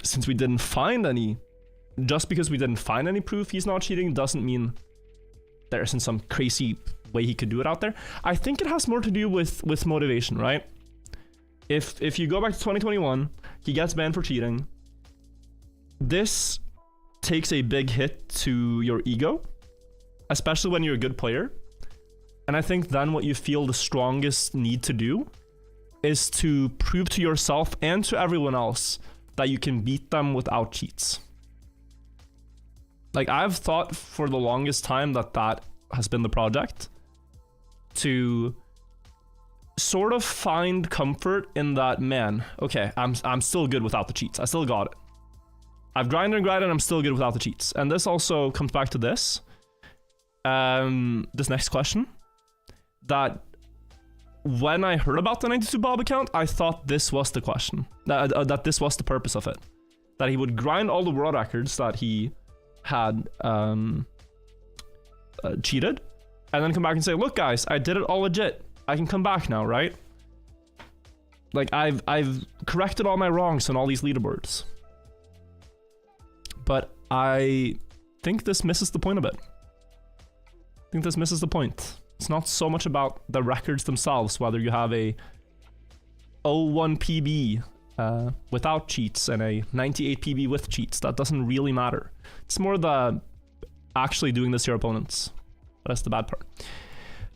since we didn't find any... Just because we didn't find any proof he's not cheating doesn't mean there isn't some crazy way he could do it out there. I think it has more to do with motivation, right? If you go back to 2021, he gets banned for cheating. This takes a big hit to your ego, especially when you're a good player. And I think then what you feel the strongest need to do is to prove to yourself and to everyone else that you can beat them without cheats. Like, I've thought for the longest time that has been the project. To sort of find comfort in that, man, okay, I'm still good without the cheats. I still got it. I've grinded and grinded and I'm still good without the cheats. And this also comes back to this. This next question. That when I heard about the 92 Bob account, I thought this was the question. That this was the purpose of it. That he would grind all the world records that he had cheated. And then come back and say, look guys, I did it all legit. I can come back now, right? Like, I've corrected all my wrongs on all these leaderboards. But I think this misses the point a bit. I think this misses the point. It's not so much about the records themselves, whether you have a 01 PB without cheats and a 98 PB with cheats. That doesn't really matter. It's more the actually doing this to your opponents. That's the bad part.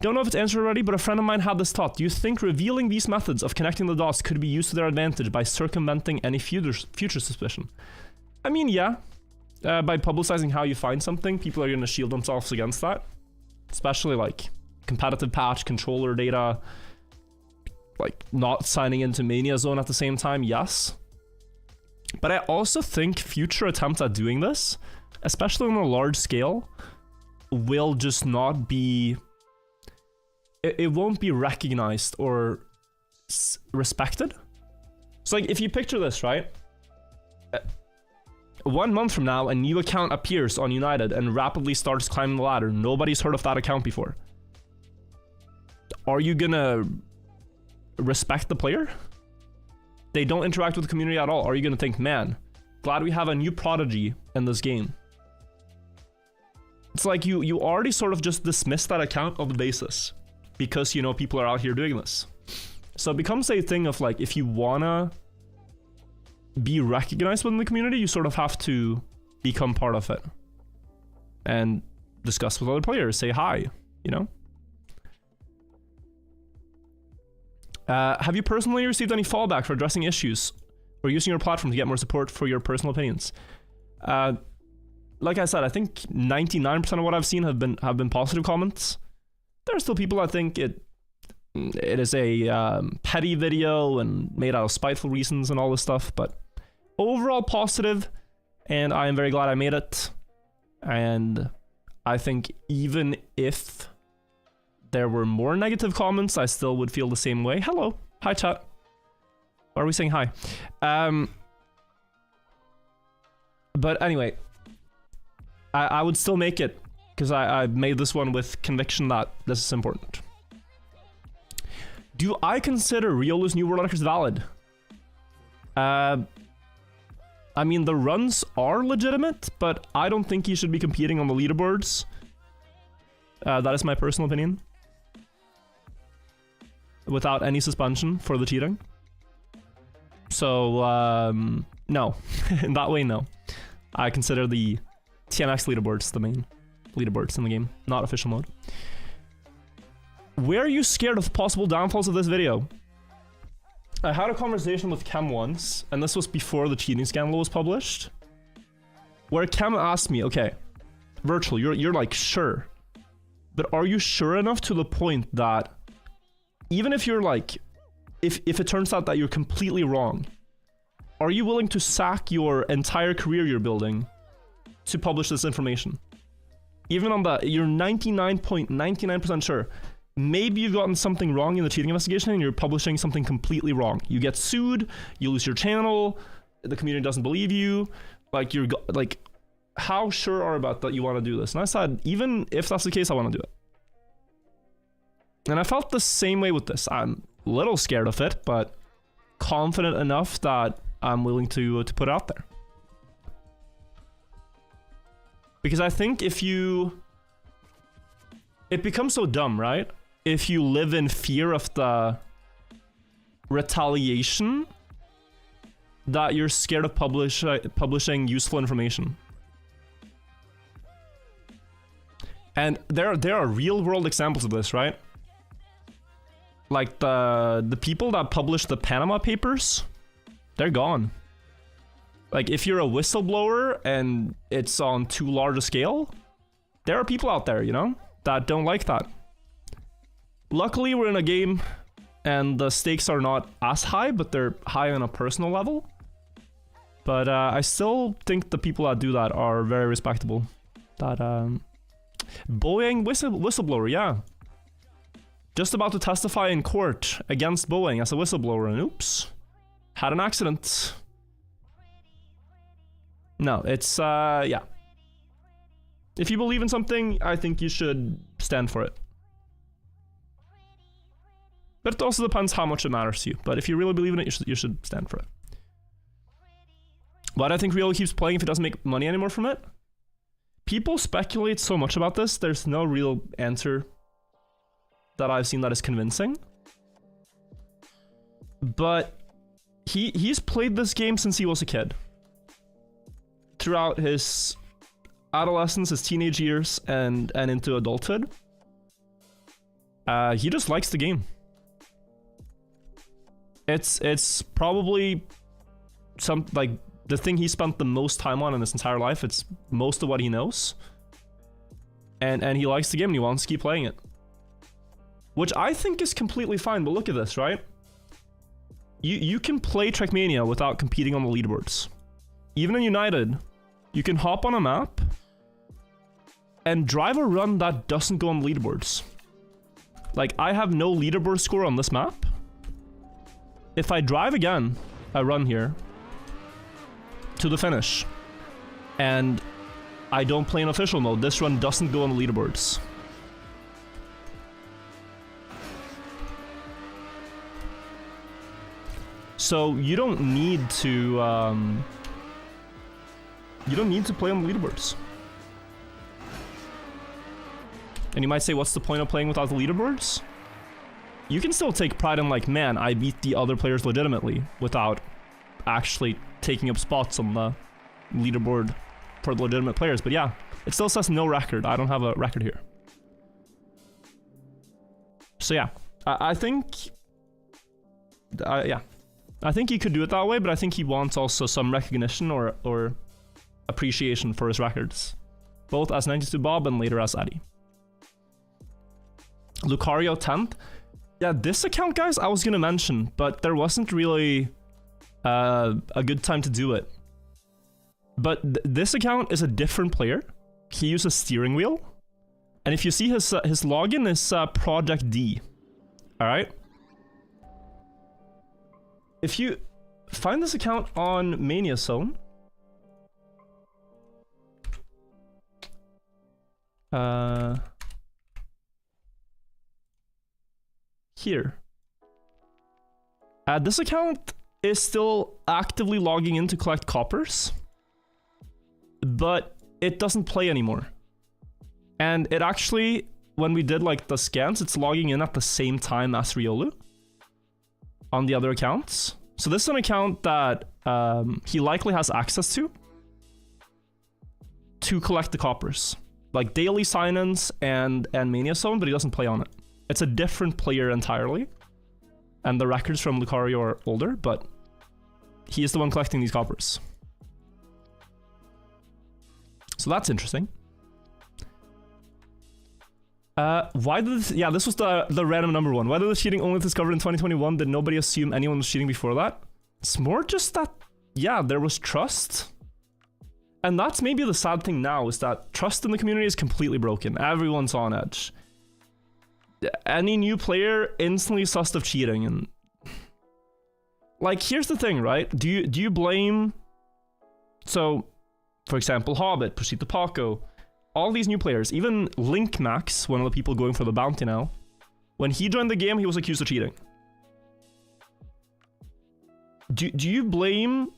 Don't know if it's answered already, but a friend of mine had this thought. Do you think revealing these methods of connecting the dots could be used to their advantage by circumventing any future suspicion? I mean, yeah. By publicizing how you find something, people are going to shield themselves against that. especially like competitive patch, controller data, like not signing into Mania Zone at the same time, yes. But I also think future attempts at doing this, especially on a large scale, will just not be... It won't be recognized or respected. So like, if you picture this, right? 1 month from now, a new account appears on United and rapidly starts climbing the ladder. Nobody's heard of that account before. Are you gonna respect the player? They don't interact with the community at all. Are you gonna think, man, glad we have a new prodigy in this game? It's like you already sort of just dismiss that account on the basis because, you know, people are out here doing this. So it becomes a thing of like, if you wanna be recognized within the community, you sort of have to become part of it and discuss with other players, say hi, you know? Have you personally received any fallback for addressing issues or using your platform to get more support for your personal opinions? Like I said, I think 99% of what I've seen have been positive comments. There are still people that think it is a petty video and made out of spiteful reasons and all this stuff, but overall positive, and I am very glad I made it. And I think even if there were more negative comments, I still would feel the same way. Hello. Hi, chat. Why are we saying hi? But anyway, I would still make it because I made this one with conviction that this is important. Do I consider Riolu's new world records valid? I mean, the runs are legitimate, but I don't think he should be competing on the leaderboards. That is my personal opinion. Without any suspension for the cheating. So, no. In that way, no. I consider the TMX leaderboards the main leaderboards in the game, not official mode. Were you scared of possible downfalls of this video? I had a conversation with Kem once, and this was before the cheating scandal was published, where Kem asked me, okay, Virtual, you're like, sure, but are you sure enough to the point that even if you're like, if it turns out that you're completely wrong, are you willing to sack your entire career you're building to publish this information? Even on that, you're 99.99% sure. Maybe you've gotten something wrong in the cheating investigation and you're publishing something completely wrong. You get sued, you lose your channel, the community doesn't believe you. Like, you're like, how sure are you about that you want to do this? And I said, even if that's the case, I want to do it. And I felt the same way with this. I'm a little scared of it, but confident enough that I'm willing to put it out there. Because I think if you... It becomes so dumb, right? If you live in fear of the retaliation, that you're scared of publishing useful information. And there are real world examples of this, right? Like the people that published the Panama Papers, they're gone. Like, if you're a whistleblower and it's on too large a scale, there are people out there, you know, that don't like that. Luckily, we're in a game and the stakes are not as high, but they're high on a personal level. But I still think the people that do that are very respectable. That Boeing whistleblower, yeah. Just about to testify in court against Boeing as a whistleblower, and oops, had an accident. No, it's, yeah. If you believe in something, I think you should stand for it. But it also depends how much it matters to you. But if you really believe in it, you should stand for it. Why do I think Riolu keeps playing if he doesn't make money anymore from it? People speculate so much about this, there's no real answer that I've seen that is convincing. But he's played this game since he was a kid. Throughout his adolescence, his teenage years, and into adulthood. He just likes the game. It's probably some, like, the thing he spent the most time on in his entire life. It's most of what he knows. And he likes the game and he wants to keep playing it. Which I think is completely fine, but look at this, right? You can play Trackmania without competing on the leaderboards. Even in United, you can hop on a map and drive a run that doesn't go on the leaderboards. Like, I have no leaderboard score on this map. If I drive again, I run here to the finish, and I don't play in official mode, this run doesn't go on the leaderboards. So you don't need to play on the leaderboards. And you might say, what's the point of playing without the leaderboards? You can still take pride in, like, man, I beat the other players legitimately without actually taking up spots on the leaderboard for the legitimate players. But yeah, it still says no record. I don't have a record here. So yeah, I think he could do it that way, but I think he wants also some recognition or appreciation for his records, both as 92 Bob and later as Eddie. Lucario 10th. Yeah, this account, guys, I was gonna mention, but there wasn't really a good time to do it. But this account is a different player. He uses steering wheel, and if you see his login is Project D. All right. If you find this account on Mania Zone, here. This account is still actively logging in to collect coppers, but it doesn't play anymore. And it actually, when we did like the scans, it's logging in at the same time as Riolu on the other accounts. So this is an account that he likely has access to collect the coppers, like daily sign-ins and Mania Zone, but he doesn't play on it. It's a different player entirely, and the records from Lucario are older, but he is the one collecting these coppers. So that's interesting. Why did this, yeah, this was the random number one. Why did the cheating only discovered in 2021? Did nobody assume anyone was cheating before that? It's more just that, yeah, there was trust. And that's maybe the sad thing now, is that trust in the community is completely broken. Everyone's on edge. Any new player instantly sussed of cheating, and like, here's the thing, right? Do you blame, so for example, Hobbit, Prosito Paco, all these new players, even Link Max, one of the people going for the bounty now, when he joined the game, he was accused of cheating. Do you blame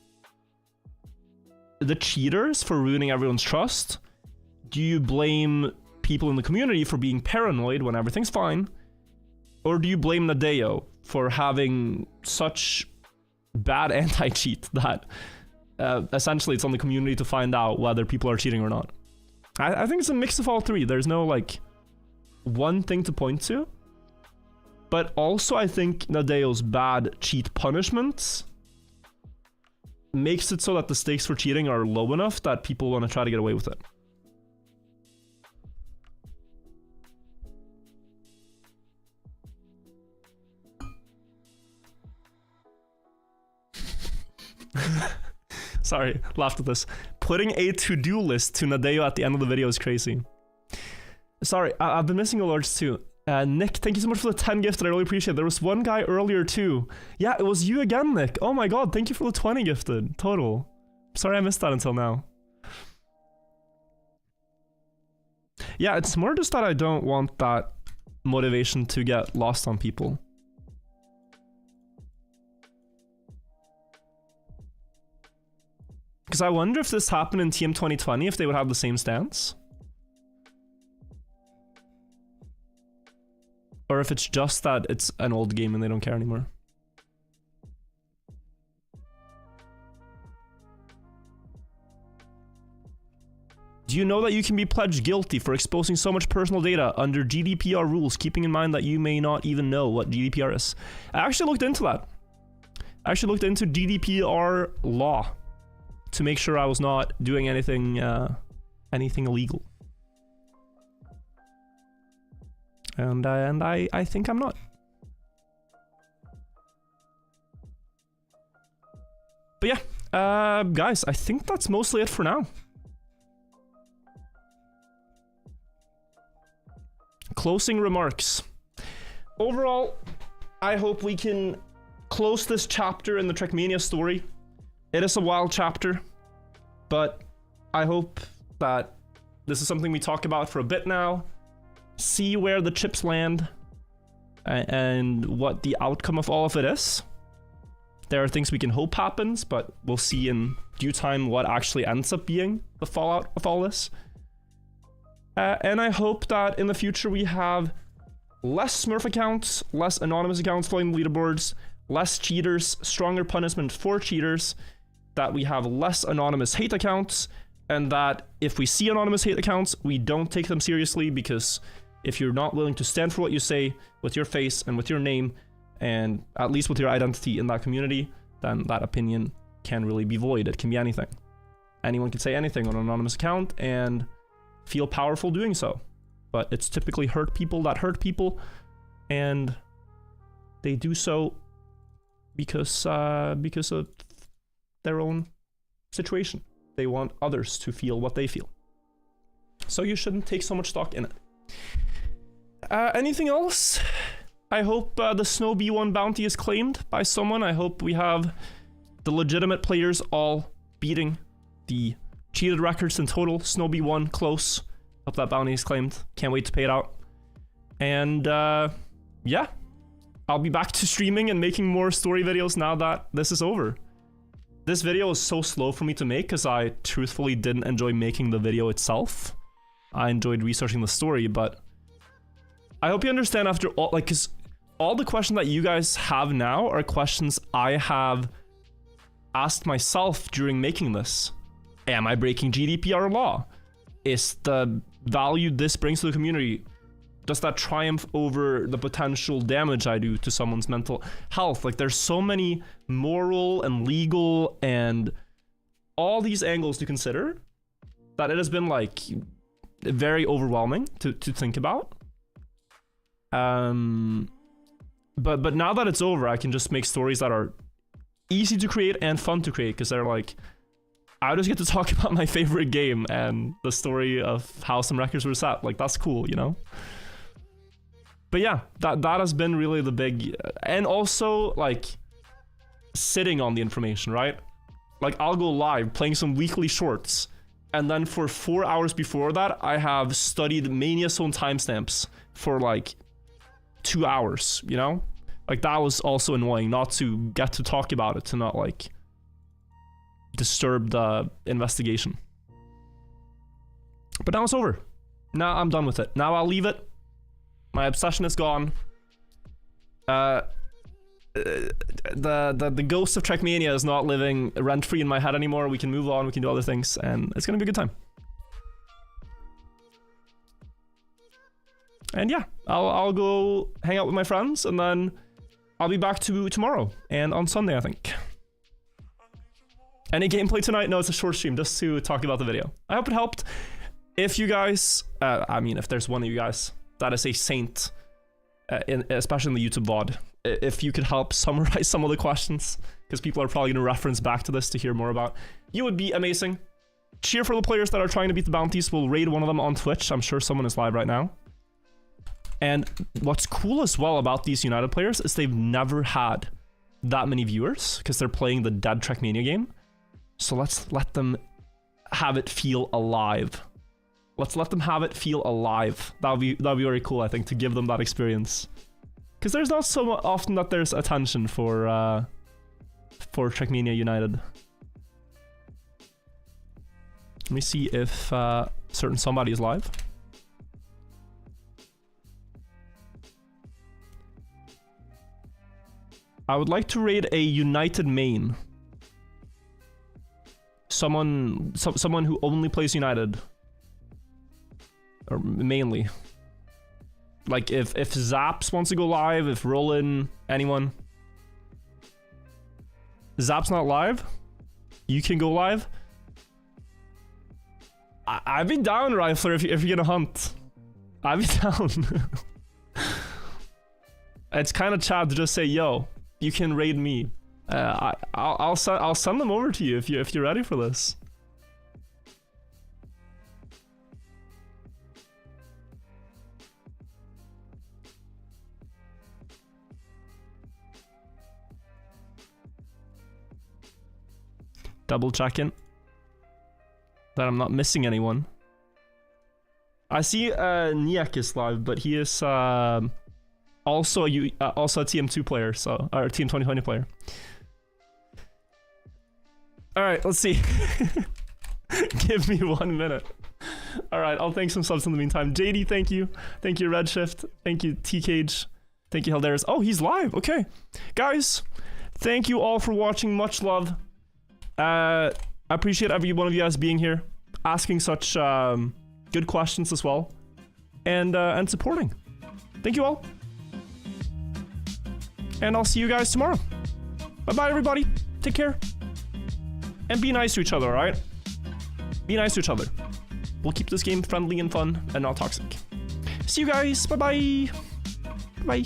the cheaters for ruining everyone's trust? Do you blame people in the community for being paranoid when everything's fine? Or do you blame Nadeo for having such bad anti-cheat that essentially it's on the community to find out whether people are cheating or not? I think it's a mix of all three. There's no like one thing to point to, but also I think Nadeo's bad cheat punishments makes it so that the stakes for cheating are low enough that people want to try to get away with it. Sorry, laughed at this. Putting a to-do list to Nadeo at the end of the video is crazy. Sorry, I've been missing alerts too. Nick, thank you so much for the 10 gifted. I really appreciate it. There was one guy earlier too. Yeah, it was you again, Nick. Oh my god, thank you for the 20 gifted. Total. Sorry I missed that until now. Yeah, it's more just that I don't want that motivation to get lost on people. Because I wonder if this happened in TM 2020, if they would have the same stance. Or if it's just that it's an old game and they don't care anymore. Do you know that you can be pledged guilty for exposing so much personal data under GDPR rules, keeping in mind that you may not even know what GDPR is? I actually looked into that. I actually looked into GDPR law to make sure I was not doing anything anything illegal. And I think I'm not. But yeah, guys, I think that's mostly it for now. Closing remarks. Overall, I hope we can close this chapter in the Trackmania story. It is a wild chapter, but I hope that this is something we talk about for a bit now, see where the chips land, and what the outcome of all of it is. There are things we can hope happens, but we'll see in due time what actually ends up being the fallout of all this. And I hope that in the future we have less Smurf accounts, less anonymous accounts flooding the leaderboards, less cheaters, stronger punishment for cheaters, that we have less anonymous hate accounts, and that if we see anonymous hate accounts, we don't take them seriously, because if you're not willing to stand for what you say with your face and with your name, and at least with your identity in that community, then that opinion can really be void. It can be anything. Anyone can say anything on an anonymous account and feel powerful doing so. But it's typically hurt people that hurt people, and they do so because of their own situation. They want others to feel what they feel. So you shouldn't take so much stock in it. Anything else? I hope the Snow B1 bounty is claimed by someone. I hope we have the legitimate players all beating the cheated records in total. Snow B1 close. Hope that bounty is claimed. Can't wait to pay it out. And yeah, I'll be back to streaming and making more story videos now that this is over. This video was so slow for me to make because I truthfully didn't enjoy making the video itself. I enjoyed researching the story, but I hope you understand after all, like, because all the questions that you guys have now are questions I have asked myself during making this. Am I breaking GDPR law? Is the value this brings to the community, does that triumph over the potential damage I do to someone's mental health? Like, there's so many moral and legal and all these angles to consider that it has been like very overwhelming to think about. But now that it's over, I can just make stories that are easy to create and fun to create, because they're like, I just get to talk about my favorite game and the story of how some records were set. Like, that's cool, you know? But yeah, that has been really the big, and also like sitting on the information, right? Like, I'll go live playing some weekly shorts, and then for 4 hours before that, I have studied Mania Zone timestamps for like 2 hours, you know? Like, that was also annoying, not to get to talk about it, to not like disturb the investigation. But now it's over. Now I'm done with it. Now I'll leave it. My obsession is gone. The ghost of Trackmania is not living rent-free in my head anymore. We can move on, we can do other things, and it's gonna be a good time. And yeah, I'll go hang out with my friends, and then I'll be back to tomorrow, and on Sunday, I think. Any gameplay tonight? No, it's a short stream, just to talk about the video. I hope it helped. If you guys, I mean, if there's one of you guys that is a saint, especially in the YouTube VOD, if you could help summarize some of the questions, because people are probably going to reference back to this to hear more about, you would be amazing. Cheer for the players that are trying to beat the bounties. We'll raid one of them on Twitch. I'm sure someone is live right now. And what's cool as well about these United players is they've never had that many viewers, because they're playing the dead Trackmania game. So let's let them have it feel alive. Let's let them have it feel alive. That'll be very cool, I think, to give them that experience. Because there's not so often that there's attention for Trackmania United. Let me see if certain somebody is live. I would like to raid a United main. Someone who only plays United. Or mainly. Like, if Zaps wants to go live, if Roland, anyone. Zap's not live? You can go live? I'd be down, Rifler, if you're gonna hunt. I'd be down. it's kind of Chad to just say, yo, you can raid me. I'll send them over to you if you're ready for this. Double checking that I'm not missing anyone. I see Niak is live, but he is also a TM2 player, so or Team 2020 player. All right, let's see. Give me 1 minute. All right, I'll thank some subs in the meantime. JD, thank you. Thank you, Redshift. Thank you, TCage. Thank you, Heldaris. Oh, he's live. Okay, guys, thank you all for watching. Much love. I appreciate every one of you guys being here, asking such good questions as well, and supporting. Thank you all. And I'll see you guys tomorrow. Bye-bye, everybody. Take care. And be nice to each other, alright? Be nice to each other. We'll keep this game friendly and fun and not toxic. See you guys. Bye-bye. Bye.